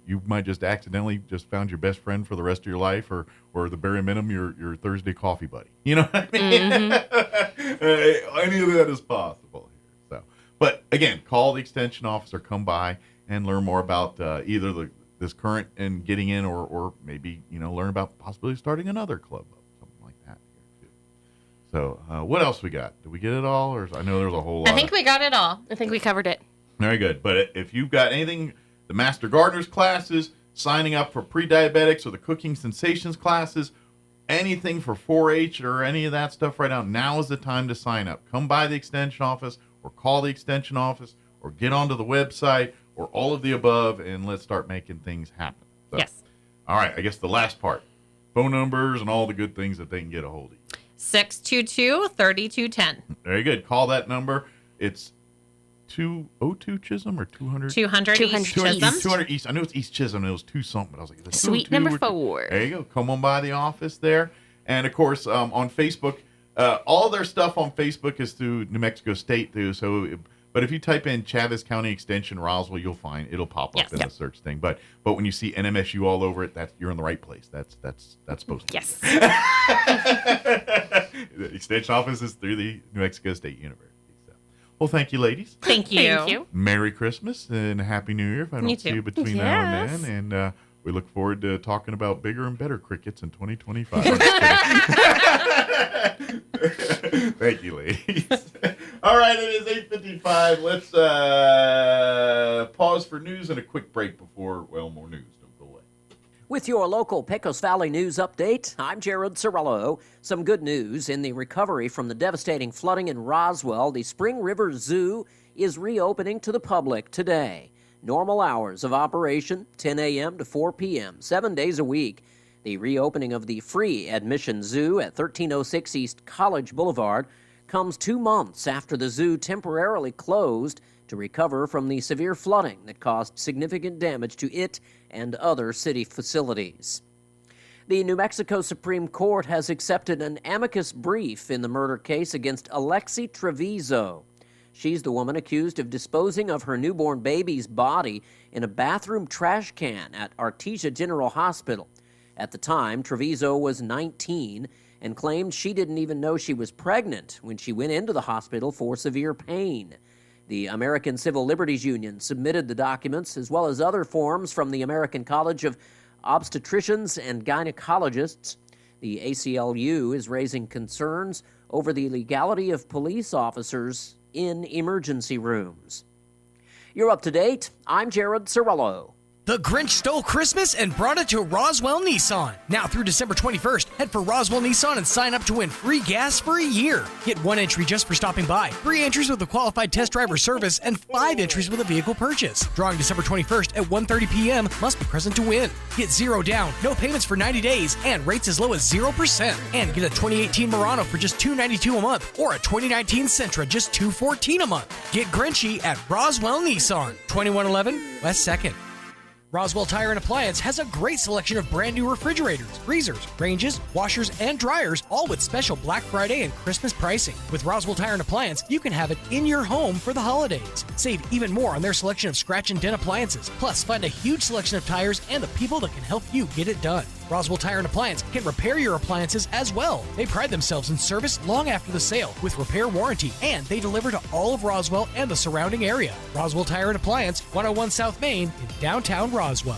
You might just accidentally just found your best friend for the rest of your life, or the bare minimum, your Thursday coffee buddy. You know what I mean? Mm-hmm. Any of that is possible here. So, But again, call the extension office or come by and learn more about either this current and getting in, or maybe learn about possibly starting another club, something like that here too. So what else we got? Did we get it all, or I know there's a whole lot. I think we got it all. I think we covered it. Very good. But if you've got anything, the Master Gardener's classes, signing up for pre-diabetics or the Cooking Sensations classes, anything for 4-H or any of that stuff right now is the time to sign up. Come by the extension office or call the extension office or get onto the website or all of the above, and let's start making things happen. So, yes. All right, I guess the last part. Phone numbers and all the good things that they can get a hold of you. 622-3210. Very good. Call that number. It's 202 Chisholm or 200? 200 East Chisholm. 200 East. I knew it's East Chisholm. It was 2 something. But I was like, Suite number 4. There you go. Come on by the office there. And, of course, on Facebook, all their stuff on Facebook is through New Mexico State, too. But if you type in Chavez County Extension Roswell, you'll find it'll pop up in the search thing. But when you see NMSU all over it, you're in the right place. That's supposed to be. Yes. The extension office is through the New Mexico State University. So. Well, thank you, ladies. Thank you. Thank you. Merry Christmas and Happy New Year if I don't see you between now and then. And we look forward to talking about bigger and better crickets in 2025. Thank you, ladies. All right, it is 8:55. Let's pause for news and a quick break before, more news. Don't go away. With your local Pecos Valley News Update, I'm Jared Cirillo. Some good news in the recovery from the devastating flooding in Roswell. The Spring River Zoo is reopening to the public today. Normal hours of operation, 10 a.m. to 4 p.m., 7 days a week. The reopening of the free admission zoo at 1306 East College Boulevard comes 2 months after the zoo temporarily closed to recover from the severe flooding that caused significant damage to it and other city facilities. The New Mexico Supreme Court has accepted an amicus brief in the murder case against Alexi Treviso. She's the woman accused of disposing of her newborn baby's body in a bathroom trash can at Artesia General Hospital. At the time, Treviso was 19 and claimed she didn't even know she was pregnant when she went into the hospital for severe pain. The American Civil Liberties Union submitted the documents as well as other forms from the American College of Obstetricians and Gynecologists. The ACLU is raising concerns over the legality of police officers in emergency rooms. You're up to date. I'm Jared Cirillo. The Grinch stole Christmas and brought it to Roswell Nissan. Now through December 21st, head for Roswell Nissan and sign up to win free gas for a year. Get 1 entry just for stopping by, 3 entries with a qualified test driver service, and 5 entries with a vehicle purchase. Drawing December 21st at 1:30 p.m. Must be present to win. Get 0 down, no payments for 90 days, and rates as low as 0%. And get a 2018 Murano for just $292 a month, or a 2019 Sentra just $214 a month. Get Grinchy at Roswell Nissan, 2111 West 2nd. Roswell Tire and Appliance has a great selection of brand new refrigerators, freezers, ranges, washers, and dryers, all with special Black Friday and Christmas pricing. With Roswell Tire and Appliance, you can have it in your home for the holidays. Save even more on their selection of scratch and dent appliances. Plus, find a huge selection of tires and the people that can help you get it done. Roswell Tire and Appliance can repair your appliances as well. They pride themselves in service long after the sale with repair warranty, and they deliver to all of Roswell and the surrounding area. Roswell Tire and Appliance, 101 South Main in downtown Roswell.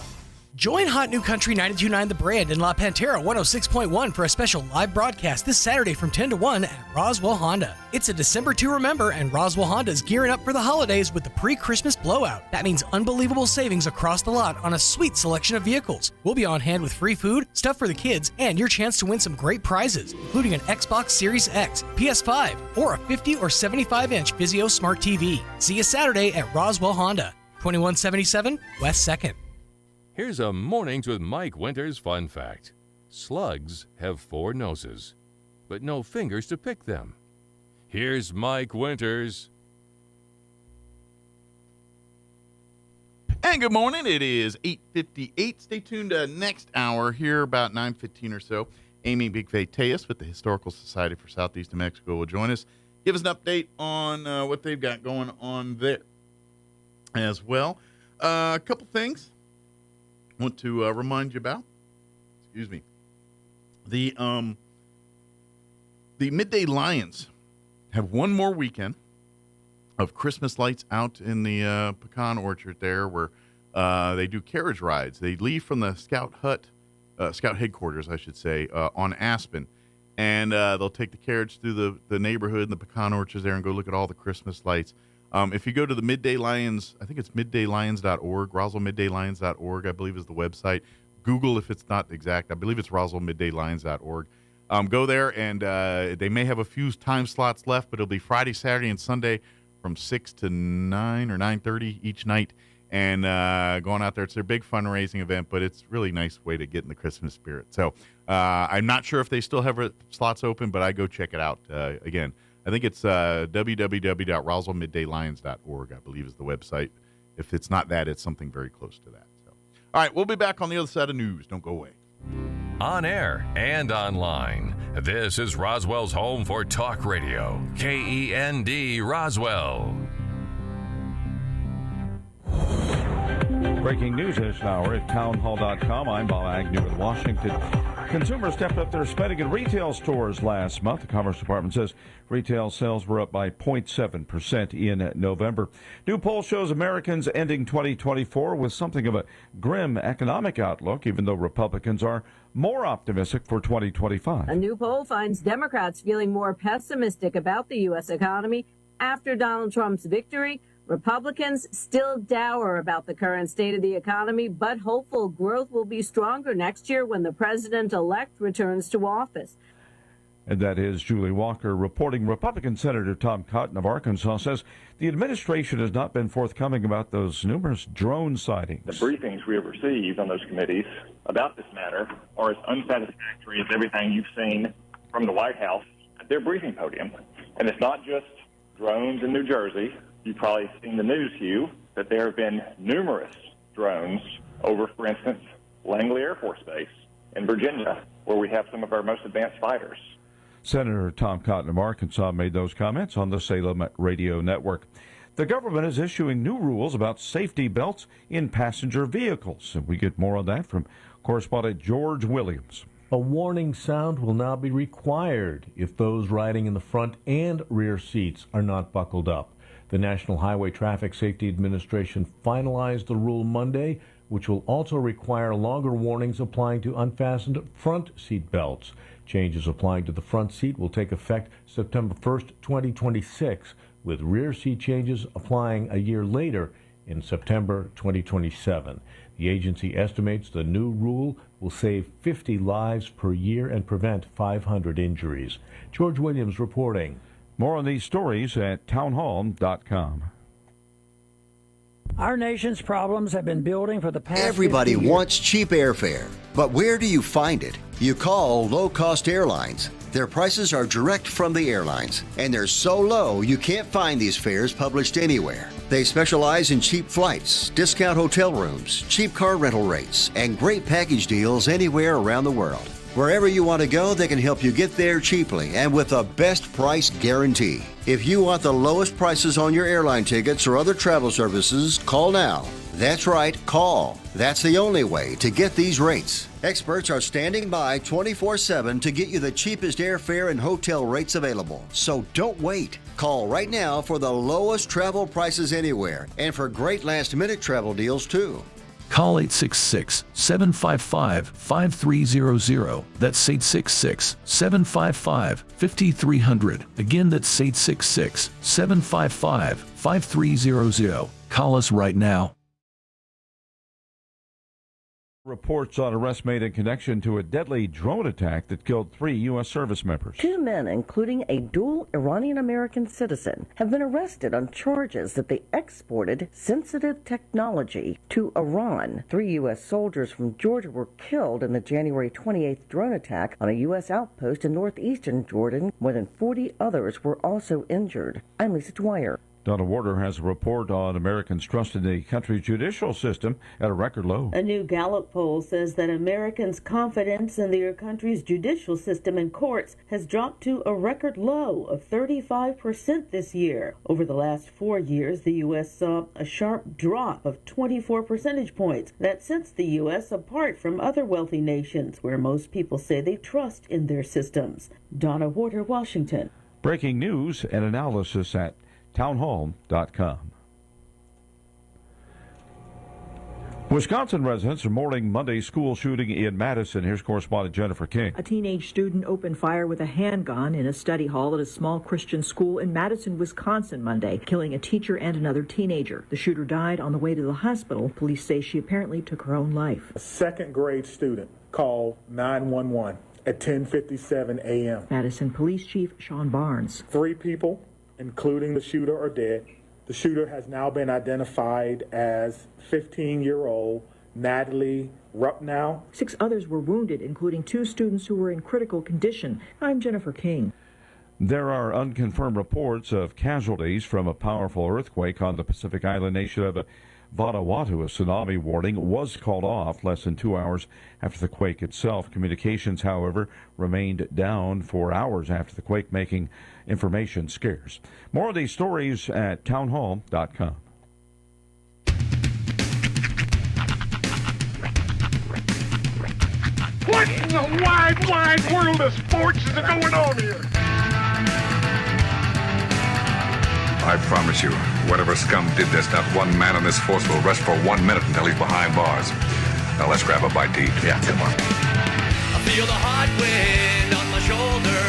Join Hot New Country 92.9 The Brand and La Pantera 106.1 for a special live broadcast this Saturday from 10 to 1 at Roswell Honda. It's a December to remember, and Roswell Honda is gearing up for the holidays with the pre-Christmas blowout. That means unbelievable savings across the lot on a sweet selection of vehicles. We'll be on hand with free food, stuff for the kids, and your chance to win some great prizes, including an Xbox Series X, PS5, or a 50 or 75-inch Vizio Smart TV. See you Saturday at Roswell Honda, 2177 West 2nd. Here's a Mornings with Mike Winters fun fact. Slugs have 4 noses, but no fingers to pick them. Here's Mike Winters. And good morning. It is 8:58. Stay tuned next hour here about 9:15 or so. Amy Bigfay-Tejas with the Historical Society for Southeast New Mexico will join us. Give us an update on what they've got going on there as well. A couple things I want to remind you about. Excuse me. The Midday Lions have one more weekend of Christmas lights out in the pecan orchard there, where they do carriage rides. They leave from the Scout headquarters, I should say, on Aspen, and they'll take the carriage through the neighborhood and the pecan orchards there and go look at all the Christmas lights. If you go to the Midday Lions, I think it's middaylions.org, RoswellMiddayLions.org, I believe is the website. Google if it's not exact. I believe it's RoswellMiddayLions.org. Go there, and they may have a few time slots left, but it'll be Friday, Saturday, and Sunday from 6 to 9 or 9:30 each night. And going out there, it's their big fundraising event, but it's a really nice way to get in the Christmas spirit. So I'm not sure if they still have slots open, but I go check it out. Again, I think it's www.RoswellMiddayLions.org, I believe is the website. If it's not that, it's something very close to that. So, all right, we'll be back on the other side of news. Don't go away. On air and online, this is Roswell's home for talk radio, KEND Roswell. Breaking news this hour at townhall.com. I'm Bob Agnew in Washington. Consumers stepped up their spending in retail stores last month. The Commerce Department says retail sales were up by 0.7% in November. New poll shows Americans ending 2024 with something of a grim economic outlook, even though Republicans are more optimistic for 2025. A new poll finds Democrats feeling more pessimistic about the U.S. economy after Donald Trump's victory. Republicans still dour about the current state of the economy, but hopeful growth will be stronger next year when the president-elect returns to office. And that is Julie Walker reporting. Republican Senator Tom Cotton of Arkansas says the administration has not been forthcoming about those numerous drone sightings. The briefings we have received on those committees about this matter are as unsatisfactory as everything you've seen from the White House at their briefing podium. And it's not just drones in New Jersey. You've probably seen the news, Hugh, that there have been numerous drones over, for instance, Langley Air Force Base in Virginia, where we have some of our most advanced fighters. Senator Tom Cotton of Arkansas made those comments on the Salem Radio Network. The government is issuing new rules about safety belts in passenger vehicles. And we get more on that from correspondent George Williams. A warning sound will now be required if those riding in the front and rear seats are not buckled up. The National Highway Traffic Safety Administration finalized the rule Monday, which will also require longer warnings applying to unfastened front seat belts. Changes applying to the front seat will take effect September 1st, 2026, with rear seat changes applying a year later in September 2027. The agency estimates the new rule will save 50 lives per year and prevent 500 injuries. George Williams reporting. More on these stories at townhall.com. Our nation's problems have been building for the past 50 years. Everybody wants cheap airfare, but where do you find it? You call low-cost airlines. Their prices are direct from the airlines, and they're so low you can't find these fares published anywhere. They specialize in cheap flights, discount hotel rooms, cheap car rental rates, and great package deals anywhere around the world. Wherever you want to go, they can help you get there cheaply and with a best price guarantee. If you want the lowest prices on your airline tickets or other travel services, call now. That's right, call. That's the only way to get these rates. Experts are standing by 24/7 to get you the cheapest airfare and hotel rates available. So don't wait. Call right now for the lowest travel prices anywhere and for great last-minute travel deals too. Call 866-755-5300. That's 866-755-5300. Again, that's 866-755-5300. Call us right now. Reports on arrests made in connection to a deadly drone attack that killed 3 U.S. service members. 2 men, including a dual Iranian-American citizen, have been arrested on charges that they exported sensitive technology to Iran. 3 U.S. soldiers from Georgia were killed in the January 28th drone attack on a U.S. outpost in northeastern Jordan. More than 40 others were also injured. I'm Lisa Dwyer. Donna Warder has a report on Americans' trust in the country's judicial system at a record low. A new Gallup poll says that Americans' confidence in their country's judicial system and courts has dropped to a record low of 35% this year. Over the last 4 years, the U.S. saw a sharp drop of 24 percentage points. That sets the U.S. apart from other wealthy nations where most people say they trust in their systems. Donna Warder, Washington. Breaking news and analysis at townhall.com. Wisconsin residents are mourning Monday's school shooting in Madison. Here's correspondent Jennifer King. A teenage student opened fire with a handgun in a study hall at a small Christian school in Madison, Wisconsin Monday, killing a teacher and another teenager. The shooter died on the way to the hospital. Police say she apparently took her own life. A second grade student called 911 at 10:57 a.m. Madison Police Chief Sean Barnes. 3 people, including the shooter, are dead. The shooter has now been identified as 15-year-old Natalie Rupnow. 6 others were wounded, including 2 students who were in critical condition. I'm Jennifer King. There are unconfirmed reports of casualties from a powerful earthquake on the Pacific island nation of Vanuatu. A tsunami warning was called off less than 2 hours after the quake itself. Communications, however, remained down for hours after the quake, making information scarce. More of these stories at townhall.com. What in the wide, wide world of sports is going on here? I promise you, whatever scum did this, not one man on this force will rest for 1 minute until he's behind bars. Now let's grab a bite to eat. Yeah, come on. I feel the hot wind on my shoulder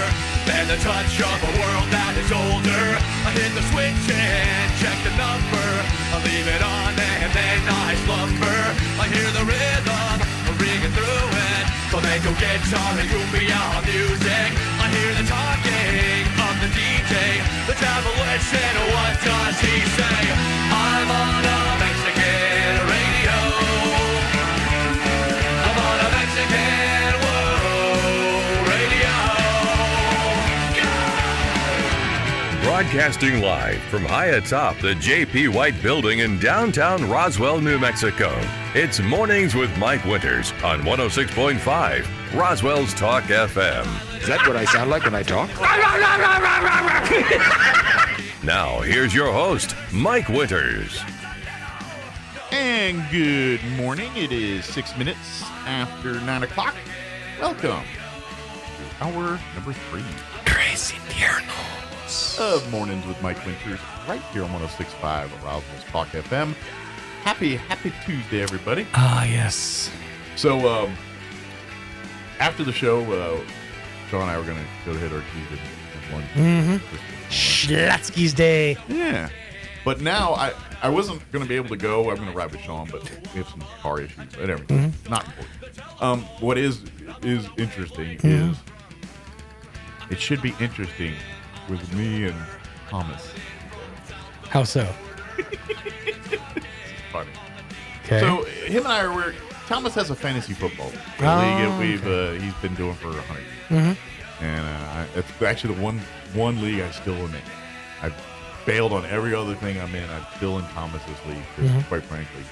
and the touch of a world that is older. I hit the switch and check the number. I leave it on and then I slumber. I hear the rhythm ringing through it. Flamenco guitar and cumbia music. I hear the talking of the DJ. The Revolution, what does he say? I'm on a Mexican radio. I'm on a Mexican world radio. Broadcasting live from high atop the J.P. White Building in downtown Roswell, New Mexico. It's Mornings with Mike Winters on 106.5 Roswell's Talk FM. Is that what I sound like when I talk? Now, here's your host, Mike Winters. And good morning. It is 6 minutes after 9 o'clock. Welcome to hour number 3. Crazy Tiernos. Of Mornings with Mike Winters, right here on 106.5 Roswell's Talk FM. Happy Tuesday, everybody. Ah, yes. So, after the show, Sean and I were going to go hit our keys and lunch. Mm-hmm. Schlatsky's Day. Yeah. But now I wasn't going to be able to go. I'm going to ride with Sean, but we have some car issues. But everything. Mm-hmm. Not important. What is interesting is it should be interesting with me and Thomas. How so? This is funny. Okay. So him and I are Thomas has a fantasy football league that he's been doing for 100 years. Mm-hmm. And it's actually the one league I still am in. I've bailed on every other thing I'm in. I'm still in Thomas's league, quite frankly.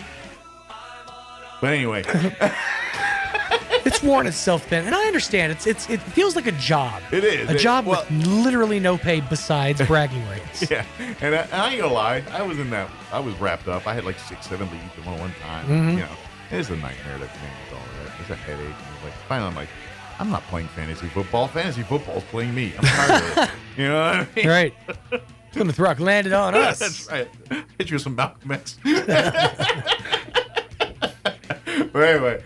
But anyway. It's worn itself thin, and I understand. It feels like a job. It is. A job with literally no pay besides bragging rights. Yeah, and I ain't gonna lie. I was in that. I was wrapped up. I had like 6-7 leagues at one time. Mm-hmm. You know, it's a nightmare to manage all that. It's a headache. And like finally, I'm like, I'm not playing fantasy football. Fantasy football's playing me. I'm tired of it. You know what I mean? Right. Plymouth Rock landed on us. That's right. Hit you with some Malcolm X. But anyway,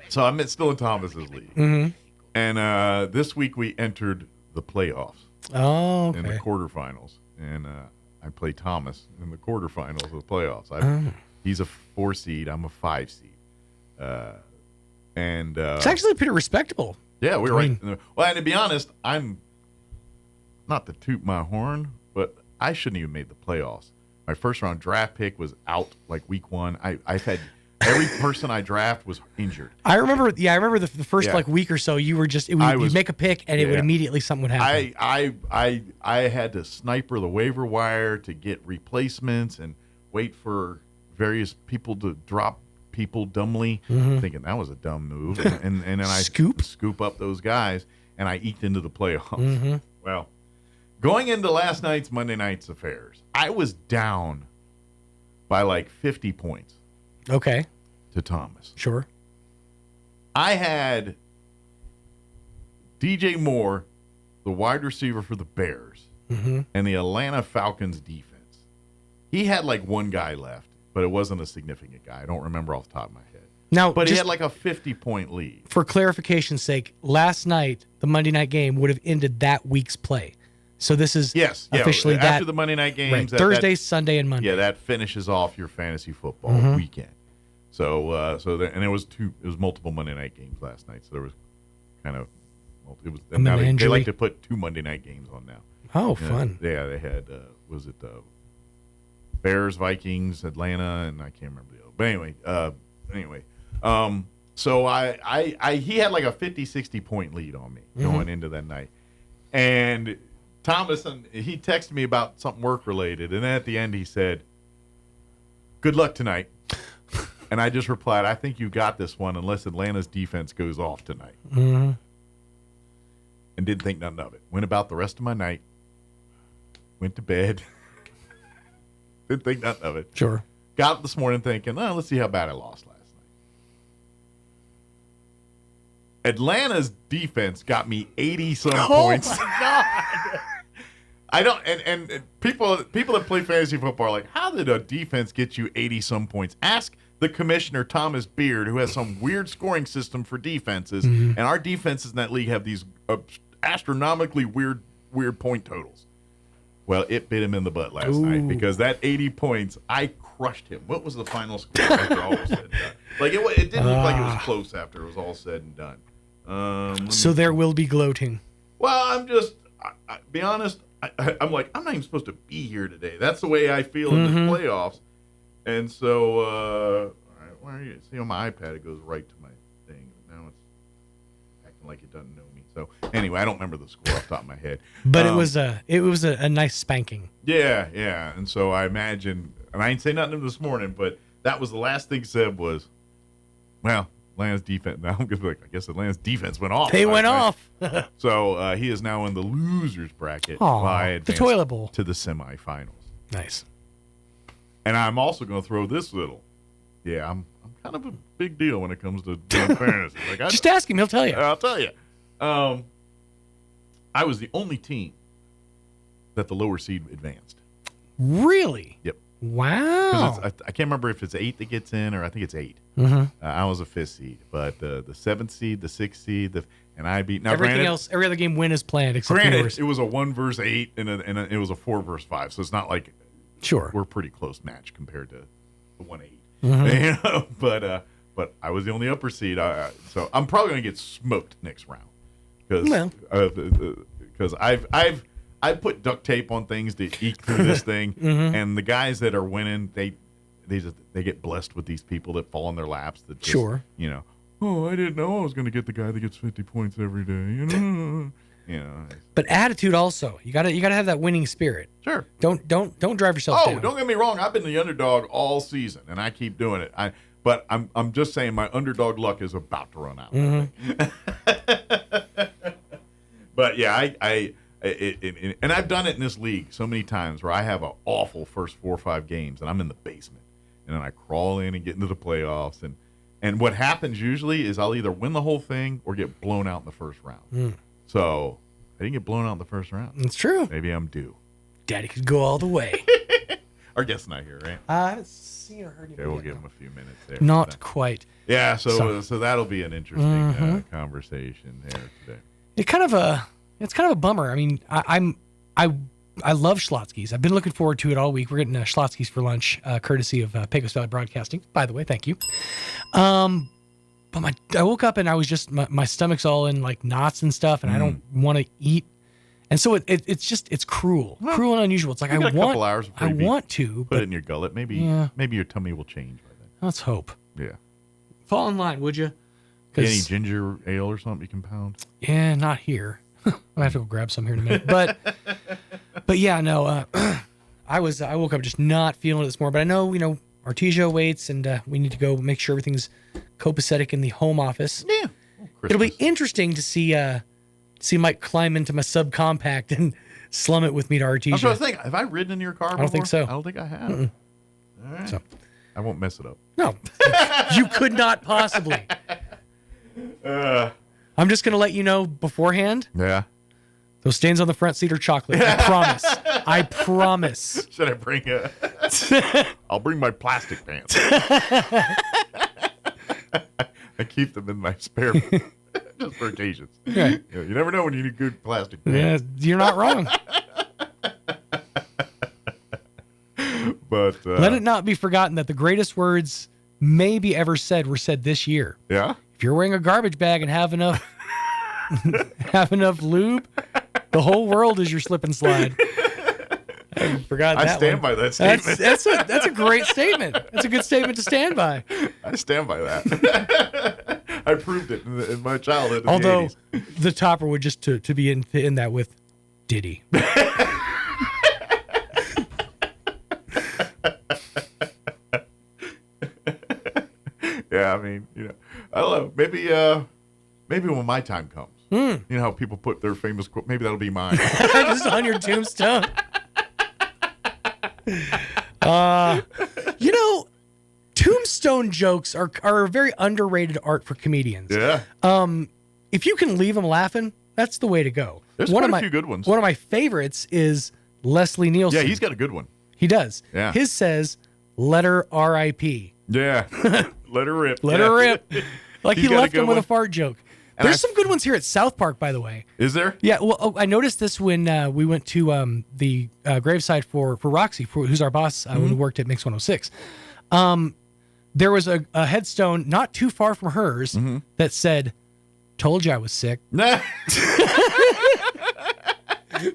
so I'm still in Thomas's league. Mm-hmm. And this week we entered the playoffs. Oh, okay. In the quarterfinals. And I play Thomas in the quarterfinals of the playoffs. He's a 4 seed. I'm a 5 seed. And it's actually pretty respectable. Yeah, we're right. Well, and to be honest, I'm not to toot my horn, but I shouldn't even made the playoffs. My first round draft pick was out like week 1. I've had every person I draft was injured. I remember the first like week or so. You were just you'd make a pick and it would immediately something would happen. I had to sniper the waiver wire to get replacements and wait for various people to drop people dumbly, thinking that was a dumb move, and then I scoop up those guys and I eked into the playoffs. Mm-hmm. Well, going into last night's Monday night's affairs, I was down by like 50 points. Okay. To Thomas. Sure. I had DJ Moore, the wide receiver for the Bears, and the Atlanta Falcons defense. He had like one guy left, but it wasn't a significant guy. I don't remember off the top of my head. Now, but he had like a 50-point lead. For clarification's sake, last night, the Monday night game would have ended that week's play. So this is officially after the Monday night games. Right, Thursday, Sunday, and Monday. Yeah, that finishes off your fantasy football weekend. So, and it was multiple Monday night games last night. So there was kind of, now they like to put 2 Monday night games on now. Oh, fun. Yeah, they had, Bears, Vikings, Atlanta, and I can't remember the other. But anyway, so he had like a 50, 60-point lead on me going into that night. And Thomas, he texted me about something work-related, and then at the end he said, "Good luck tonight." And I just replied, "I think you got this one unless Atlanta's defense goes off tonight." And didn't think nothing of it. Went about the rest of my night. Went to bed. Didn't think nothing of it. Sure. Got up this morning thinking, let's see how bad I lost last night. Atlanta's defense got me 80-some points. Oh, my God. I don't, and people that play fantasy football are like, how did a defense get you 80-some points? Ask the commissioner, Thomas Beard, who has some weird scoring system for defenses, and our defenses in that league have these astronomically weird point totals. Well, it bit him in the butt last night because that 80 points, I crushed him. What was the final score after all was said and done? Like it didn't look like it was close after it was all said and done. So there will be gloating. Well, I'm just, be honest, I'm like, I'm not even supposed to be here today. That's the way I feel in the playoffs. And so, all right, where are you? See, on my iPad, it goes right to my thing. Now it's acting like it doesn't know me. So anyway, I don't remember the score off the top of my head. But it was a nice spanking. Yeah. And so I imagine, and I ain't say nothing to him this morning, but that was the last thing said was, well, Atlanta's defense. Now I'm gonna be like, I guess Atlanta's defense went off. They went off. So he is now in the losers bracket. The toilet bowl to the semifinals. Nice. And I'm also going to throw this little. Yeah, I'm kind of a big deal when it comes to doing fantasy. Like just ask him; he'll tell you. I'll tell you. I was the only team that the lower seed advanced. Really? Yep. Wow. I can't remember if it's 8 that gets in or I think it's 8. I was a 5th seed, but the 7th seed, the 6th seed, and I beat. Now, everything else, every other game win is planned except yours. It was a 1 versus 8 and it was a 4 versus 5, so it's not like we're pretty close match compared to the 1-8. You know? But I was the only upper seed, so I'm probably going to get smoked next round because I've put duct tape on things to eke through this thing, and the guys that are winning, they get blessed with these people that fall in their laps. That just, you know, I didn't know I was going to get the guy that gets 50 points every day. You know. But attitude also, you gotta have that winning spirit. Sure. Don't drive yourself down. Don't get me wrong. I've been the underdog all season, and I keep doing it. But I'm just saying my underdog luck is about to run out. But yeah, and I've done it in this league so many times where I have an awful first 4 or 5 games, and I'm in the basement, and then I crawl in and get into the playoffs, and what happens usually is I'll either win the whole thing or get blown out in the first round. So I didn't get blown out in the first round. It's true. Maybe I'm due. Daddy could go all the way. Our guest's not here, right? I haven't seen or heard him. Okay, we'll give him a few minutes there. Not quite. Yeah, so that'll be an interesting conversation there today. It's kind of a bummer. I mean, I love Schlotzsky's. I've been looking forward to it all week. We're getting Schlotzsky's for lunch, courtesy of Pecos Valley Broadcasting. By the way, thank you. But I woke up and I was just my stomach's all in like knots and stuff, and I don't want to eat. And so it's cruel, cruel and unusual. It's like I want to put it in your gullet. Maybe your tummy will change by then. Let's hope. Yeah. Fall in line, would you? Any ginger ale or something you can pound? Yeah, not here. I have to go grab some here in a minute. But yeah, no. I woke up just not feeling it this morning. But I know Artesia waits, and we need to go make sure everything's copacetic in the home office. Yeah. It'll be interesting to see Mike climb into my subcompact and slum it with me to Artesia. I'm trying to think. Have I ridden in your car before? I don't think so. I don't think I have. All right. So I won't mess it up. No. You could not possibly. I'm just going to let you know beforehand. Yeah. Those stains on the front seat are chocolate. I promise. I promise. Should I bring I'll bring my plastic pants. I keep them in my spare just for occasions. Right. You never know when you need good plastic pants. Yeah, you're not wrong. But let it not be forgotten that the greatest words maybe ever said were said this year. Yeah? If you're wearing a garbage bag and have enough lube, the whole world is your slip and slide. I forgot that I stand one. by that statement. That's a great statement. That's a good statement to stand by. I stand by that. I proved it in my childhood. Although the 80s. the topper would just to be in that with Diddy. Yeah, I mean, I don't know. Maybe when my time comes. You know how people put their famous quote. Maybe that'll be mine. Just on your tombstone. Tombstone jokes are a very underrated art for comedians. Yeah. If you can leave them laughing, that's the way to go. There's quite a few good ones. One of my favorites is Leslie Nielsen. Yeah, he's got a good one. He does. Yeah. His says, "Let her R.I.P." Yeah. Let her rip. Let her rip. Like He's he got a left good him with one. a fart joke. And There's some good ones here at South Park, by the way. Is there? Yeah, well, I noticed this when we went to the graveside for Roxy, who's our boss when we worked at Mix 106. There was a headstone not too far from hers that said, "Told you I was sick."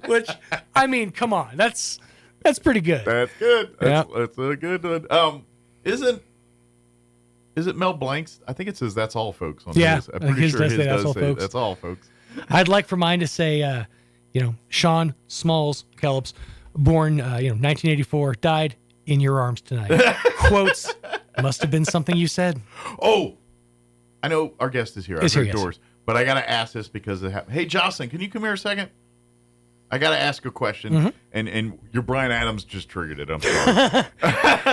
Which, I mean, come on, that's pretty good. That's good. That's Yeah. a good one. Is it Mel Blanc's? I think it says "That's all, folks." On Yeah, his. I'm I think pretty his sure does his say "That's all, say folks." "That's all, folks." I'd like for mine to say, Sean Smalls Kellops, born 1984, died in your arms tonight. Quotes, must have been something you said. Oh, I know our guest is here. Is I've here, heard yes. doors, but I got to ask this because it happened. Hey, Jocelyn, can you come here a second? I got to ask a question, and your Brian Adams just triggered it. I'm sorry.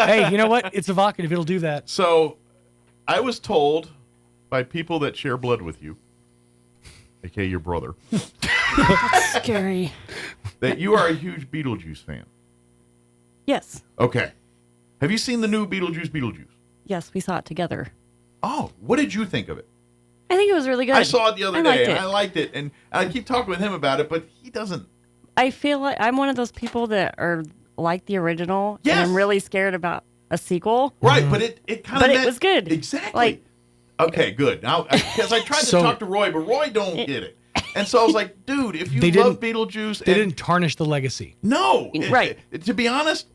Hey, you know what? It's evocative. It'll do that. So, I was told by people that share blood with you, aka your brother, That's scary. that you are a huge Beetlejuice fan. Yes. Okay. Have you seen the new Beetlejuice? Yes, we saw it together. Oh, what did you think of it? I think it was really good. I saw it the other day, and Liked I liked it, and I keep talking with him about it, but he doesn't. I feel like I'm one of those people that are like the original, Yes. and I'm really scared about a sequel. Right, but it kind of. But it was good. Exactly. Like, okay, good. Now, because I tried to So- talk to Roy, but Roy don't get it, and so I was like, dude, if you They love didn't- Beetlejuice, They and- didn't tarnish the legacy. No, Right. To be honest,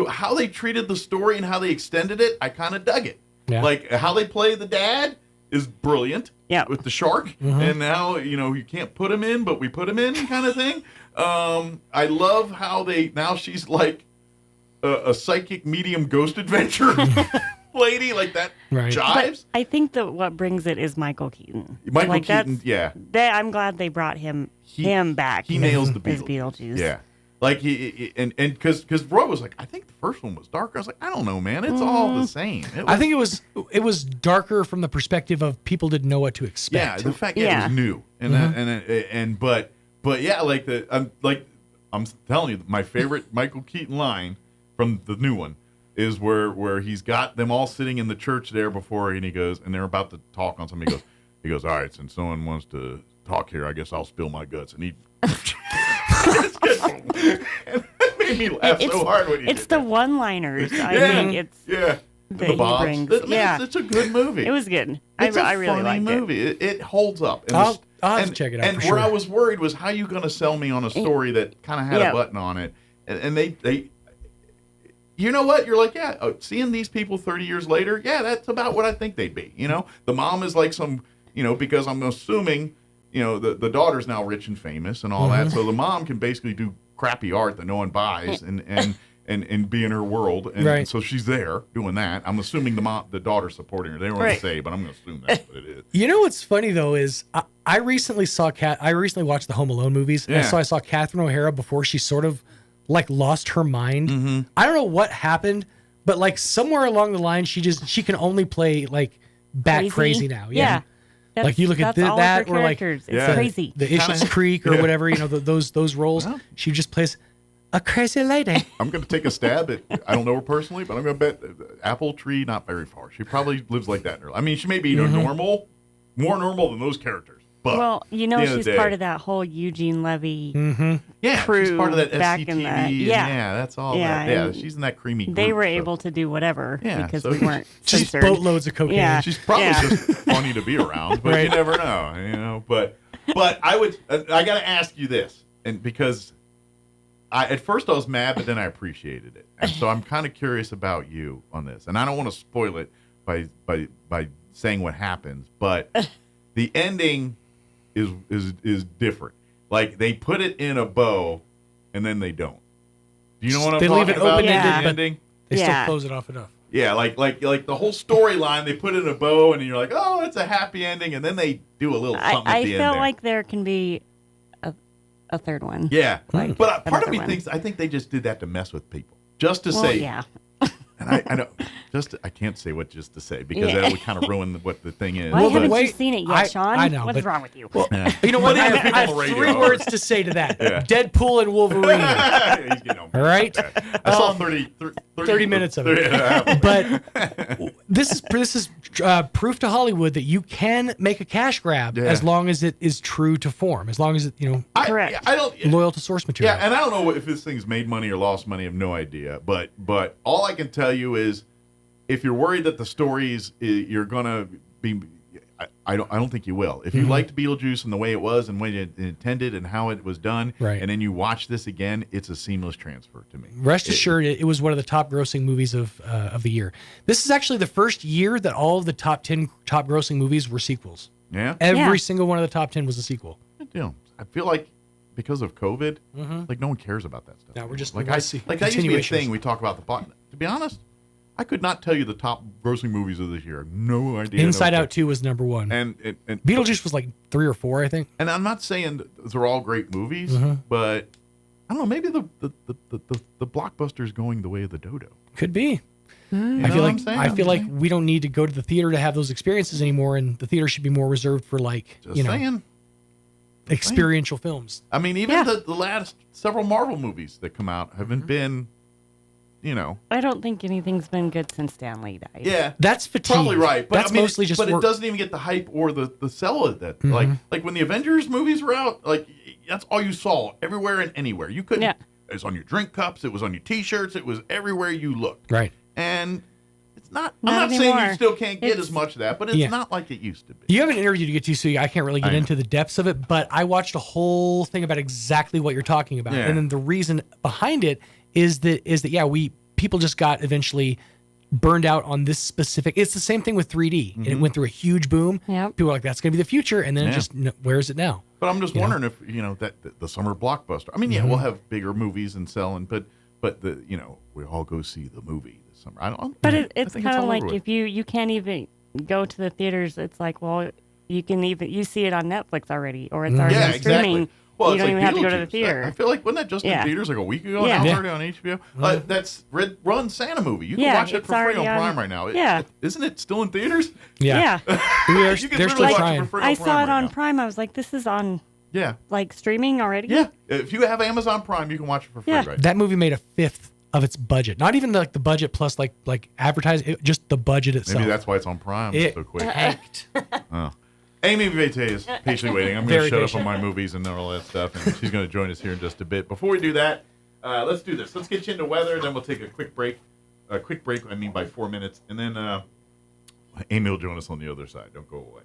how they treated the story and how they extended it, I kind of dug it. Yeah. Like how they play the dad is brilliant. Yeah. With the shark, and now you can't put him in, but we put him in, kind of thing. I love how now she's like a psychic medium ghost adventure lady, like that Right. jives. but I think that what brings it is Michael Keaton. Michael Like, Keaton, that's- yeah. I'm glad they brought him back. He nails the as Beetlejuice. Yeah. Like and because Roy was like, I think the first one was darker. I was like, I don't know, man. It's all the same. I think it was darker from the perspective of people didn't know what to yeah, expect. the fact that it was new and but yeah, I'm telling you, my favorite Michael Keaton line from the new one is where he's got them all sitting in the church there before, and he goes, and they're about to talk on something. He goes, all right, since someone wants to talk here, I guess I'll spill my guts. And he. It made me laugh so hard when he It's did the that. one-liners. I Yeah, think it's yeah. that The he Bobs. brings. I mean, Yeah, it's a good movie. it was good. It's I a really funny liked it. movie. It holds up. And I'll have to check it out And for where sure. I was worried was how you going to sell me on a story that kind of had Yeah. a button on it, and they. You know what? You're like, yeah, seeing these people 30 years later, yeah, that's about what I think they'd be. The mom is like some, because I'm assuming, the daughter's now rich and famous and all that, so the mom can basically do crappy art that no one buys and be in her world, and Right. so she's there doing that. I'm assuming the daughter's supporting her. They don't want to say, but I'm going to assume that's what it is. You know what's funny though is I recently watched the Home Alone movies, and Yeah. I saw Catherine O'Hara before she sort of like lost her mind. I don't know what happened, but like somewhere along the line, she can only play like bat crazy now. Yeah. Like you look at all that, of her or like characters. It's crazy. The Issues Creek or whatever, those roles. Well, she just plays a crazy lady. I'm going to take a stab at, I don't know her personally, but I'm going to bet apple tree, not very far. She probably lives like that in her life. I mean, she may be more normal than those characters. But well, she's part of that whole Eugene Levy crew. She's part of that back SCTV. in the, That's all that. Yeah, she's in that creamy group. They were able to do whatever because we weren't just censored. boatloads of cocaine. Yeah. She's probably just funny to be around, but you never know, But I got to ask you this, and because at first I was mad, but then I appreciated it, and so I'm kind of curious about you on this, and I don't want to spoil it by saying what happens, but the ending is different. Like they put it in a bow, and then they don't. Do you know what I'm talking about? They leave it open-ended, but ending? They still close it off enough. Yeah, like the whole storyline, they put it in a bow, and you're like, oh, it's a happy ending, and then they do a little something at the end. I feel like there can be a third one. Yeah, like but part of me thinks I think they just did that to mess with people, just to say. Yeah. And I know, I can't say what just to say because that would kind of ruin what the thing is. Why haven't you seen it yet, Sean? I know. What's wrong with you? Well, you know what? I have 3 words to say to that. Yeah. Deadpool and Wolverine. He's getting on all right? I saw 30 minutes of it. But this is proof to Hollywood that you can make a cash grab as long as it is true to form, as long as it, correct. I don't loyal to source material. Yeah, and I don't know if this thing's made money or lost money. I have no idea. But all I can tell you is, if you're worried that the stories you're gonna be, I don't think you will. If you liked Beetlejuice and the way it was and the way it intended and how it was done, and then you watch this again, it's a seamless transfer to me. Rest assured, it was one of the top grossing movies of the year. This is actually the first year that all of the top 10 top grossing movies were sequels. Yeah, every single one of the top 10 was a sequel. I feel like because of COVID, like no one cares about that stuff. No, we're just like that used to be a thing we talk about the plot. To be honest, I could not tell you the top grossing movies of this year. No idea. Inside Out 2 was number 1. And Beetlejuice was like 3 or 4, I think. And I'm not saying they're all great movies, but I don't know, maybe the blockbuster's going the way of the dodo. Could be. I feel like we don't need to go to the theater to have those experiences anymore, and the theater should be more reserved for experiential films. I mean, even the last several Marvel movies that come out haven't been, I don't think anything's been good since Stan Lee died. Yeah, that's fatigue. Probably right. But that's mostly just. But it doesn't even get the hype or the sell of that. Like when the Avengers movies were out, like that's all you saw everywhere and anywhere. You couldn't. It was on your drink cups. It was on your T-shirts. It was everywhere you looked. Right. And it's not. I'm not saying you still can't get as much of that, but it's not like it used to be. You have an interview to get to, so I can't really get into the depths of it. But I watched a whole thing about exactly what you're talking about, and then the reason behind it is that people just got eventually burned out on this specific. It's the same thing with 3D, and it went through a huge boom. Yep. People were like, "That's going to be the future," and then it just where is it now? But I'm just wondering if that the summer blockbuster. I mean, we'll have bigger movies and selling, but the we all go see the movie this summer. I don't. But it's kind of like if you can't even go to the theaters. It's like, well, you see it on Netflix already, or it's already on streaming. Exactly. Well, you don't like even have to go to the theater. I feel like wasn't that just in theaters like a week ago? Now it's already on HBO. That's Red Run Santa movie. You can watch it for free on Prime right now. Isn't it still in theaters? Yeah. They're still trying. I saw it on Prime. I was like, this is on. Yeah. Like streaming already. Yeah. If you have Amazon Prime, you can watch it for free. Right now. That movie made a fifth of its budget. Not even like the budget plus like advertising. Just the budget itself. Maybe that's why it's on Prime so quick. Tanked. Oh. Amy Vete is patiently waiting. I'm going to shut up on my movies and all that stuff, and she's going to join us here in just a bit. Before we do that, let's do this. Let's get you into weather, then we'll take a quick break. A quick break, I mean by 4 minutes, and then Amy will join us on the other side. Don't go away.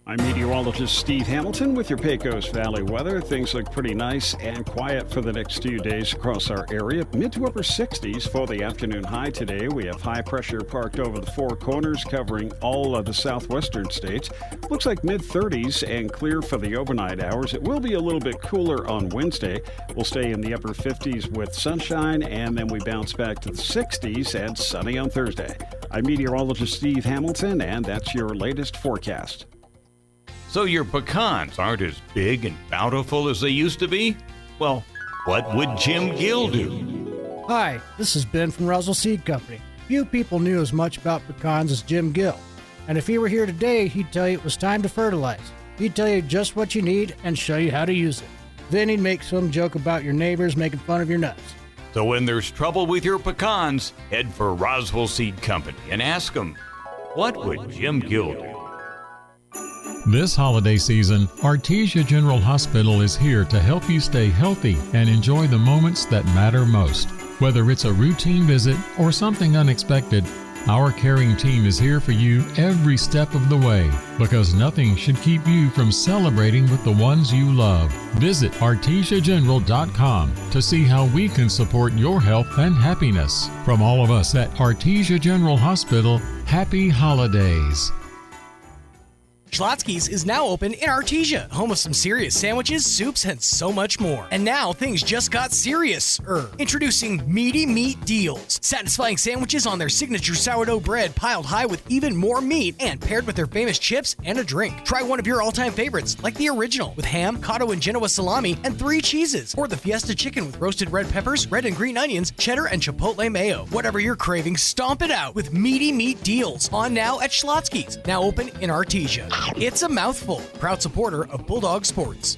I'm meteorologist Steve Hamilton with your Pecos Valley weather. Things look pretty nice and quiet for the next few days across our area. Mid to upper 60s for the afternoon high today. We have high pressure parked over the Four Corners covering all of the southwestern states. Looks like mid 30s and clear for the overnight hours. It will be a little bit cooler on Wednesday. We'll stay in the upper 50s with sunshine, and then we bounce back to the 60s and sunny on Thursday. I'm meteorologist Steve Hamilton, and that's your latest forecast. So your pecans aren't as big and bountiful as they used to be? Well, what would Jim Gill do? Hi, this is Ben from Roswell Seed Company. Few people knew as much about pecans as Jim Gill. And if he were here today, he'd tell you it was time to fertilize. He'd tell you just what you need and show you how to use it. Then he'd make some joke about your neighbors making fun of your nuts. So when there's trouble with your pecans, head for Roswell Seed Company and ask them, what would Jim Gill do? This holiday season, Artesia General Hospital is here to help you stay healthy and enjoy the moments that matter most. Whether it's a routine visit or something unexpected, our caring team is here for you every step of the way, because nothing should keep you from celebrating with the ones you love. Visit artesiageneral.com to see how we can support your health and happiness. From all of us at Artesia General Hospital, happy holidays. Schlotzsky's is now open in Artesia, home of some serious sandwiches, soups, and so much more. And now things just got serious-er. Introducing Meaty Meat Deals. Satisfying sandwiches on their signature sourdough bread piled high with even more meat and paired with their famous chips and a drink. Try one of your all-time favorites, like the original, with ham, cotto and Genoa salami, and 3 cheeses. Or the Fiesta chicken with roasted red peppers, red and green onions, cheddar, and chipotle mayo. Whatever you're craving, stomp it out with Meaty Meat Deals. On now at Schlotzsky's, now open in Artesia. It's a mouthful. Proud supporter of Bulldog Sports.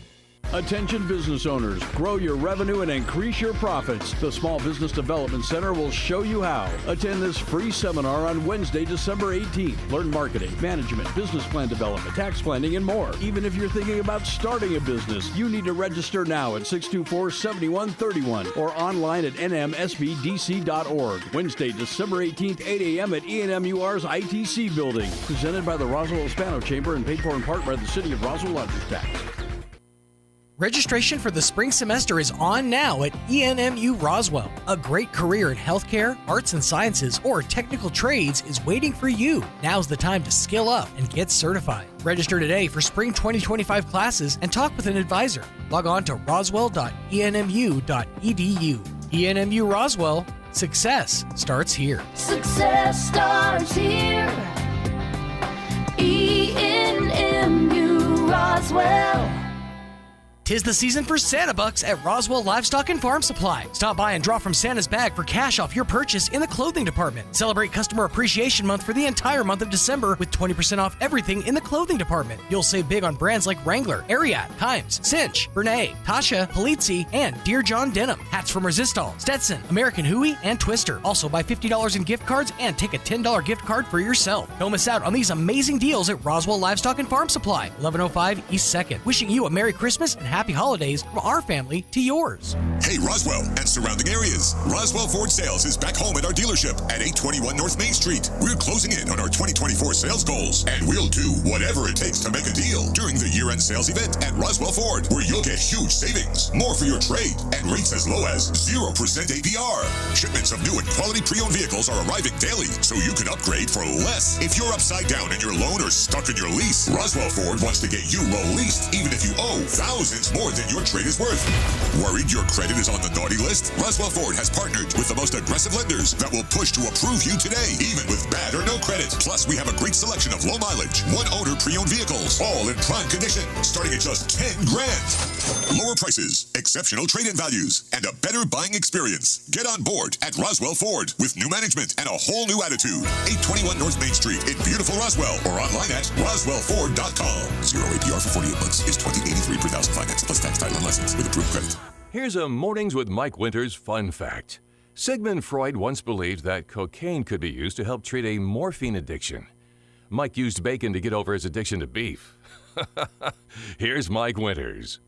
Attention business owners, grow your revenue and increase your profits. The Small Business Development Center will show you how. Attend this free seminar on Wednesday, December 18th. Learn marketing, management, business plan development, tax planning, and more. Even if you're thinking about starting a business, you need to register now at 624-7131 or online at nmsbdc.org. Wednesday, December 18th, 8 a.m. at ENMUR's ITC building. Presented by the Roswell Hispano Chamber and paid for in part by the City of Roswell Lodgers Tax. Registration for the spring semester is on now at ENMU Roswell. A great career in healthcare, arts and sciences, or technical trades is waiting for you. Now's the time to skill up and get certified. Register today for spring 2025 classes and talk with an advisor. Log on to roswell.enmu.edu. ENMU Roswell, success starts here. Success starts here. ENMU Roswell. 'Tis the season for Santa Bucks at Roswell Livestock and Farm Supply. Stop by and draw from Santa's bag for cash off your purchase in the clothing department. Celebrate Customer Appreciation Month for the entire month of December with 20% off everything in the clothing department. You'll save big on brands like Wrangler, Ariat, Himes, Cinch, Bernay, Tasha, Polizzi, and Dear John Denim. Hats from Resistol, Stetson, American Hooey, and Twister. Also buy $50 in gift cards and take a $10 gift card for yourself. Don't miss out on these amazing deals at Roswell Livestock and Farm Supply, 1105 East 2nd. Wishing you a Merry Christmas and Happy Holidays from our family to yours. Hey, Roswell and surrounding areas. Roswell Ford Sales is back home at our dealership at 821 North Main Street. We're closing in on our 2024 sales goals, and we'll do whatever it takes to make a deal during the year-end sales event at Roswell Ford, where you'll get huge savings, more for your trade, and rates as low as 0% APR. Shipments of new and quality pre-owned vehicles are arriving daily, so you can upgrade for less. If you're upside down in your loan or stuck in your lease, Roswell Ford wants to get you low leased, even if you owe thousands more than your trade is worth. Worried your credit is on the naughty list? Roswell Ford has partnered with the most aggressive lenders that will push to approve you today, even with bad or no credit. Plus, we have a great selection of low mileage, one-owner pre-owned vehicles, all in prime condition, starting at just $10,000. Lower prices, exceptional trade-in values, and a better buying experience. Get on board at Roswell Ford with new management and a whole new attitude. 821 North Main Street in beautiful Roswell, or online at roswellford.com. 0 APR for 48 months is $20.83 per thousand finance plus tax, title, and license with approved credit. Here's a Mornings with Mike Winters fun fact. Sigmund Freud once believed that cocaine could be used to help treat a morphine addiction. Mike used bacon to get over his addiction to beef. Here's Mike Winters.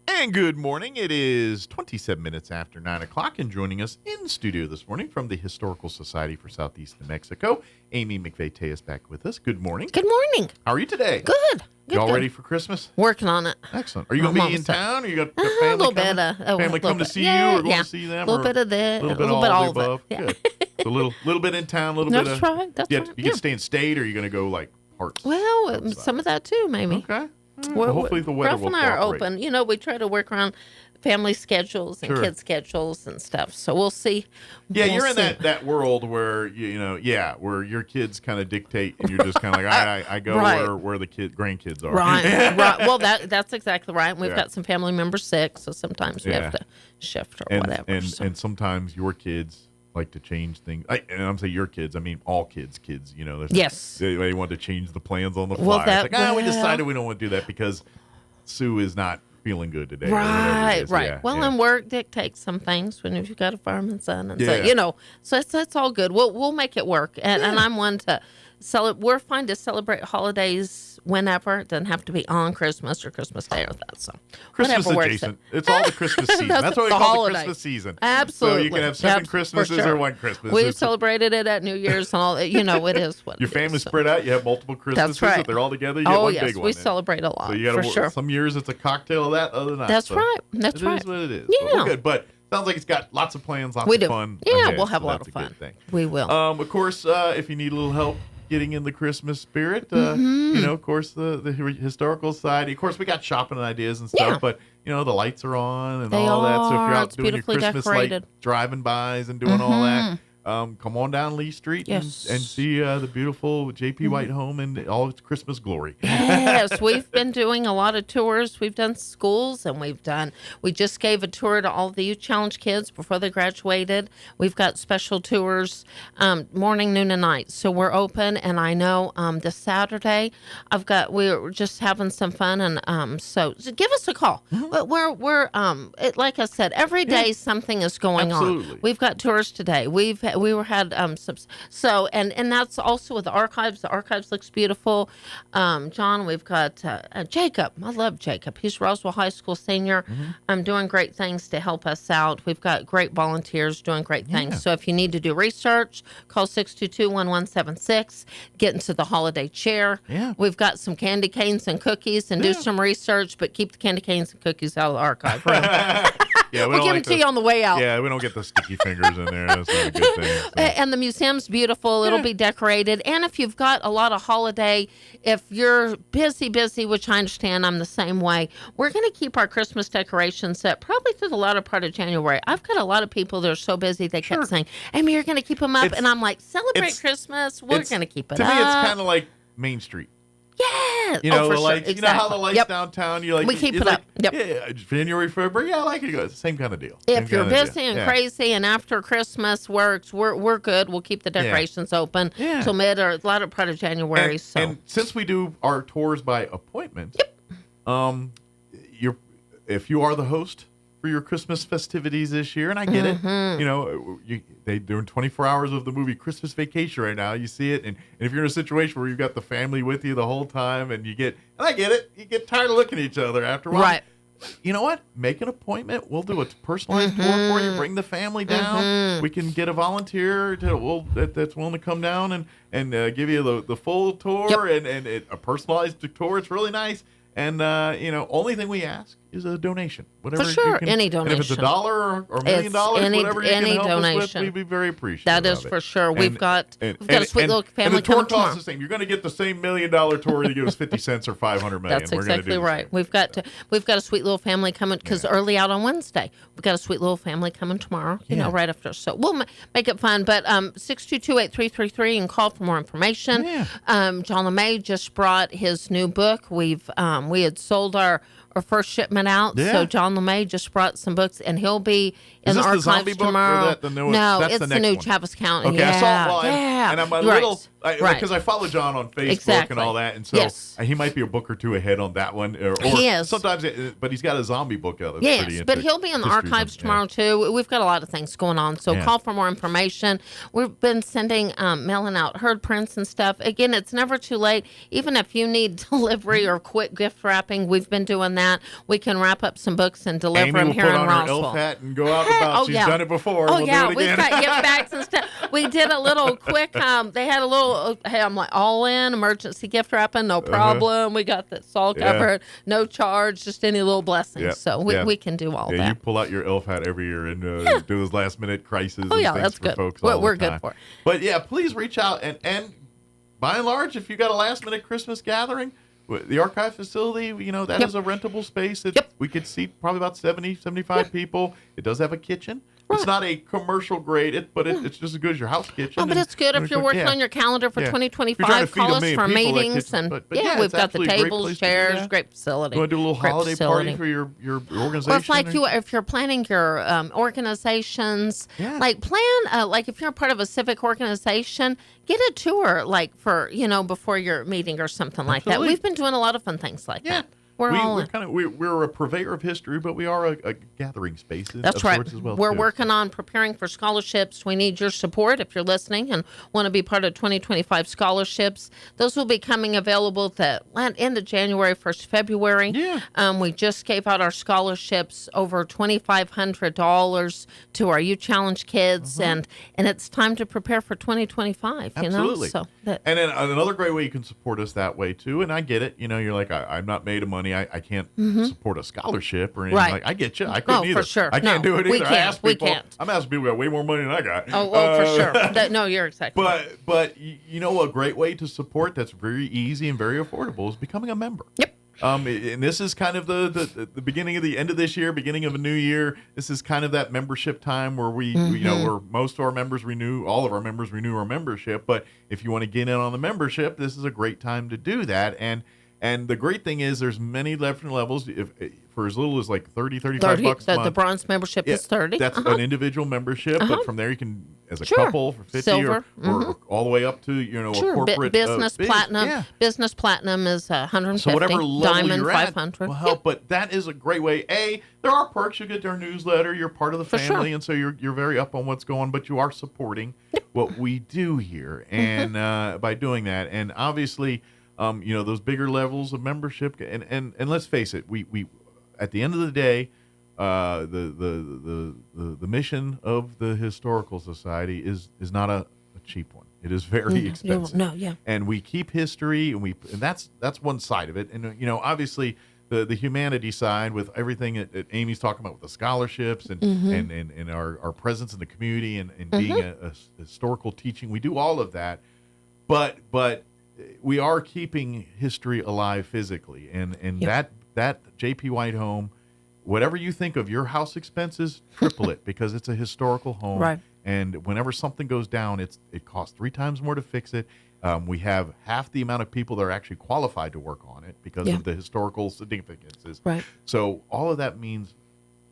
And good morning. It is 27 minutes after 9 o'clock, and joining us in studio this morning from the Historical Society for Southeast New Mexico, Amy McVeigh is back with us. Good morning. Good morning. How are you today? Good. Y'all ready for Christmas? Working on it. Excellent. Are you going to be in town? Or you got a family a little coming? Bit. Family come to see you or going to see them? A little bit of that. A little bit all of the above? Yeah. Good. So a little bit in town, a little That's bit of... right. That's right. You get to stay in state, or are you going to go like parts? Well, some of that too, maybe. Okay. Well, hopefully the weather will Ralph and I are cooperate. open. You know, we try to work around family schedules and kids' schedules and stuff. So we'll see. Yeah, you're in that world where where your kids kind of dictate, and you're just kind of like, I go where the grandkids are. Right, right. Well, that's exactly right. And we've got some family members sick, so sometimes we have to shift or whatever. And sometimes your kids like to change things. And I'm saying your kids. I mean all kids. You know, yes, they want to change the plans on the fly. Well, It's like, we decided we don't want to do that because Sue is not feeling good today. Right. Yeah, well, and work dictates some things when you've got a fireman's son, and Yeah. so you know, so it's all good. We'll make it work, and I'm one to we're fine to celebrate holidays whenever. It doesn't have to be on Christmas or Christmas Day or that. So Christmas whatever adjacent. It's all the Christmas season. That's what we call the Christmas season. Absolutely. So you can have 7 Christmases or 1 Christmas. We've celebrated it at New Year's and all. You know, it is what your family's spread out. You have multiple Christmases. That's right. If they're all together, you get one big one. We celebrate a lot. So you got for sure. Some years it's a cocktail of that, other than that. That's right. That's right. It is what it is. Yeah. But we're good. But sounds like it's got lots of plans, lots We of do. fun. Yeah, ahead, we'll have so a lot that's of fun. Good thing. We will. Of course, if you need a little help getting in the Christmas spirit, you know, of course, the historical side. Of course, we got shopping ideas and stuff, but you know, the lights are on and They all that. So if you're are. out It's doing your Christmas decorated. light drive-bys and doing all that, come on down Lee Street and see the beautiful J.P. White home in all its Christmas glory. Yes, we've been doing a lot of tours. We've done schools, and we just gave a tour to all the Youth Challenge kids before they graduated. We've got special tours morning, noon, and night. So we're open, and I know this Saturday we're just having some fun, and so give us a call. We're like I said, every day something is going on. We've got tours today. We had some, so and that's also with the archives. The archives looks beautiful. John, we've got Jacob. I love Jacob. He's Roswell High School senior. Doing great things to help us out. We've got great volunteers doing great things. So if you need to do research, call 622-1176. Get into the holiday chair. We've got some candy canes and cookies, and do some research, but keep the candy canes and cookies out of the archive room. Yeah, we'll give them to you on the way out. Yeah, we don't get the sticky fingers in there. That's not a good thing. So. And the museum's beautiful. It'll be decorated. And if you've got a lot of holiday, if you're busy, which I understand, I'm the same way, we're going to keep our Christmas decorations up probably through the latter part of January. I've got a lot of people that are so busy, they kept saying, Amy, you're going to keep them up. And I'm like, celebrate Christmas. We're going to keep it up. To me, it's kind of like Main Street. Yeah. You know, for the lights, sure. you know how the lights downtown, you like, we keep it up. Yeah, January, February, I like it. It's the same kind of deal. If you're busy and crazy and after Christmas works, we're good. We'll keep the decorations open till mid or latter part of January. And since we do our tours by appointment, if you are the host for your Christmas festivities this year, and I get it. You know, they're doing 24 hours of the movie Christmas Vacation right now. You see it, and if you're in a situation where you've got the family with you the whole time, and I get it, you get tired of looking at each other after a while. Right. You know what? Make an appointment. We'll do a personalized tour for you. Bring the family down. We can get a volunteer that's willing to come down and give you the full tour and a personalized tour. It's really nice. And, only thing we ask is a donation. Whatever for sure, And any donation. if it's $1 or $1 million, whatever you can help us with, we'd be very appreciative. That is for sure. We've got a sweet little family and the tour coming tomorrow. costs the same. You're going to get the same $1 million tour to give us 50 cents or 500 million. That's exactly right. We've got a sweet little family coming because early out on Wednesday. We've got a sweet little family coming tomorrow. You know, right after. So we'll make it fun. But 622-8333 and call for more information. John LeMay just brought his new book. We had sold our first shipment out. So John LeMay just brought some books, and he'll be in the archives tomorrow. No, it's the new Travis County. Okay, I saw it. And I'm a little because I follow John on Facebook and all that, and so he might be a book or two ahead on that one. Or he is sometimes, but he's got a zombie book out. That's but he'll be in the archives tomorrow too. We've got a lot of things going on, so call for more information. We've been mailing out herd prints and stuff. Again, it's never too late. Even if you need delivery or quick gift wrapping, we've been doing that. We can wrap up some books and deliver them here in Roswell. Amy will put on her elf hat and go out and about. She's done it before. Oh, we'll do it again. We've got gift bags and stuff. We did a little quick, they had a little, I'm like, all in, emergency gift wrapping, no problem. We got this all covered, no charge, just any little blessings. So we can do all that. You pull out your elf hat every year and do those last minute crises and things that's for good. folks We're good for it. But please reach out and by and large, if you got a last minute Christmas gathering, the archive facility, that is a rentable space. We could seat probably about 70, 75 people. It does have a kitchen. It's not a commercial grade, but it's just as good as your house kitchen. Oh, but it's good if you're working on your calendar for 2025. Call us for meetings. We've got the tables, chairs, great facility. You want to do a little holiday party for your organization? Or if you're planning your organizations, like if you're part of a civic organization, get a tour before your meeting or something like that. We've been doing a lot of fun things like that. We're a purveyor of history, but we are a gathering space. That's right. As well, we're working on preparing for scholarships. We need your support if you're listening and want to be part of 2025 scholarships. Those will be coming available at the end of January, 1st February. Yeah. We just gave out our scholarships, over $2,500 to our You Challenge kids, and it's time to prepare for 2025. Absolutely. So and then another great way you can support us that way too. And I get it. You're like, I'm not made of money. I can't support a scholarship or anything. Right. Like, I get you. I couldn't either. For sure. I can't do it either. We can't. I'm asking people who got way more money than I got. For sure. No, you're exactly right. But a great way to support that's very easy and very affordable is becoming a member. Yep. And this is kind of the beginning of the end of this year, beginning of a new year. This is kind of that membership time where where most of our members all of our members renew our membership. But if you want to get in on the membership, this is a great time to do that. And the great thing is there's many different levels. If for as little as like $35 a month. The bronze membership is $30. That's an individual membership, but from there you can, as a couple, for $50 Silver. or all the way up to a corporate business platinum. Yeah. Business platinum is $150. So whatever level Diamond you're at $500 will help. But that is a great way. There are perks. You get their newsletter. You're part of the family, and so you're very up on what's going. But you are supporting what we do here, and by doing that, and obviously. Those bigger levels of membership, and let's face it, we at the end of the day, the mission of the Historical Society is not a cheap one. It is very expensive. And we keep history, and that's one side of it. And obviously the humanity side with everything that Amy's talking about with the scholarships and our presence in the community and being a historical teaching, we do all of that, but we are keeping history alive physically, and that J.P. White home, whatever you think of your house expenses, triple it because it's a historical home. Right. And whenever something goes down, it costs 3 times more to fix it. We have half the amount of people that are actually qualified to work on it because of the historical significances. Right. So all of that means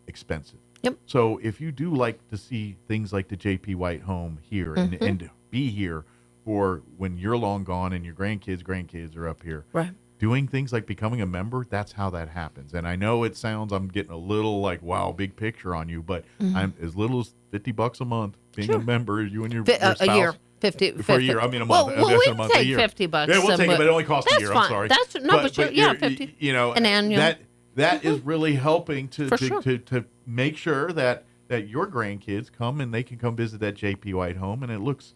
expensive. Yep. So if you do like to see things like the J.P. White home here and be here for when you're long gone and your grandkids are up here. Right. Doing things like becoming a member, that's how that happens. And I know I'm getting a little like, wow, big picture on you, but I'm as little as $50 a month being a member, you and your spouse. A year. 50 for a year. I mean, a month. Well, we a month, take a year. $50. Yeah, we'll take it, but it only costs a year. Fine. I'm sorry. That's but 50. An annual. That is really helping to make sure that your grandkids come and they can come visit that J.P. White home, and it looks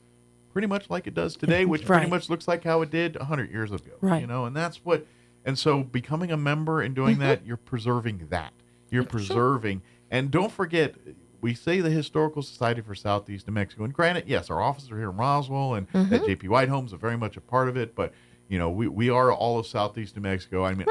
pretty much like it does today, which pretty much looks like how it did 100 years ago. Right. And that's what. And so becoming a member and doing that, you're preserving that. You're preserving. And don't forget, we say the Historical Society for Southeast New Mexico. And granted, yes, our offices are here in Roswell, and that J.P. White homes are very much a part of it. But, we are all of Southeast New Mexico. I mean,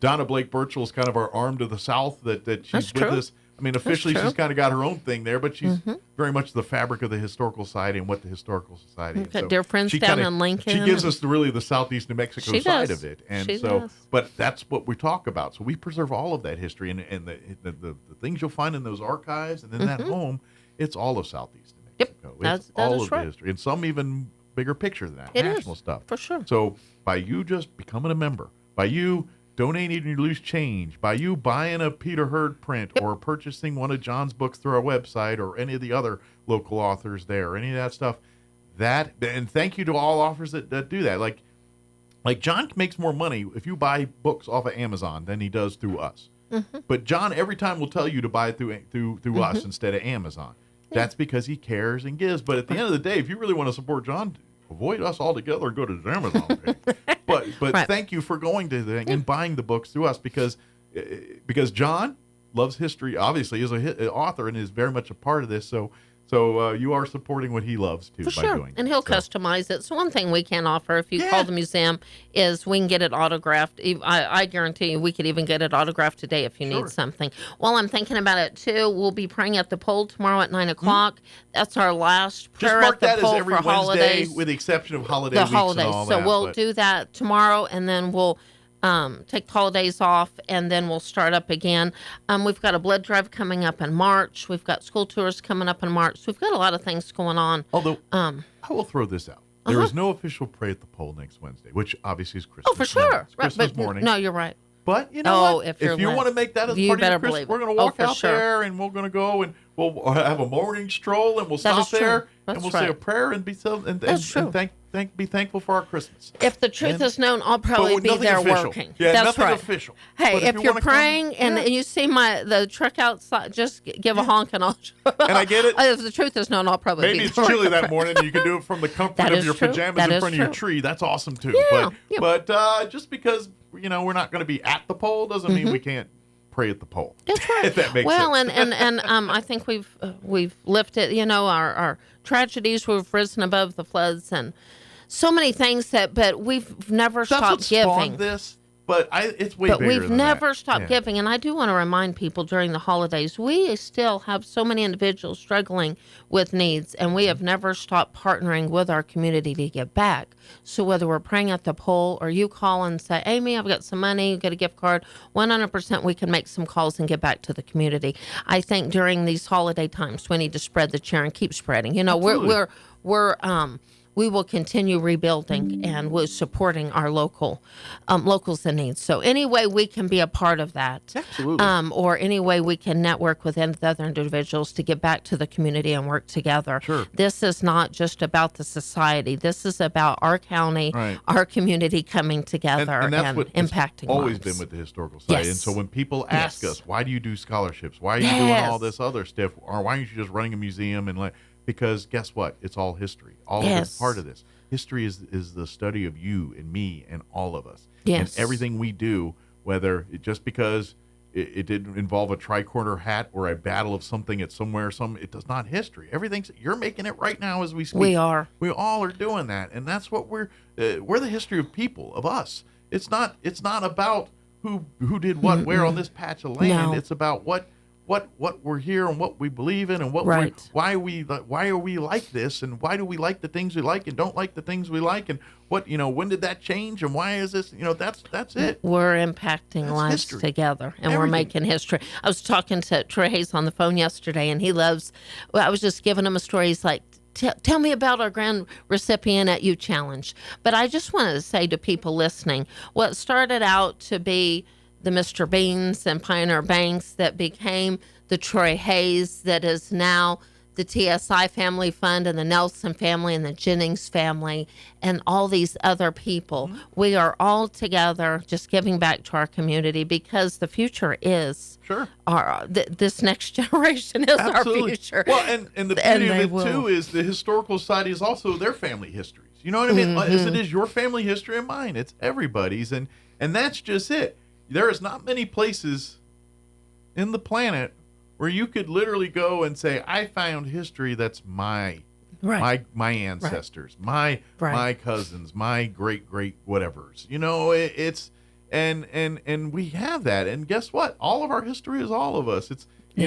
Donna Blake Birchall is kind of our arm to the south that she's with us. I mean, officially, she's kind of got her own thing there, but she's very much the fabric of the Historical Society and what the Historical Society is. So dear friends down in Lincoln. She gives us the Southeast New Mexico side of it. And she does. But that's what we talk about. So we preserve all of that history and the things you'll find in those archives and in that home, it's all of Southeast New Mexico. Yep, it's all of the history. And some even bigger picture than that, national stuff. For sure. So by you just becoming a member, by you donating your loose change, by you buying a Peter Hurd print or purchasing one of John's books through our website or any of the other local authors there, any of that stuff, and thank you to all authors that do that. Like John makes more money if you buy books off of Amazon than he does through us. But John every time will tell you to buy it through us instead of Amazon. That's because he cares and gives. But at the end of the day, if you really want to support John, avoid us altogether and go to the Amazon page. But thank you for going to the thing and buying the books through us because John loves history. Obviously, is an author and is very much a part of this. So So you are supporting what he loves too by doing it. And he'll customize it. So one thing we can offer if you call the museum is we can get it autographed. I guarantee you we could even get it autographed today if you need something. While I'm thinking about it too, we'll be praying at the pole tomorrow at 9 o'clock. That's our last prayer Just mark at the that pole as every for Wednesday, holidays. with the exception of holiday The weeks holidays. and all So that. we'll do that tomorrow, and then we'll take the holidays off, and then we'll start up again. We've got a blood drive coming up in March. We've got school tours coming up in March. So we've got a lot of things going on. Although, I will throw this out. There is no official pray at the pole next Wednesday, which obviously is Christmas. Oh, for sure. It's Christmas morning. No, you're right. But you know what? If you want to make that as part of your Christmas, we're going to walk out there, and we're going to go, and we'll have a morning stroll, and we'll stop there, and we'll say a prayer, and be be thankful for our Christmas. If the truth is known, I'll probably be there official. working. Yeah, that's nothing right. official. Hey, But if you're praying and you see the truck outside, just give a honk and I'll. And I get it. If the truth is known, I'll probably Maybe be it's there. chilly that morning, and you can do it from the comfort of your pajamas in front of your tree. That's awesome too. Yeah, but just because we're not going to be at the pole doesn't mean we can't pray at the pole. That's right. If that makes sense. and I think we've lifted, our tragedies. We've risen above the floods and so many things but we've never stopped giving. This, but it's way But bigger we've than never that. stopped giving, and I do want to remind people during the holidays, we still have so many individuals struggling with needs, and we have never stopped partnering with our community to give back. So whether we're praying at the pole or you call and say, Amy, I've got some money, you get a gift card, 100% we can make some calls and get back to the community. I think during these holiday times, we need to spread the cheer and keep spreading. Absolutely. We will continue rebuilding and we're supporting our locals in need. So any way we can be a part of that, absolutely, or any way we can network with other individuals to get back to the community and work together. Sure. This is not just about the society. This is about our county, our community coming together and that's what impacting always lives. been with the Historical Society. Yes. And so when people ask us, why do you do scholarships? Why are you doing all this other stuff? Or why aren't you just running a museum and because guess what? It's all history. All of it's part of this. History is the study of you and me and all of us. Yes. And everything we do, whether just because it didn't involve a tricorner hat or a battle of something at somewhere, it does not history. You're making it right now as we speak. We are. We all are doing that, and that's what we're the history of people, of us. It's not about who did what where on this patch of land. No. It's about what we're here and what we believe in and why are we like this, and why do we like the things we like and don't like the things we like, and when did that change, and why is this that's it. We're impacting lives together, and we're making history. I was talking to Troy Hayes on the phone yesterday, and I was just giving him a story. He's like, tell me about our grand recipient at U Challenge. But I just wanted to say to people listening, what started out to be the Mr. Beans and Pioneer Banks that became the Troy Hayes that is now the TSI Family Fund and the Nelson family and the Jennings family and all these other people. Mm-hmm. We are all together just giving back to our community because the future is this next generation is Absolutely. Our future. Well, and the beauty of it too is the Historical Society is also their family histories. You know what I mean? Mm-hmm. As it is your family history and mine. It's everybody's, and that's just it. There is not many places in the planet where you could literally go and say, I found history that's my ancestors, my cousins, my great whatevers. It's and we have that. And guess what? All of our history is all of us. We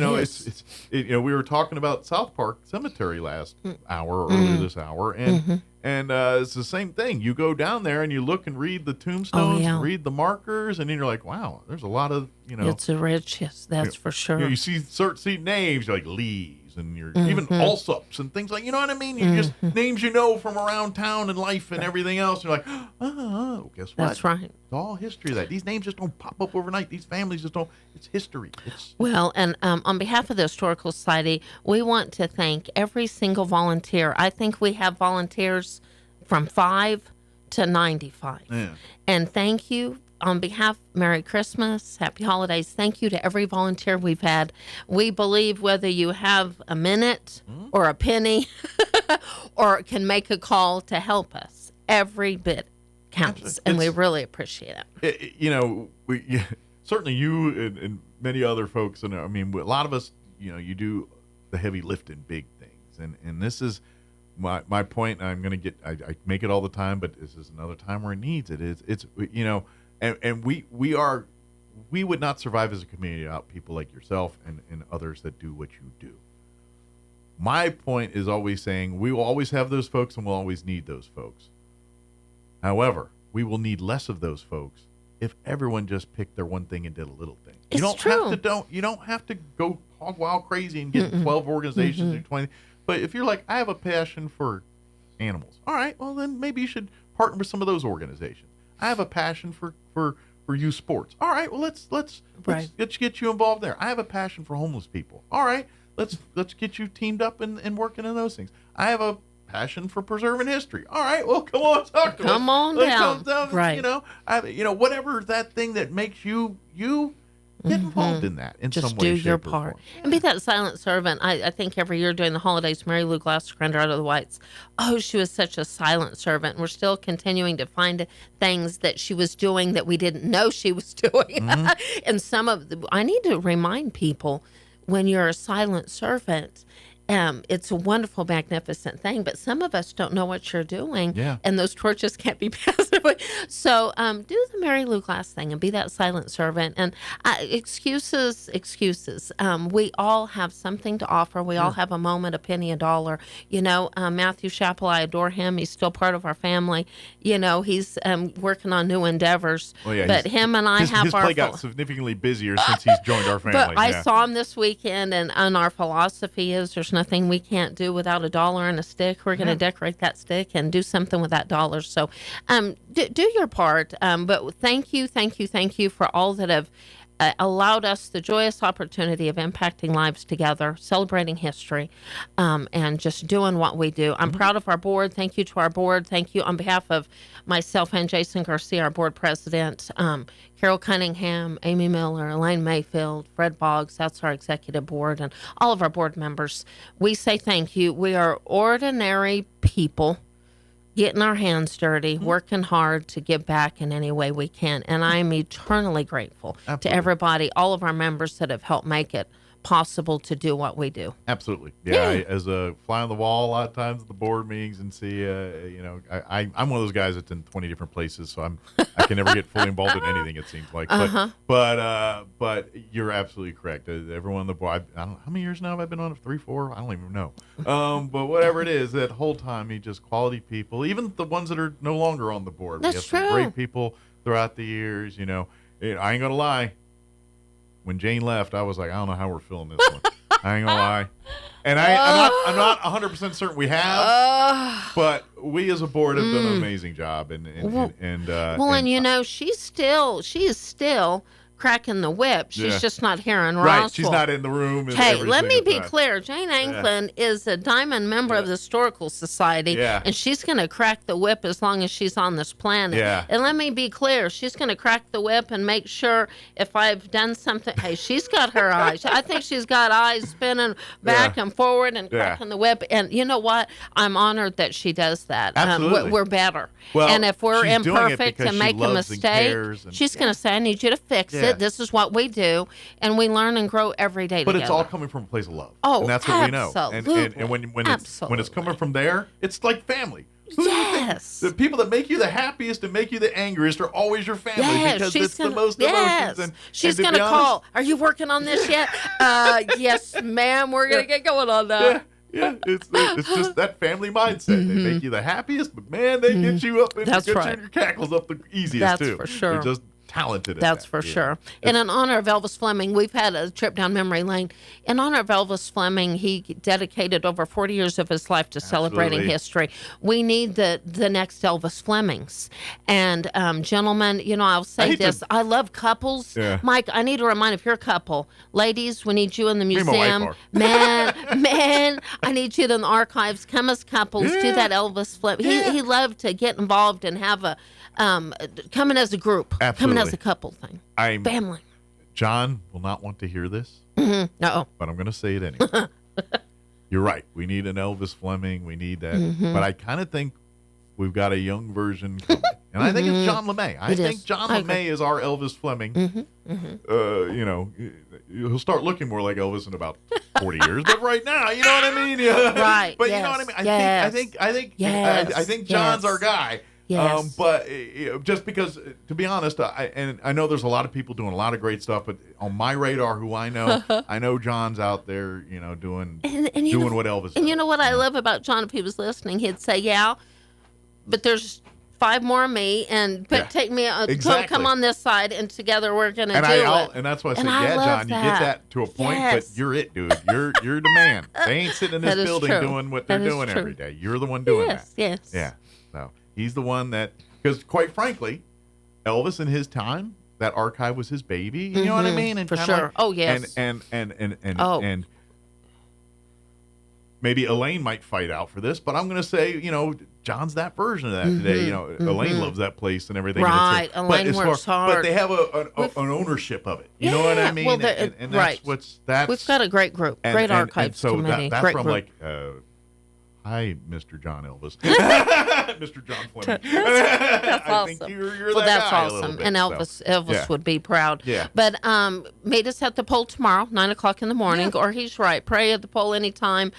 were talking about South Park Cemetery last hour, earlier this hour, and it's the same thing. You go down there and you look and read the tombstones, read the markers, and then you're like, wow, there's a lot of It's a rich, that's for sure. You see certain names like Lees and even Alsups and things like, you know what I mean? You just names from around town and life and everything else. You're like, oh, guess what? That's right. It's all history of that. These names just don't pop up overnight. These families just don't. It's history. Well, and on behalf of the Historical Society, we want to thank every single volunteer. I think we have volunteers from 5 to 95. Yeah. And thank you. On behalf, Merry Christmas, Happy Holidays. Thank you to every volunteer we've had. We believe whether you have a minute or a penny or can make a call to help us, every bit counts, and we really appreciate it. Certainly you and many other folks, and I mean, a lot of us, you do the heavy lifting, big things, needs. And this is my point. I'm going to get, I make it all the time, but this is another time where it needs it. It's and we would not survive as a community without people like yourself and others that do what you do. My point is always saying we will always have those folks and we'll always need those folks. However, we will need less of those folks if everyone just picked their one thing and did a little thing. You don't have to go hog wild crazy and get 12 organizations or 20. But if you're like, I have a passion for animals. All right, well then maybe you should partner with some of those organizations. I have a passion for youth sports. All right, well let's get you involved there. I have a passion for homeless people. All right, let's get you teamed up and working in those things. I have a passion for preserving history. All right, well come on, talk to us. Come on down. Right. Whatever that thing that makes you get involved in that in Just some way, do your shape, or part. form. And be that silent servant. I think every year during the holidays, Mary Lou Glasser out of the Whites, she was such a silent servant. We're still continuing to find things that she was doing that we didn't know she was doing. And I need to remind people, when you're a silent servant, it's a wonderful, magnificent thing, but some of us don't know what you're doing, and those torches can't be passed away. So do the Mary Lou Glass thing and be that silent servant. And excuses. We all have something to offer. We all have a moment, a penny, a dollar. Matthew Chappell, I adore him. He's still part of our family. He's working on new endeavors. But him and I have his our play got significantly busier since he's joined our family. But I saw him this weekend, and our philosophy is there's nothing we can't do without a dollar and a stick. We're going to decorate that stick and do something with that dollar. So do your part. But thank you for all that have allowed us the joyous opportunity of impacting lives together, celebrating history, and just doing what we do. I'm proud of our board. Thank you to our board. Thank you on behalf of myself and Jason Garcia, our board president, Carol Cunningham, Amy Miller, Elaine Mayfield, Fred Boggs, that's our executive board, and all of our board members. We say thank you. We are ordinary people getting our hands dirty, working hard to give back in any way we can. And I am eternally grateful to everybody, all of our members that have helped make it possible to do what we do. Absolutely. Yeah. As a fly on the wall a lot of times at the board meetings and see, I'm one of those guys that's in 20 different places, so I can never get fully involved in anything, it seems like. But you're absolutely correct. Everyone on the board, I don't know, how many years now have I been on it? 3, 4? I don't even know. But whatever it is, that whole time, you just quality people, even the ones that are no longer on the board. That's we have true. some great people throughout the years, I ain't going to lie. When Jane left, I was like, I don't know how we're filling this one. I ain't gonna lie, and I'm not 100% certain we have, but we as a board have done an amazing job. She is still cracking the whip. She's just not here in Roswell. Right, she's not in the room. Hey, let me be clear. Jane Anglin is a diamond member of the Historical Society, and she's going to crack the whip as long as she's on this planet. And let me be clear. She's going to crack the whip and make sure if I've done something. Hey, she's got her eyes. I think she's got eyes spinning back and forward and cracking the whip. And you know what? I'm honored that she does that. Absolutely. We're better. Well, and if we're she's doing it imperfect because and she make a loves and mistake, cares she's going to say, I need you to fix it. This is what we do, and we learn and grow every day together. But it's all coming from a place of love. Oh, and that's what we know. absolutely. And when it's coming from there, it's like family. Yes. The people that make you the happiest and make you the angriest are always your family because it's the most emotions. And she's going to call. Are you working on this yet? Yes, ma'am. We're going to get going on that. Yeah, it's just that family mindset. They make you the happiest, but man, they get you up and get your cackles up the easiest too. That's for sure. They're just talented at That's that. for sure. And in honor of Elvis Fleming, we've had a trip down memory lane. In honor of Elvis Fleming, he dedicated over 40 years of his life to celebrating history. We need the next Elvis Flemings. And gentlemen, I'll say this. I love couples. Yeah. Mike, I need to remind, if you're a couple, ladies, we need you in the museum. Man, I need you in the archives. Come as couples. Do that Elvis Fleming. He loved to get involved and have a coming as a group, coming as a couple thing. Family. John will not want to hear this. No. But I'm going to say it anyway. You're right. We need an Elvis Fleming. We need that. But I kind of think we've got a young version coming. And I think it's John LeMay. I think John LeMay is our Elvis Fleming. He'll start looking more like Elvis in about 40 years, but right now, you know what I mean? Yeah. Right. But you know what I mean? I think John's our guy. Yes. But just because, to be honest, I know there's a lot of people doing a lot of great stuff, but on my radar, who I know John's out there, doing what Elvis does. And you know what I love about John? If he was listening, he'd say, "Yeah, but there's 5 more of me, and take me, come on this side, and together we're gonna do it." And that's why I said, John, you get that to a point, but you're it, dude. You're the man. They ain't sitting in this building doing what they're doing every day. You're the one doing that. Yes. Yeah. So he's the one that, because quite frankly, Elvis in his time, that archive was his baby. You know what I mean? And for sure. And maybe Elaine might fight out for this, but I'm going to say, John's that version of that today. Elaine loves that place and everything. Right. Elaine works hard. But they have an ownership of it. You know what I mean? Well, and that's we've got a great group, great archives committee. That's great from group. Hi, Mr. John Elvis. Mr. John Fleming. That's awesome. I think you're well, that that's guy awesome. bit, And Elvis would be proud. Yeah. But meet us at the poll tomorrow, 9 o'clock in the morning. Or he's right, pray at the poll anytime.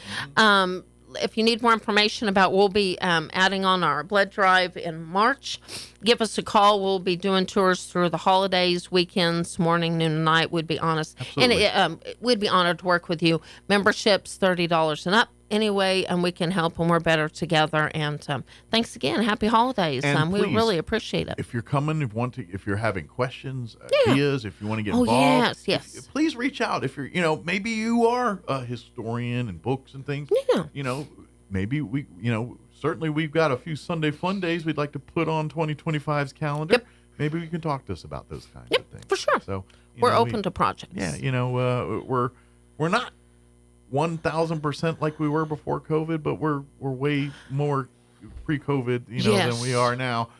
If you need more information about, we'll be adding on our blood drive in March. Give us a call. We'll be doing tours through the holidays, weekends, morning, noon, and night. We'd be honest. Absolutely. And we'd be honored to work with you. Memberships, $30 and up. Anyway, and we can help when we're better together. And thanks again. Happy holidays. And we please, really appreciate it. If you're coming, if you're having questions, ideas, if you want to get involved, yes. please reach out. If you're, maybe you are a historian and books and things. Yeah. Maybe we, certainly we've got a few Sunday fun days we'd like to put on 2025's calendar. Yep. Maybe you can talk to us about those kinds of things. For sure. So we're open to projects. Yeah, we're not 1,000% like we were before COVID, but we're way more pre-COVID, than we are now.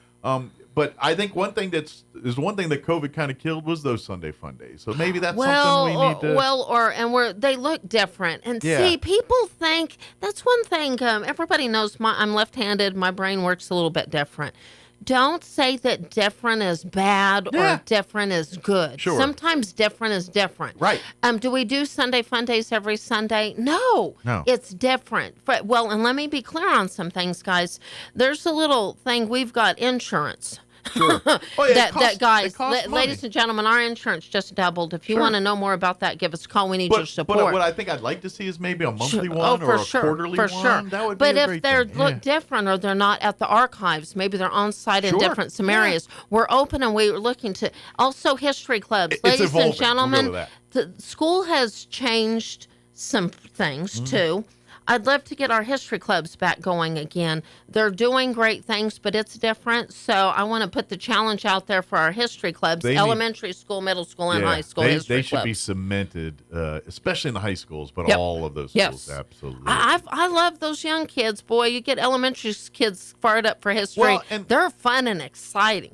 But I think one thing that COVID kind of killed was those Sunday fun days. So maybe that's something we need to. They look different. And see, people think that's one thing. Everybody knows I'm left-handed. My brain works a little bit different. Don't say that different is bad or different is good. Sure. Sometimes different is different. Right. Do we do Sunday fun days every Sunday? No. It's different. Well, and let me be clear on some things, guys. There's a little thing. We've got insurance. Sure. Ladies and gentlemen, our insurance just doubled. If you want to know more about that, give us a call. We need your support. But what I think I'd like to see is maybe a monthly one or a quarterly one. Sure. That would but be a if great they thing. look different or they're not at the archives, maybe they're on site in different areas. We're open and we're looking to also history clubs. Ladies and gentlemen, the school has changed some things too. I'd love to get our history clubs back going again. They're doing great things, but it's different. So I want to put the challenge out there for our history clubs, elementary school, middle school, and high school history They clubs. should be cemented, especially in the high schools, but all of those schools, absolutely. I love those young kids. Boy, you get elementary kids fired up for history. Well, and they're fun and exciting.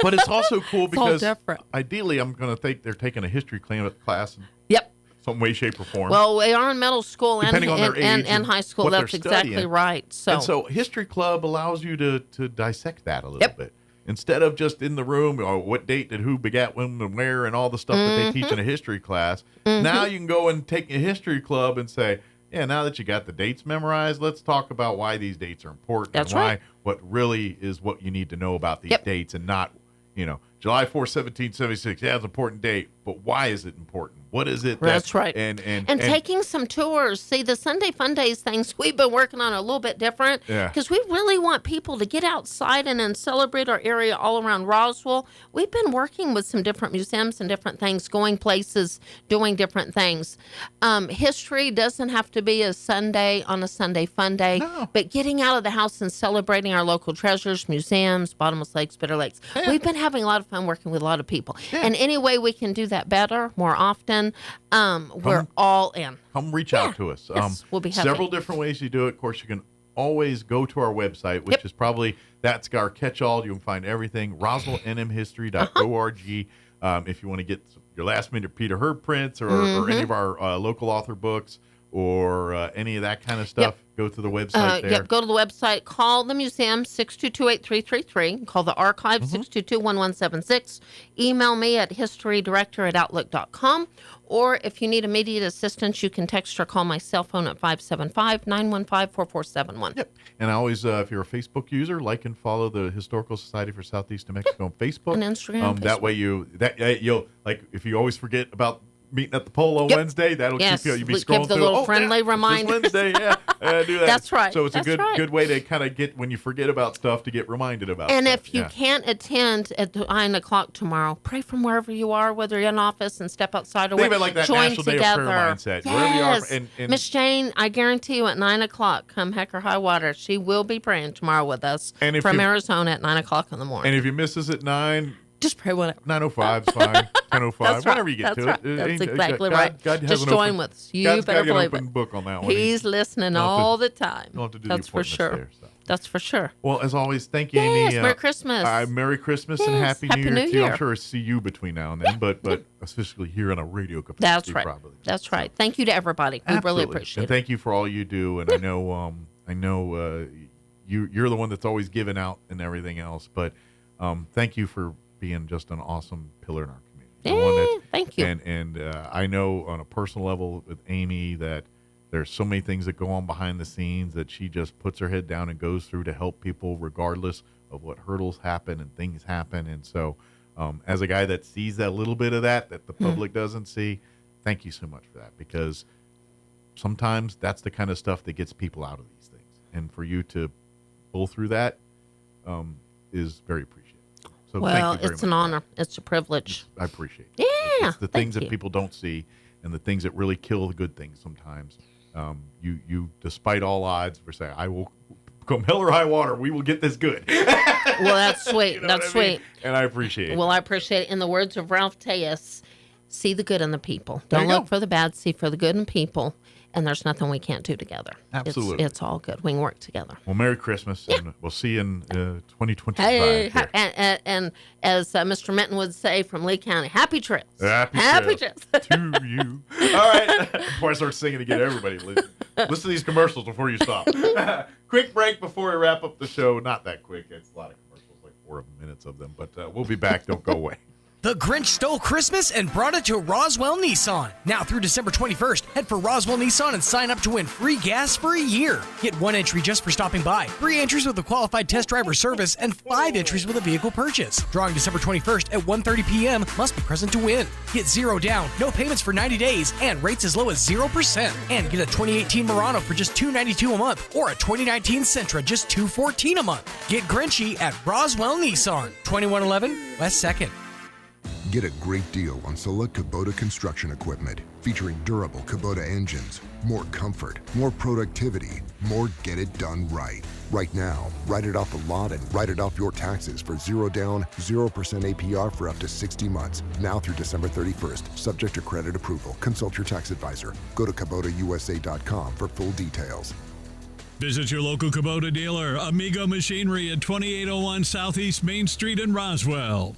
But it's also cool because ideally I'm going to think they're taking a history class. Some way, shape, or form. Well, they are in middle school and high school. That's exactly right. So History Club allows you to dissect that a little bit. Instead of just in the room, or what date did who begat when and where and all the stuff that they teach in a history class. Now you can go and take a History Club and say, now that you got the dates memorized, let's talk about why these dates are important. That's and why what really is what you need to know about these dates and not, July 4th, 1776. Yeah, it's an important date, but why is it important? What is it? That's right. And taking some tours. See, the Sunday Fun Days things we've been working on a little bit different because we really want people to get outside and then celebrate our area all around Roswell. We've been working with some different museums and different things, going places, doing different things. History doesn't have to be a Sunday on a Sunday Fun Day, but getting out of the house and celebrating our local treasures, museums, Bottomless Lakes, Bitter Lakes. We've been having a lot of fun working with a lot of people. And any way we can do that better, more often, we're all in. Come reach out to us. Yes, we'll be happy. Several different ways you do it. Of course, you can always go to our website, which is probably, that's our catch-all. You can find everything, roswellnmhistory.org. If you want to get your last-minute Peter Herb prints or any of our local author books, or any of that kind of stuff, go to the website there. Yep, go to the website. Call the museum, 622-8333. Call the archive, 622-1176. Email me at historydirector@outlook.com. Or if you need immediate assistance, you can text or call my cell phone at 575-915-4471. Yep. And I always, if you're a Facebook user, like and follow the Historical Society for Southeast New Mexico on Facebook. And Instagram. That way you'll, like, if you always forget about meeting at the poll on Wednesday, that'll keep you. You'll be scrolling give the through. little friendly reminder. Wednesday, do that. That's right. So it's That's a right. good way to kind of get, when you forget about stuff, to get reminded about And stuff. if you can't attend at 9 o'clock tomorrow, pray from wherever you are, whether you're in office and step outside or Think of it like that join National together. Day of Prayer mindset. Yes. Wherever you are, and Miss Jane, I guarantee you at 9 o'clock, come heck or high water, she will be praying tomorrow with us from Arizona at 9 o'clock in the morning. And if you miss us at 9, just pray whatever. 9:05 is fine. 10:05, whenever you get to right. it. That's exactly right. God has just an join open, with us. You God's better got believe an open it. book on that one. He's listening all the time. You'll have to do That's the for sure. there, so. That's for sure. Well, as always, thank you, Yes, Amy. Merry Christmas. Merry Christmas and Happy New Year to you. I'm sure I see you between now and then, but especially here on a radio capacity. That's right. Probably. That's right. Thank you to everybody. We really appreciate and thank you for all you do. And I know you're the one that's always giving out and everything else. But thank you for being just an awesome pillar in our community. Thank you. And I know on a personal level with Amy that there's so many things that go on behind the scenes that she just puts her head down and goes through to help people regardless of what hurdles happen and things happen. And so as a guy that sees that little bit of that the public doesn't see, thank you so much for that, because sometimes that's the kind of stuff that gets people out of these things. And for you to pull through that is very appreciated. So well, thank you very it's much an honor. It's a privilege. I appreciate it. Yeah. It's the things that people don't see and the things that really kill the good things sometimes. You despite all odds, for saying, I will come hell or high water, we will get this good. Well, that's sweet. You know That's what I mean? sweet. And I appreciate it. Well, I appreciate it. In the words of Ralph Tejas, see the good in the people. Don't look for the bad, see for the good in people. And there's nothing we can't do together. Absolutely. It's all good. We can work together. Well, Merry Christmas, and we'll see you in 2025. Hey, and as Mr. Minton would say from Lee County, happy trips. Happy trips to you. All right. Before I start singing to get everybody listen to these commercials before you stop. Quick break before we wrap up the show. Not that quick. It's a lot of commercials, like 4 minutes of them. But we'll be back. Don't go away. The Grinch stole Christmas and brought it to Roswell Nissan. Now through December 21st, head for Roswell Nissan and sign up to win free gas for a year. Get 1 entry just for stopping by, 3 entries with a qualified test driver service, and 5 entries with a vehicle purchase. Drawing December 21st at 1:30 p.m. Must be present to win. Get 0 down, no payments for 90 days, and rates as low as 0%. And get a 2018 Murano for just $292 a month, or a 2019 Sentra just $214 a month. Get Grinchy at Roswell Nissan, 2111 West 2nd. Get a great deal on select Kubota construction equipment featuring durable Kubota engines, more comfort, more productivity, more get it done right. Right now, write it off the lot and write it off your taxes for 0 down, 0% APR for up to 60 months. Now through December 31st, subject to credit approval. Consult your tax advisor. Go to KubotaUSA.com for full details. Visit your local Kubota dealer, Amigo Machinery at 2801 Southeast Main Street in Roswell.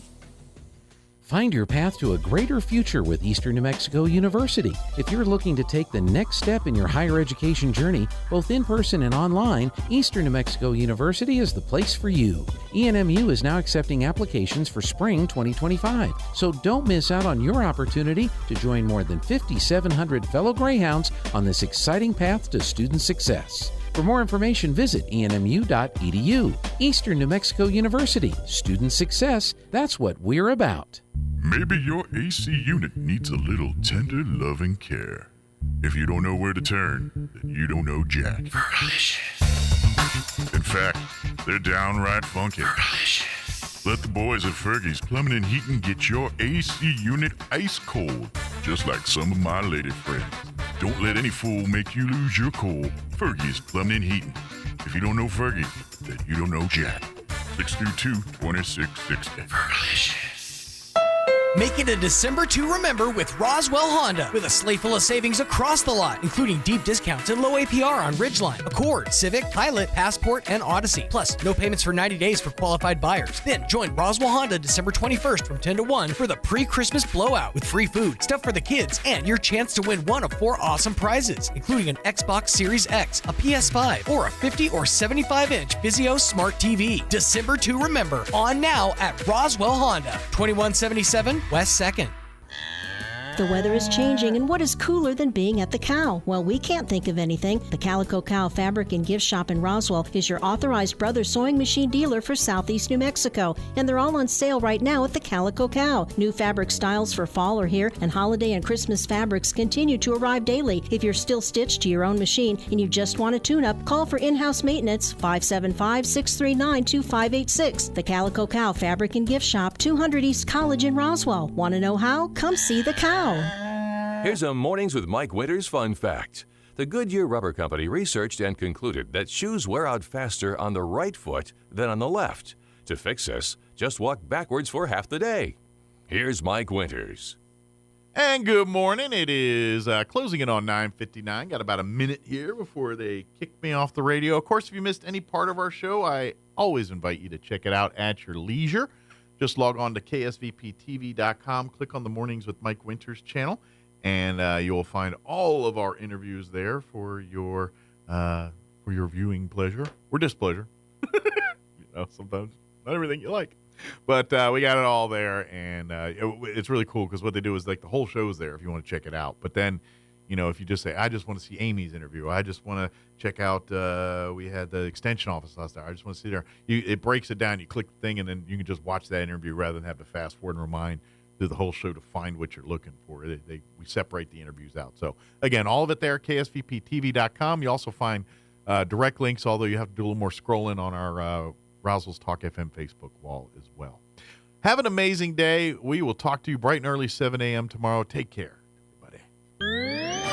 Find your path to a greater future with Eastern New Mexico University. If you're looking to take the next step in your higher education journey, both in person and online, Eastern New Mexico University is the place for you. ENMU is now accepting applications for spring 2025, so don't miss out on your opportunity to join more than 5,700 fellow Greyhounds on this exciting path to student success. For more information, visit enmu.edu. Eastern New Mexico University. Student success, that's what we're about. Maybe your AC unit needs a little tender loving care. If you don't know where to turn, then you don't know Jack. In fact, they're downright funky. Let the boys at Fergie's Plumbing and Heating get your AC unit ice cold, just like some of my lady friends. Don't let any fool make you lose your cool. Fergie's Plumbing and Heating. If you don't know Fergie, then you don't know Jack. 632-2660. Make it a December to remember with Roswell Honda, with a slate full of savings across the lot, including deep discounts and low APR on Ridgeline, Accord, Civic, Pilot, Passport, and Odyssey. Plus, no payments for 90 days for qualified buyers. Then join Roswell Honda December 21st from 10 to 1 for the pre-Christmas blowout with free food, stuff for the kids, and your chance to win one of 4 awesome prizes, including an Xbox Series X, a PS5, or a 50 or 75-inch Vizio Smart TV. December to remember, on now at Roswell Honda, 2177 West 2nd. The weather is changing, and what is cooler than being at the Cow? Well, we can't think of anything. The Calico Cow Fabric and Gift Shop in Roswell is your authorized Brothers sewing machine dealer for Southeast New Mexico, and they're all on sale right now at the Calico Cow. New fabric styles for fall are here, and holiday and Christmas fabrics continue to arrive daily. If you're still stitched to your own machine and you just want a tune-up, call for in-house maintenance, 575-639-2586. The Calico Cow Fabric and Gift Shop, 200 East College in Roswell. Want to know how? Come see the Cow. Here's a Mornings with Mike Winters fun fact. The Goodyear Rubber Company researched and concluded that shoes wear out faster on the right foot than on the left. To fix this, just walk backwards for half the day. Here's Mike Winters. And good morning. It is closing in on 9:59. Got about a minute here before they kick me off the radio. Of course, if you missed any part of our show, I always invite you to check it out at your leisure. Just log on to ksvptv.com, click on the Mornings with Mike Winters channel, and you will find all of our interviews there for your viewing pleasure or displeasure. Sometimes not everything you like. But we got it all there, and it's really cool because what they do is like the whole show is there if you want to check it out. But then, if you just say, I just want to see Amy's interview, I just want to check out, we had the extension office last night, I just want to see there. It breaks it down. You click the thing, and then you can just watch that interview rather than have to fast forward and rewind through the whole show to find what you're looking for. We separate the interviews out. So, again, all of it there, ksvptv.com. You also find direct links, although you have to do a little more scrolling on our Roswell Talk FM Facebook wall as well. Have an amazing day. We will talk to you bright and early, 7 a.m. tomorrow. Take care, everybody.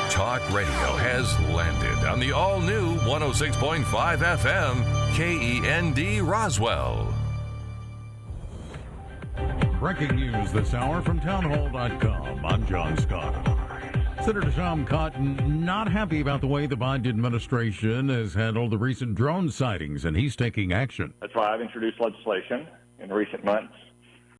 Talk radio has landed on the all-new 106.5 FM KEND Roswell. Breaking news this hour from townhall.com. I'm John Scott. Senator Tom Cotton not happy about the way the Biden administration has handled the recent drone sightings, and he's taking action. That's why I've introduced legislation in recent months